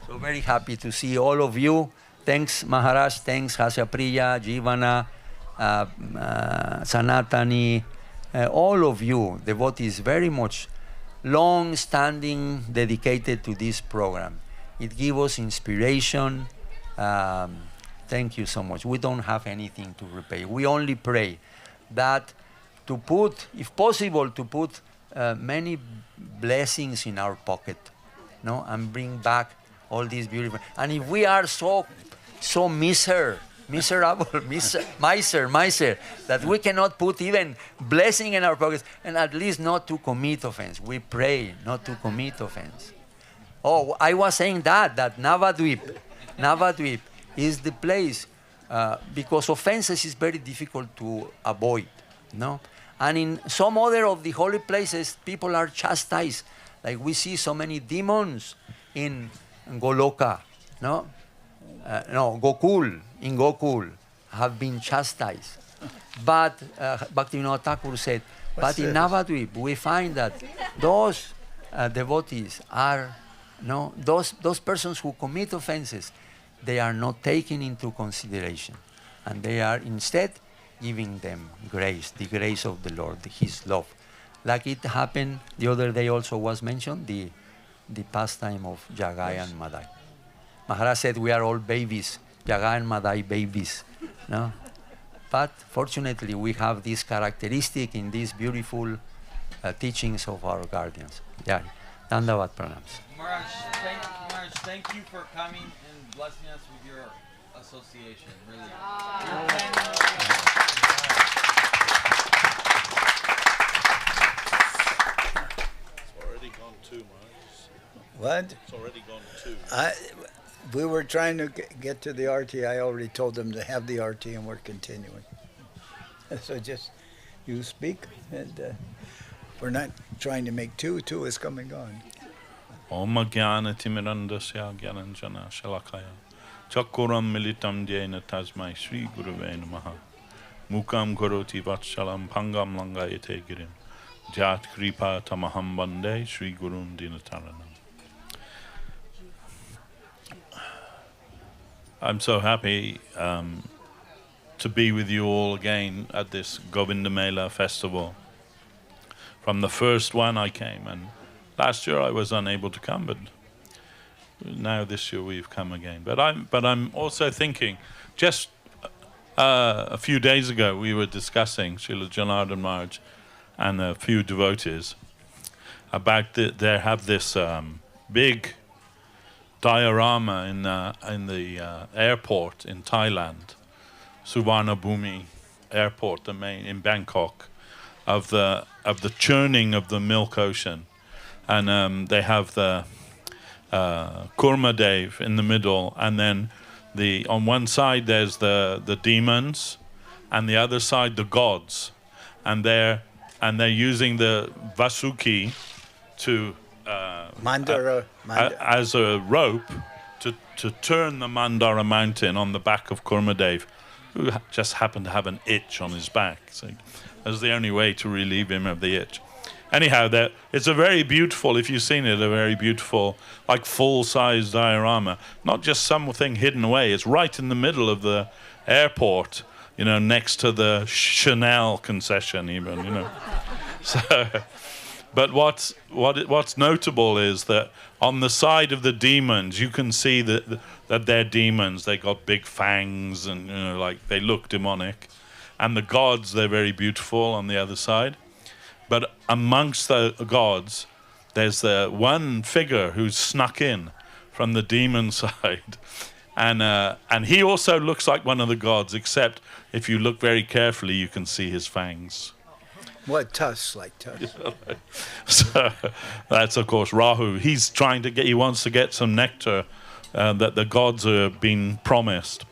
So very happy to see all of you. Thanks, Maharaj. Thanks, Hasyapriya, Jivana, Sanatani, all of you, devotees, very much long-standing, dedicated to this program. It gives us inspiration. Thank you so much. We don't have anything to repay. We only pray that to put, if possible, to put many blessings in our pocket, and bring back all these beautiful. And if we are so miserable, miser, that we cannot put even blessing in our pockets, and at least not to commit offense. We pray not to commit offense. Oh, I was saying that Navadvip is the place, because offenses is very difficult to avoid, And in some other of the holy places, people are chastised. Like we see so many demons in Goloka, Gokul, in Gokul, have been chastised. But Bhaktivinoda Thakur said, but in Navadvip, we find that those devotees are, those persons who commit offenses, they are not taken into consideration. And they are instead giving them grace, the grace of the Lord, His love. Like it happened the other day also was mentioned, the pastime of Jagai and Madai. Maharaj said we are all babies Jagan Madai babies. No? But fortunately, we have this characteristic in these beautiful teachings of our guardians. Yeah, Dandavat Pranams.
Maharaj, thank you for coming and blessing us with your association. Really.
It's already gone too much.
What?
It's already gone too.
We were trying to get to the RT. I already told them to have the RT, and we're continuing. So just you speak, and we're not trying to make two. Two is coming on.
Om Jnana Timirandasya Gyananjana Shalakaya Chakuram Militam Dhyena Tasmai Sri Guruve Namaha Mukam Karoti Vatshalam Pangam Langayate Girim Jat Kripa Tamaham Bande Sri Gurum Dinataranam. I'm so happy to be with you all again at this Govinda Mela festival. From the first one I came, and last year I was unable to come, but now this year we've come again. But I'm also thinking, just a few days ago we were discussing, Srila Janardhan Maharaj and a few devotees, about they have this big diorama in the airport in Thailand, Suvarnabhumi Airport, the main in Bangkok, of the churning of the milk ocean, and they have the Kurmadev in the middle, and then on one side there's the demons, and the other side the gods, and they're using the Vasuki to as a rope to turn the Mandara mountain on the back of Kurmadev, who just happened to have an itch on his back. So that was the only way to relieve him of the itch. Anyhow, it's a very beautiful, if you've seen it, a very beautiful, like full-size diorama. Not just something hidden away. It's right in the middle of the airport, next to the Chanel concession even, So, but what's notable is that on the side of the demons, you can see that they're demons. They got big fangs and, like they look demonic. And the gods, they're very beautiful on the other side. But amongst the gods, there's the one figure who's snuck in from the demon side. And he also looks like one of the gods, except if you look very carefully, you can see his fangs.
What, tusks, like tusks?
So that's, of course, Rahu. He wants to get some nectar that the gods are being promised.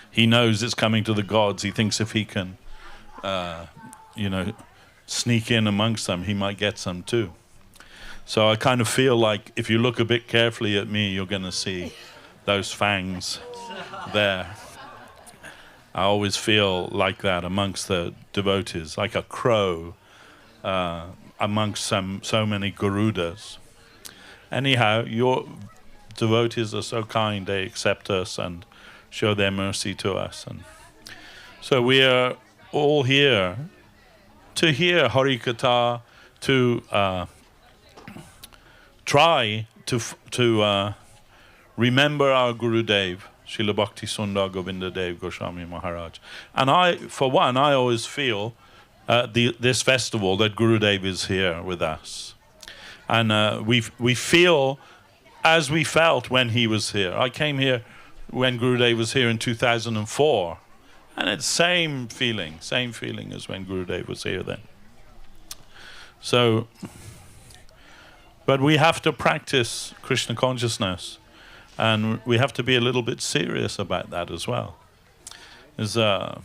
He knows it's coming to the gods. He thinks if he can, sneak in amongst them, he might get some too. So I kind of feel like if you look a bit carefully at me, you're going to see those fangs there. I always feel like that amongst the devotees, like a crow amongst so many Garudas. Anyhow, your devotees are so kind, they accept us and show their mercy to us. And so we are all here to hear Harikatha, to try to remember our Gurudev, Srila Bhakti Sundar Govinda Dev Goswami Maharaj. And I always feel this festival that Gurudev is here with us. And we feel as we felt when he was here. I came here when Gurudev was here in 2004. And it's same feeling as when Gurudev was here then. So, but we have to practice Krishna consciousness. And we have to be a little bit serious about that as well. The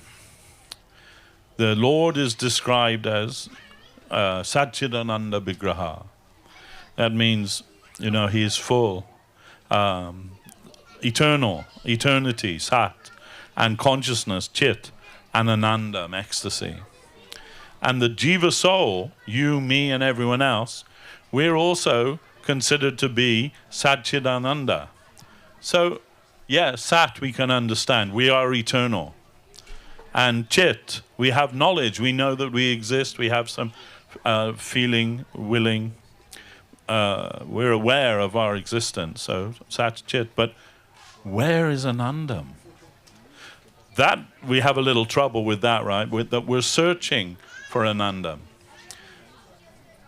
Lord is described as Satchidananda Vigraha. That means, he is full, eternal, eternity, Sat, and consciousness, Chit, and Anandam, ecstasy. And the Jiva soul, you, me, and everyone else, we're also considered to be Satchidananda. So, Sat we can understand. We are eternal. And Chit, we have knowledge. We know that we exist. We have some feeling, willing. We're aware of our existence. So, Sat, Chit. But Where is Anandam? That, we have a little trouble with that, right? That we're searching for Anandam.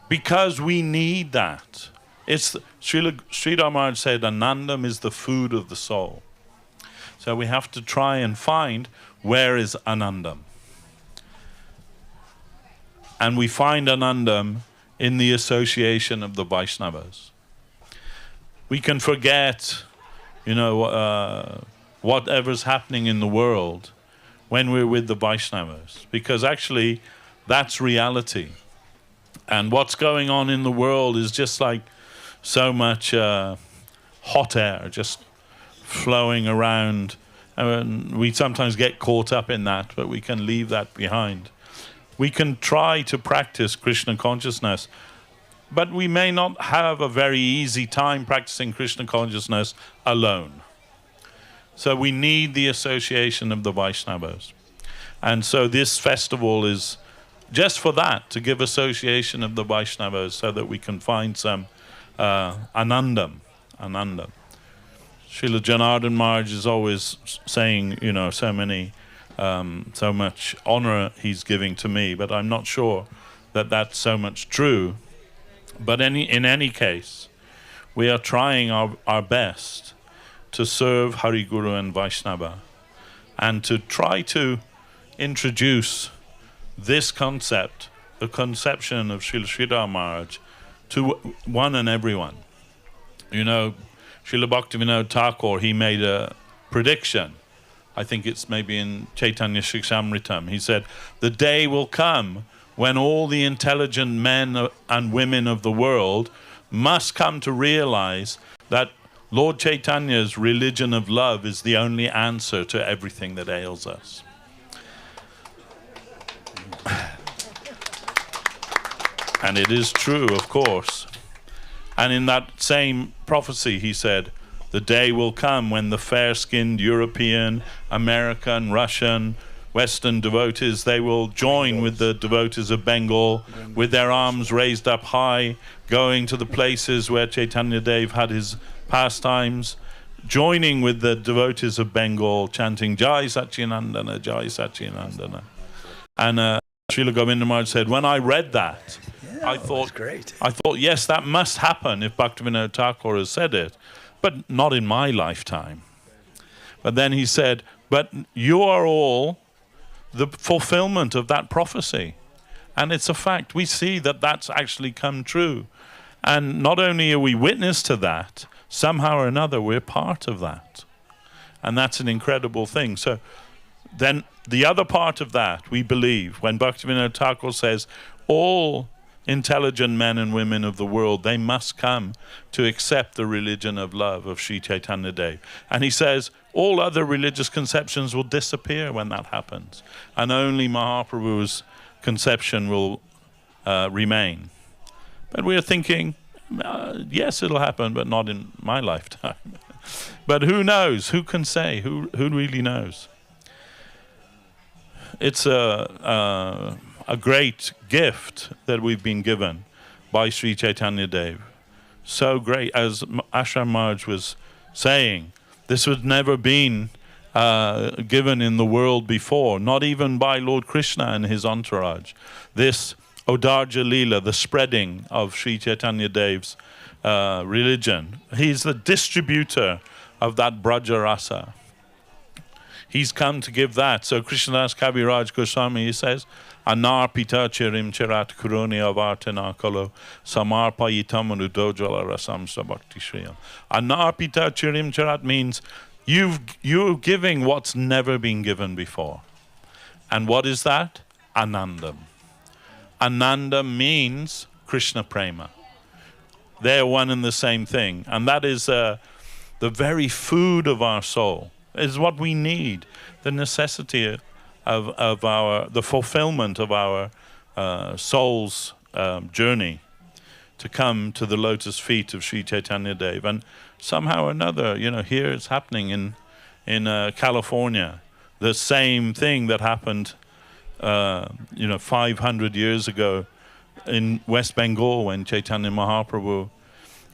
Because we need that. Sridhar Maharaj said, Anandam is the food of the soul. So we have to try and find where is Anandam. And we find Anandam in the association of the Vaishnavas. We can forget, whatever's happening in the world when we're with the Vaishnavas, because actually that's reality. And what's going on in the world is just like so much hot air just flowing around. And we sometimes get caught up in that, but we can leave that behind. We can try to practice Krishna consciousness, but we may not have a very easy time practicing Krishna consciousness alone. So we need the association of the Vaishnavas. And so this festival is just for that, to give association of the Vaishnavas so that we can find some Anandam. Srila Janardhan Maharaj is always saying, so much honor he's giving to me, but I'm not sure that that's so much true. But in any case, we are trying our best to serve Hari Guru and Vaishnava and to try to introduce this concept, the conception of Srila Sridhar Maharaj, to one and everyone. Srila Bhaktivinoda Thakur, he made a prediction. I think it's maybe in Chaitanya Shikshamritam. He said, the day will come when all the intelligent men and women of the world must come to realize that Lord Chaitanya's religion of love is the only answer to everything that ails us. And it is true, of course. And in that same prophecy, he said, the day will come when the fair-skinned European, American, Russian, Western devotees, they will join with the devotees of Bengal with their arms raised up high, going to the places where Chaitanya Dev had his pastimes, joining with the devotees of Bengal, chanting Jai Satchidanandana, Jai Satchidanandana. And Srila Govinda Maharaj said, when I read that, I thought, yes, that must happen if Bhaktivinoda Thakur has said it, but not in my lifetime. But then he said, but you are all the fulfillment of that prophecy. And it's a fact. We see that that's actually come true. And not only are we witness to that, somehow or another we're part of that. And that's an incredible thing. So then the other part of that, we believe, when Bhaktivinoda Thakur says, all intelligent men and women of the world, they must come to accept the religion of love of Sri Chaitanya Dev. And he says, all other religious conceptions will disappear when that happens. And only Mahaprabhu's conception will remain. But we're thinking, yes, it'll happen, but not in my lifetime. But who knows? Who can say? Who really knows? It's a great gift that we've been given by Sri Chaitanya Dev. So great. As Ashram Maharaj was saying, this had never been given in the world before, not even by Lord Krishna and his entourage. This Odarja Leela, the spreading of Sri Chaitanya Dev's religion. He's the distributor of that Braja Rasa. He's come to give that. So Krishnadas Kaviraj Goswami, he says, Anarpita chirim chirat kuroni avartana kalo samarpayitamanu dojala rasam sabhakti shriyam. Anarpita chirim chirat means you're giving what's never been given before. And what is that? Anandam. Ananda means Krishna Prema. They're one and the same thing. And that is the very food of our soul. Is what we need. The necessity of the fulfillment of our soul's journey to come to the lotus feet of Sri Chaitanya Dev. And somehow or another, here it's happening in California. The same thing that happened 500 years ago in West Bengal when Chaitanya Mahaprabhu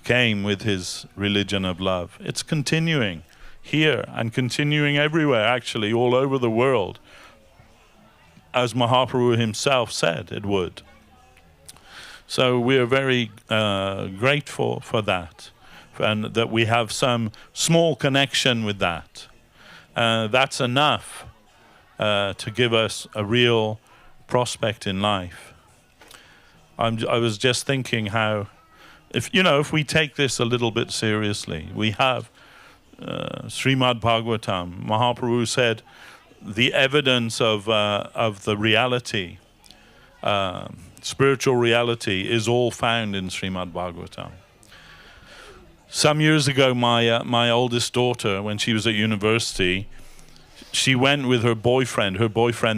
came with his religion of love. It's continuing here and continuing everywhere, actually, all over the world, as Mahaprabhu himself said it would. So we are very grateful for that, and that we have some small connection with that. That's enough to give us a real prospect in life. I was just thinking how, if we take this a little bit seriously, we have Srimad Bhagavatam. Mahaprabhu said the evidence of the reality, spiritual reality, is all found in Srimad Bhagavatam. Some years ago, my oldest daughter, when she was at university, she went with her boyfriend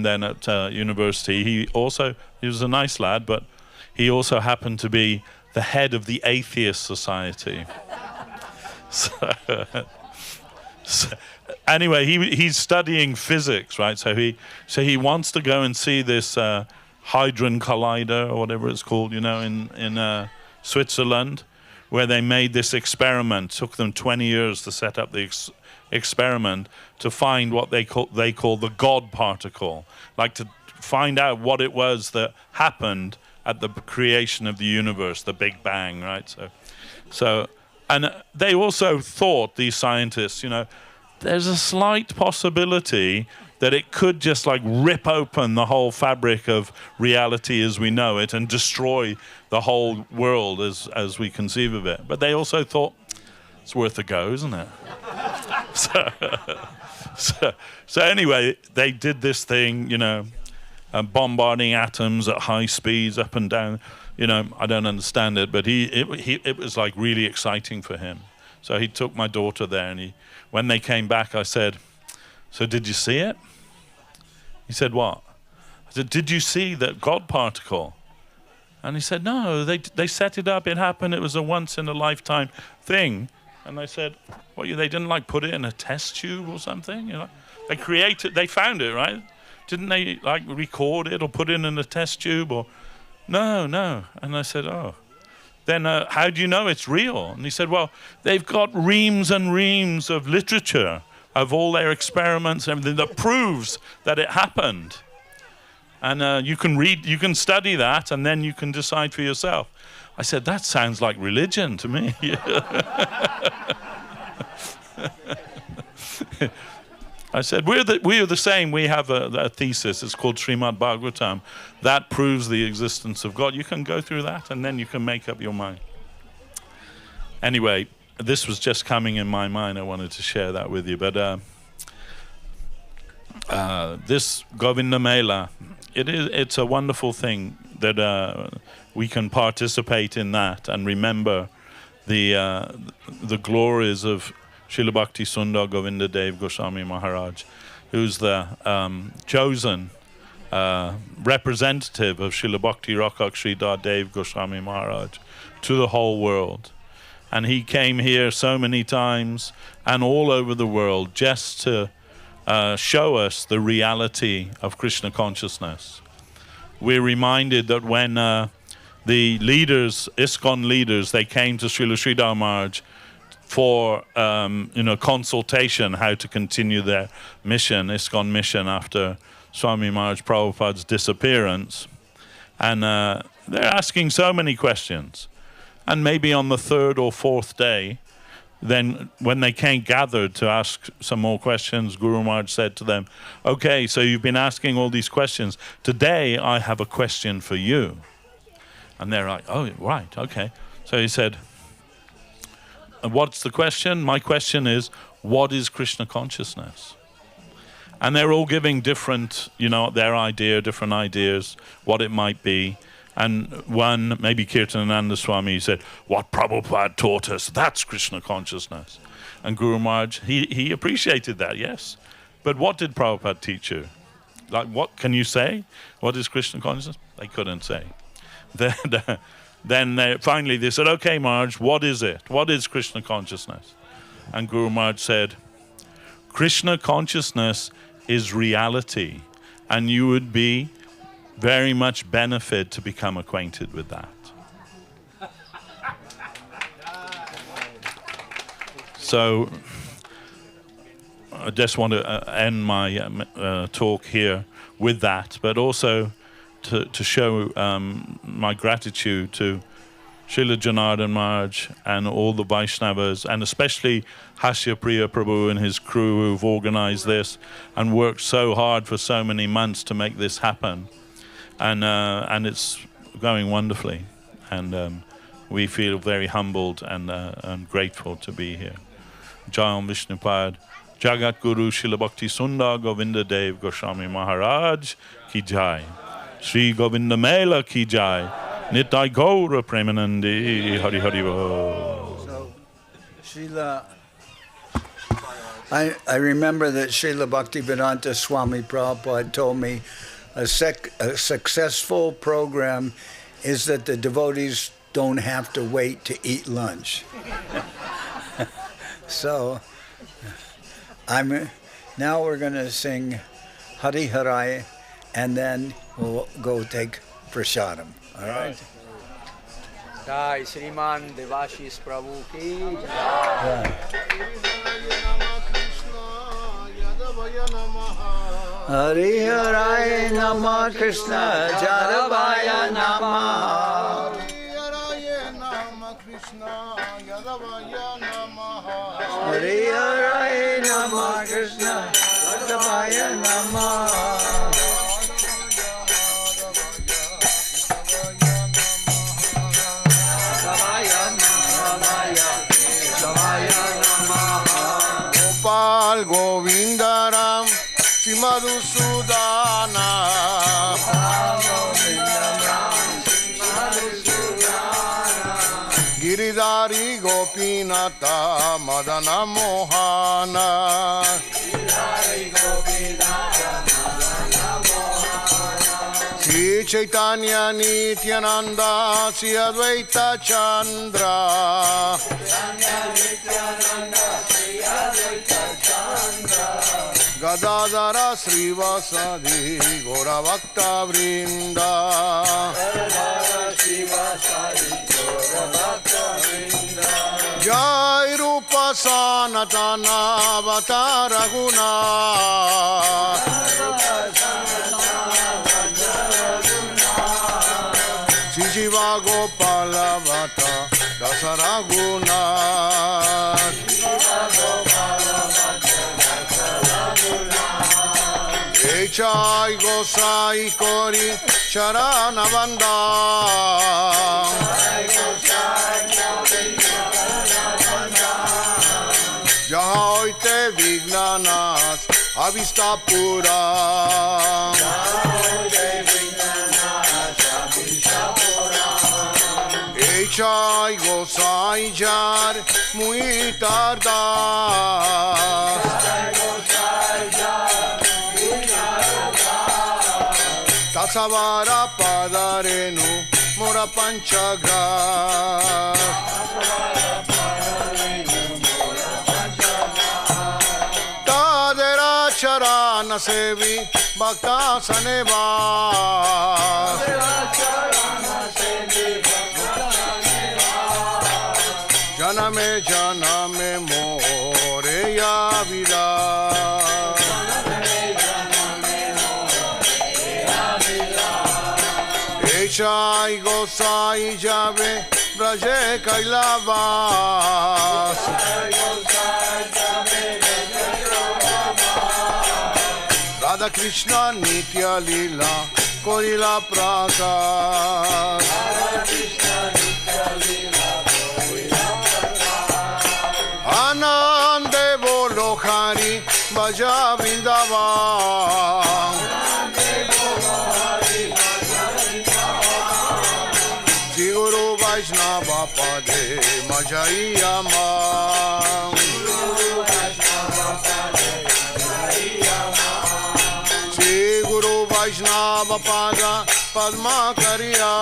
then at university. He was a nice lad, but he also happened to be the head of the Atheist Society. So anyway, he's studying physics, right? So he wants to go and see this Hadron Collider, or whatever it's called, in Switzerland, where they made this experiment. It took them 20 years to set up the experiment to find what they call the God particle, like to find out what it was that happened at the creation of the universe, the Big Bang, right? So, and they also thought, these scientists, there's a slight possibility that it could just like rip open the whole fabric of reality as we know it and destroy the whole world as we conceive of it. But they also thought, it's worth a go, isn't it? So anyway, they did this thing, bombarding atoms at high speeds up and down. I don't understand it, but it was like really exciting for him. So he took my daughter there, and when they came back, I said, "So did you see it?" He said, "What?" I said, "Did you see that God particle?" And he said, "No, they set it up. It happened. It was a once in a lifetime thing." And I said, "What? They didn't like put it in a test tube or something? They created. They found it, right? Didn't they like record it or put it in a test tube or?" No. And I said, "Oh, then how do you know it's real?" And he said, "Well, they've got reams and reams of literature of all their experiments and everything that proves that it happened. And you can study that, and then you can decide for yourself." I said, "That sounds like religion to me." I said, we are the same. We have a thesis. It's called Srimad Bhagavatam. That proves the existence of God. You can go through that, and then you can make up your mind. Anyway, this was just coming in my mind. I wanted to share that with you. But this Govinda Mela, it's a wonderful thing that we can participate in that and remember the glories of Srila Bhakti Sundar Govinda Dev Goswami Maharaj, who's the chosen representative of Srila Bhakti Rakshak Sridhar Dev Goswami Maharaj to the whole world. And he came here so many times and all over the world just to show us the reality of Krishna consciousness. We're reminded that when the leaders, ISKCON leaders, they came to Srila Sridhar Maharaj for consultation how to continue their mission, ISKCON mission, after Swami Maharaj Prabhupada's disappearance. And they're asking so many questions. And maybe on the third or fourth day, then when they came gathered to ask some more questions, Guru Maharaj said to them, "Okay, so you've been asking all these questions. Today I have a question for you." And they're like, "Oh, right, okay." So he said, "What's the question?" "My question is, what is Krishna consciousness?" And they're all giving different, different ideas, what it might be. And one, maybe Kirtananda Swami, said, "What Prabhupada taught us, that's Krishna consciousness." And Guru Maharaj, he appreciated that, yes. But what did Prabhupada teach you? Like, what can you say? What is Krishna consciousness? They couldn't say. Then finally they said, "Okay, Maharaj, what is it? What is Krishna consciousness?" And Guru Maharaj said, "Krishna consciousness is reality, and you would be very much benefit to become acquainted with that." So I just want to end my talk here with that, but also to show my gratitude to Srila Janardhan Maharaj and all the Vaishnavas, and especially Hasya Priya Prabhu and his crew who've organized this and worked so hard for so many months to make this happen. And it's going wonderfully. And we feel very humbled and grateful to be here. Jai Vishnupad, Jagat Guru Srila Bhakti Sundar Govinda Dev Goswami Maharaj Ki Jai. Sri Govinda Mela Ki Jai. Nitai Gaura Premanandi Hari Hari Bo.
So, Srila, I remember that Srila Bhaktivedanta Swami Prabhupada told me a successful program is that the devotees don't have to wait to eat lunch. So, now we're going to sing Hari Harai, and then we'll go take prasadam. All right?
Jai Sriman Devashis Prabhu ki Jai.
Hari Harai Namah Krishna Jadavaya Namah. Hari Harai Namah Krishna Jadavaya Namah.
Gopal Govinda Ram Madhusudana Giridhari Gopinata Madana Mohana Sri Chaitanya Nityananda Sri Advaita Chandra Gadadara Srivasadi Gora Bhakta Vrinda Jai Rupa Sanatana Vatara Guna Sijiva Gopala Vata Dasara Guna Chai Gosai Kori Charana Vanda Jahoite Vignanas Avistapura Chai Gosai Jar Muy Tarda Tasavara Padarenu Mora Panchagra Tadera Charana Sevi Bhakta Saneva Janame Janame Moreya Vida Chai Gosai Jave Braje Kailavas Radha Krishna Nitya Lila Korila Prakas Anande Bolo Hari Baja Vrindavan Guru Vaishnava Pade Majayama Shri Guru Vaishnava Pada Padma Kariya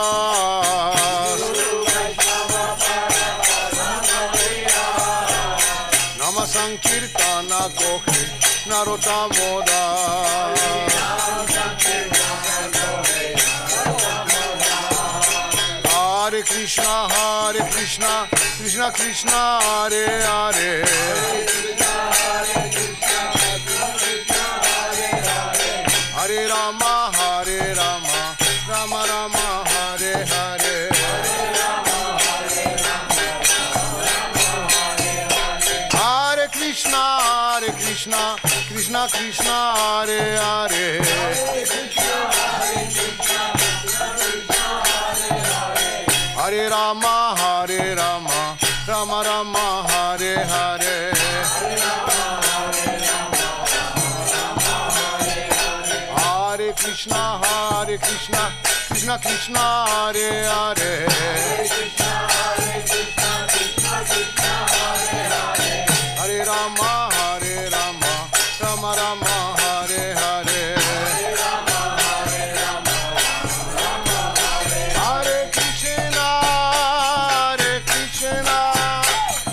Nama Sankirtana Kohe Narota Moda Hare Krishna, Krishna Krishna, Hare Hare Krishna, Krishna Krishna, Hare Hare. Hare Rama, Hare Rama, Rama Rama, Hare Hare. Hare Krishna, Krishna Krishna, Hare Hare. Hare Rama, Rama Rama, Hare Hare. Hare Krishna,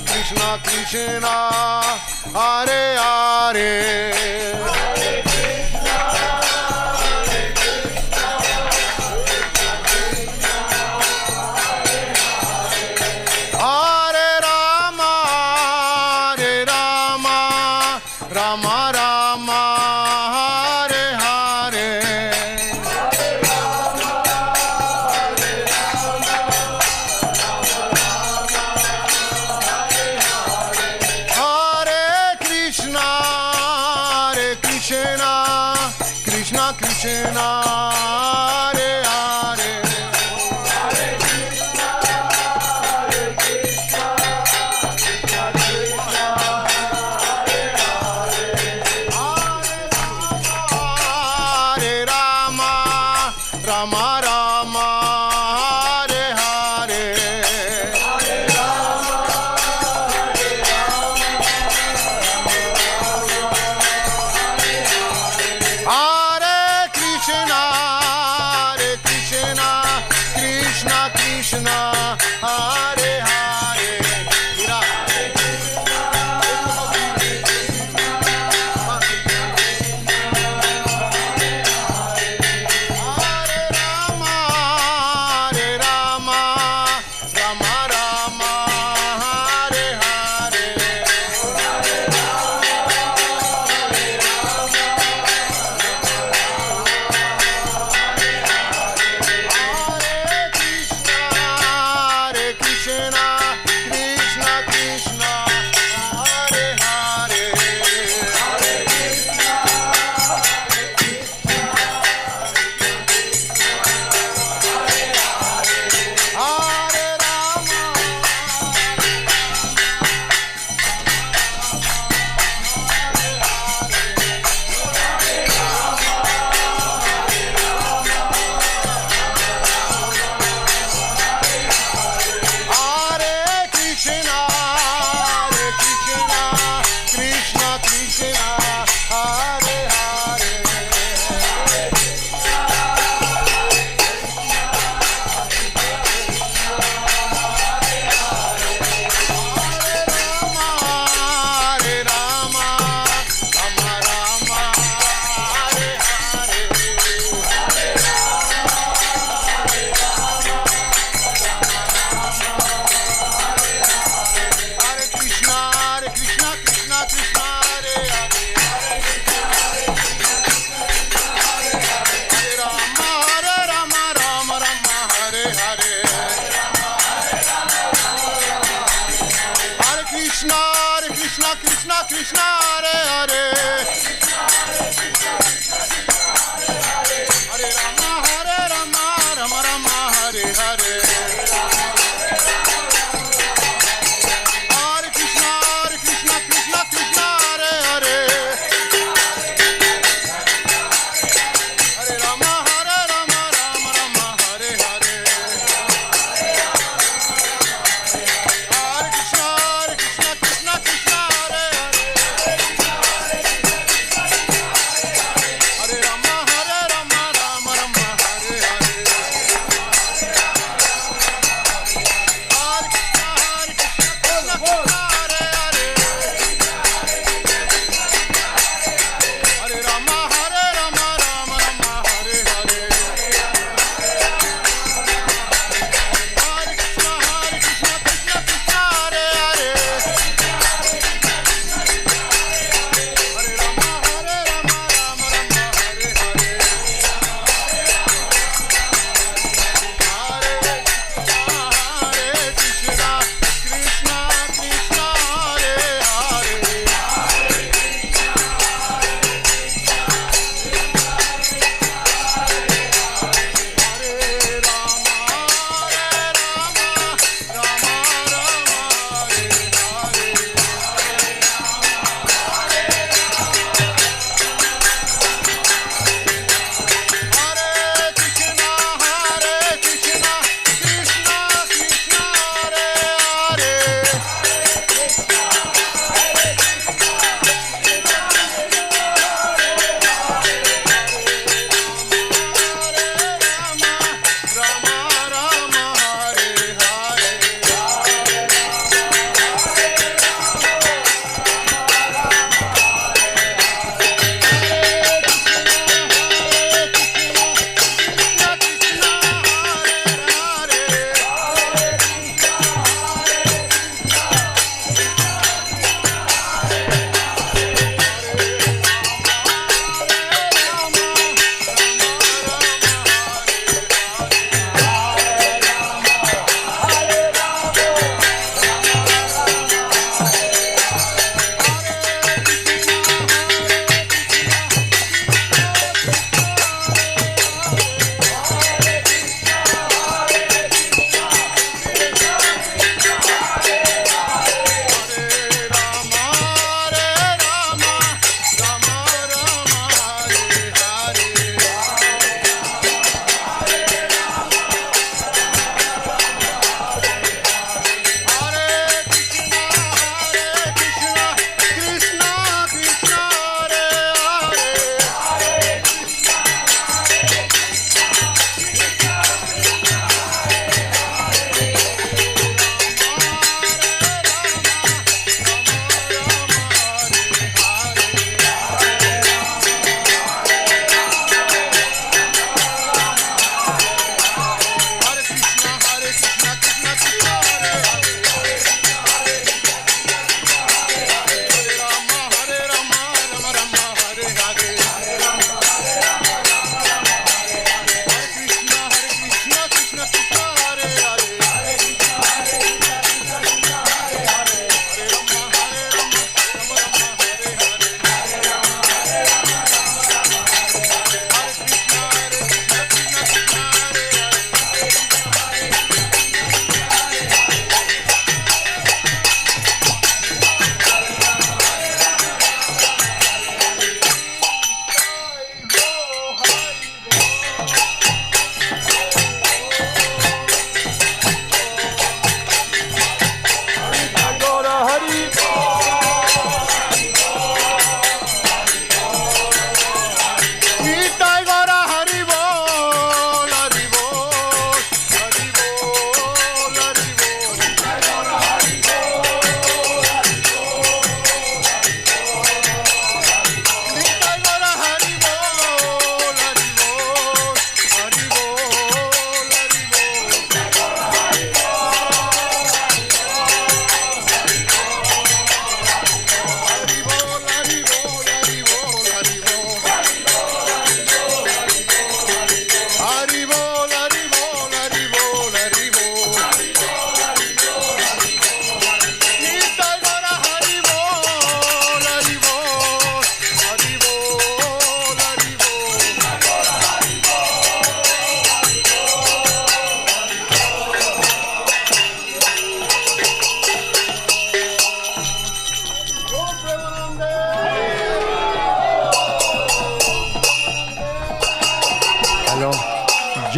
Krishna Krishna, Hare Hare. Krishna, Hare Hare. Hare Rama, Rama Rama, Hare Hare. Krishna, Hare Hare. Hare Rama, Rama Rama, Hare Hare. Hare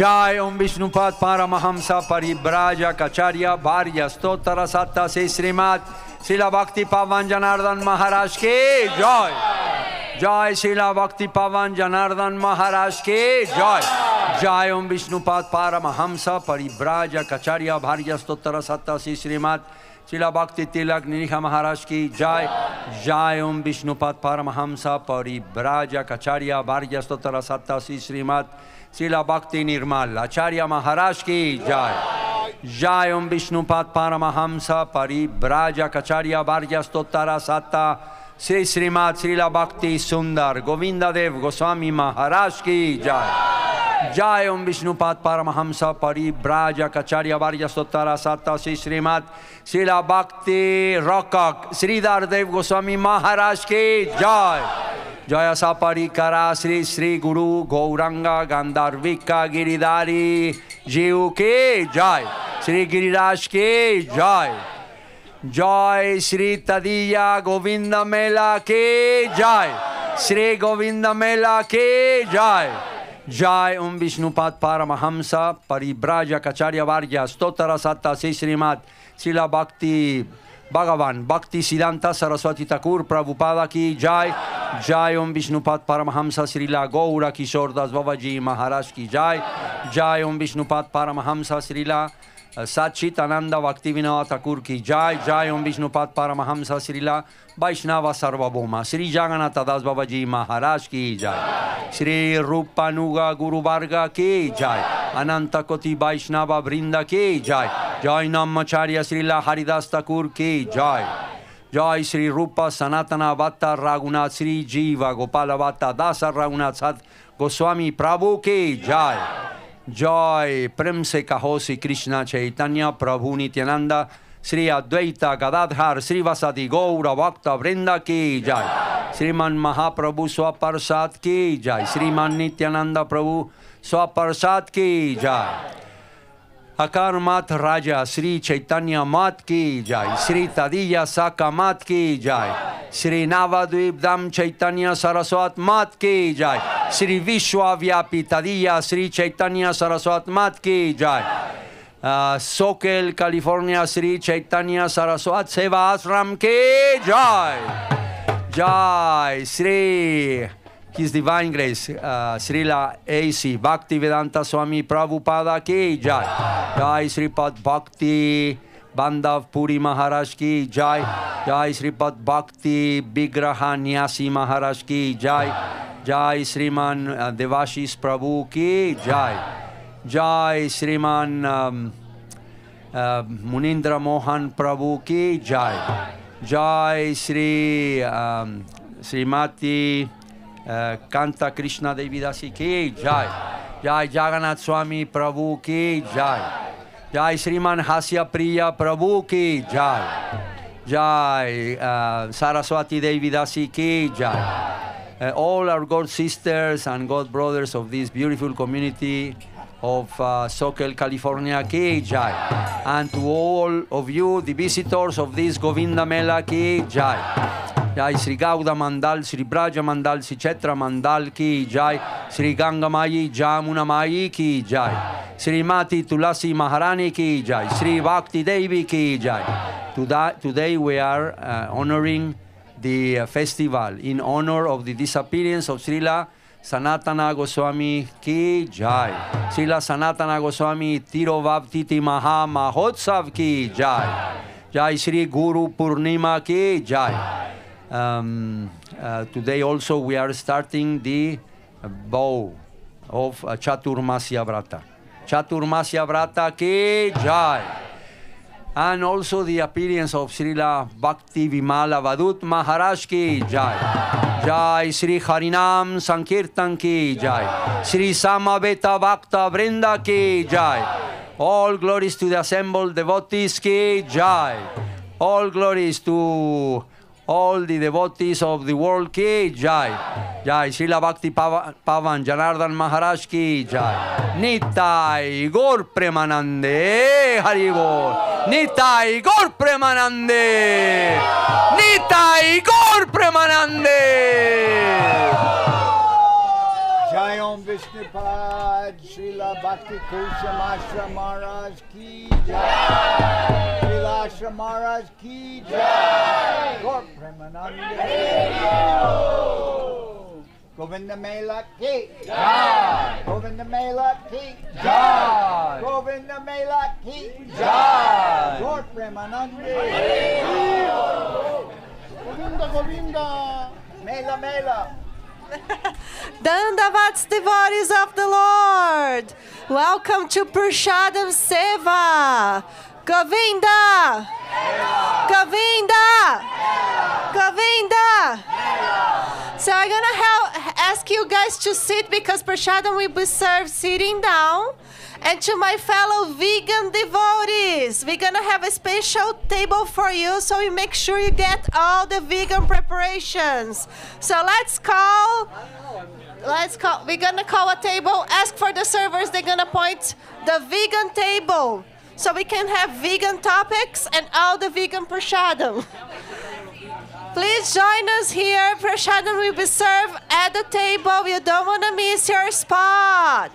Jai Om Vishnupad Paramahamsa Paribraja Kacharya Bharya Stottara Satta Se Srimad Srila Bhakti Pavan Janardhan Maharaj Ki Jai. Jai Srila Bhakti Pavan Janardhan Maharaj Ki Jai. Jai Om Vishnupad Paramahamsa Paribraja Kacharya Bharya Stottara Satta Se Srimad Srila Bhakti Tilak Niriha Maharaj Ki Jai. Jai Om Vishnupad Paramahamsa Paribraja Kacharya Bharya Stottara Satta Se Srimad Srila Bhakti Nirmal Acharya Maharaj Ki Jai. Jai Om Vishnupad Paramahamsa Paribraja Kacharya Bharya Stottara Satta Sri Srimad Srila Bhakti Sundar Govinda Dev Goswami Maharaj Ki Jai. Jai Om Vishnupad Paramahamsa Paribraja Kacharya Bharya Stottara Satta Sri Srimad Srila Bhakti Rakak Sridhar Dev Goswami Maharaj Ki Jai. Jaya Saparikara Sri Sri Guru Gauranga Gandharvika Giridhari Jiu Ki Jai. Sri Giriraj Ki Jai. Jai Sri Tadiya Govinda Mela Ki Jai. Sri Govinda Mela Ki Jai. Jai Om Vishnupad Paramahamsa Paribraja Kacharya Bharya Stottara Satta Se Srimad Srila Bhakti Bhagavan Bhakti Siddhanta Saraswati Thakur Prabhupada Ki Jai. Jai Om Vishnupad Paramahamsa Srila Gaura Kishore Das Babaji Maharaj Ki Jai. Jai Om Vishnupad Paramahamsa Srila Sachit Ananda Bhaktivinoda Thakur Ki Jai. Jai Om Vishnupad Paramahamsa Srila Vaishnava Sarvabhauma Sri Jagannatha Das Babaji Maharaj Ki Jai. Sri Rupanuga Guru Varga Ki Jai. Ananta Koti Vaishnava Brinda Ki Jai. Jai Namacharya Srila Haridas Thakur Ki Jai. Jai Sri Rupa Sanatana Bhatta Raghunath Sri Jiva Gopala Bhatta Dasa Raghunath Sat Goswami Prabhu Ki Jai. Jai Prem Se Kaho Sri Krishna Chaitanya Prabhu Nityananda Sri Advaita Gadadhar Sri Vasadi Gaura Bhakta Vrinda Ki Jai. Sriman Mahaprabhu Swaparsad Ki Jai. Sriman Nityananda Prabhu Swaparsad Ki Jai. Akar Mat Raja Sri Chaitanya Mat Ki Jai. Sri Tadiya Saka Mat Ki Jai. Sri Navadvip Dham Chaitanya Saraswat Mat Ki Jai. Sri Vishwa Vyapi Tadiya Sri Chaitanya Saraswat Mat Ki Jai. Sokel California Sri Chaitanya Saraswat Seva Ashram Ki Jai. Jai Sri His Divine Grace Srila A.C. Bhaktivedanta Swami Prabhupada Ki Jai. Jai Sripad Bhakti Bandav Puri Maharaj Ki Jai. Jai Sripad Bhakti Vigraha Nyasi Maharaj Ki Jai. Jai Sriman Devashis Prabhu Ki Jai. Jai Sriman Munindra Mohan Prabhu Ki Jai. Jai Sri Srimati Kanta Krishna Devidasi Ki Jai. Jai Jagannath Swami Prabhu Ki Jai. Jai Sriman Hasya Priya Prabhu Ki Jai. Jai Saraswati Devidasi Ki Jai. All our God sisters and God brothers of this beautiful community of Soquel, California Ki Jai. And to all of you, the visitors of this Govinda Mela Ki Jai. Jai Sri Gauda Mandal, Sri Braja Mandal, Sri Chetra Mandal Ki Jai. Sri Ganga Mai, Jamuna Mai Ki Jai. Sri Mati Tulasi Maharani Ki Jai. Sri Bhakti Devi Ki Jai. Today we are honoring the festival in honor of the disappearance of Srila Sanatana Goswami Ki Jai. Srila Sanatana Goswami Tirovavtiti Maha Mahotsav Ki Jai. Jai Sri Guru Purnima Ki Jai. Today also we are starting the bow of Chaturmasya Vrata. Chaturmasya Vrata Ki Jai. And also the appearance of Srila Bhakti Vimala Vadut Maharaj Ki Jai. Jai Sri Harinam Sankirtan Ki Jai. Sri Samaveta Bhakta Vrinda Ki Jai. All glories to the assembled devotees Ki Jai. All glories to all the devotees of the world Ki Jai. Jai Srila Bhakti Pavan Janardhan Maharaj Ki Jai. Nitai Gaur Premanande Haribol. Nitai Gaur Premanande. Nitai Gaur Premanande.
Jai Om Vishnupad, Srila Bhakti Kushamasra Maharaj ki Jai. Srila Ashram Maharaj ki Jai. Gaur Premanande. Govinda Mela ki Jai. Govinda Mela ki Jai. Govinda Mela ki Jai. Gaur Premanande. Govinda Govinda. Mela Mela.
Dandavats, devotees of the Lord. Welcome to Prashadam Seva. Govinda. Govinda. Govinda. So I'm going to ask you guys to sit because Prashadam will be served sitting down. And to my fellow vegan devotees, we're going to have a special table for you so you make sure you get all the vegan preparations. So we're going to call a table, ask for the servers, they're going to point the vegan table so we can have vegan topics and all the vegan prashadam. Please join us here. Prashadam will be served at the table. You don't want to miss your spot.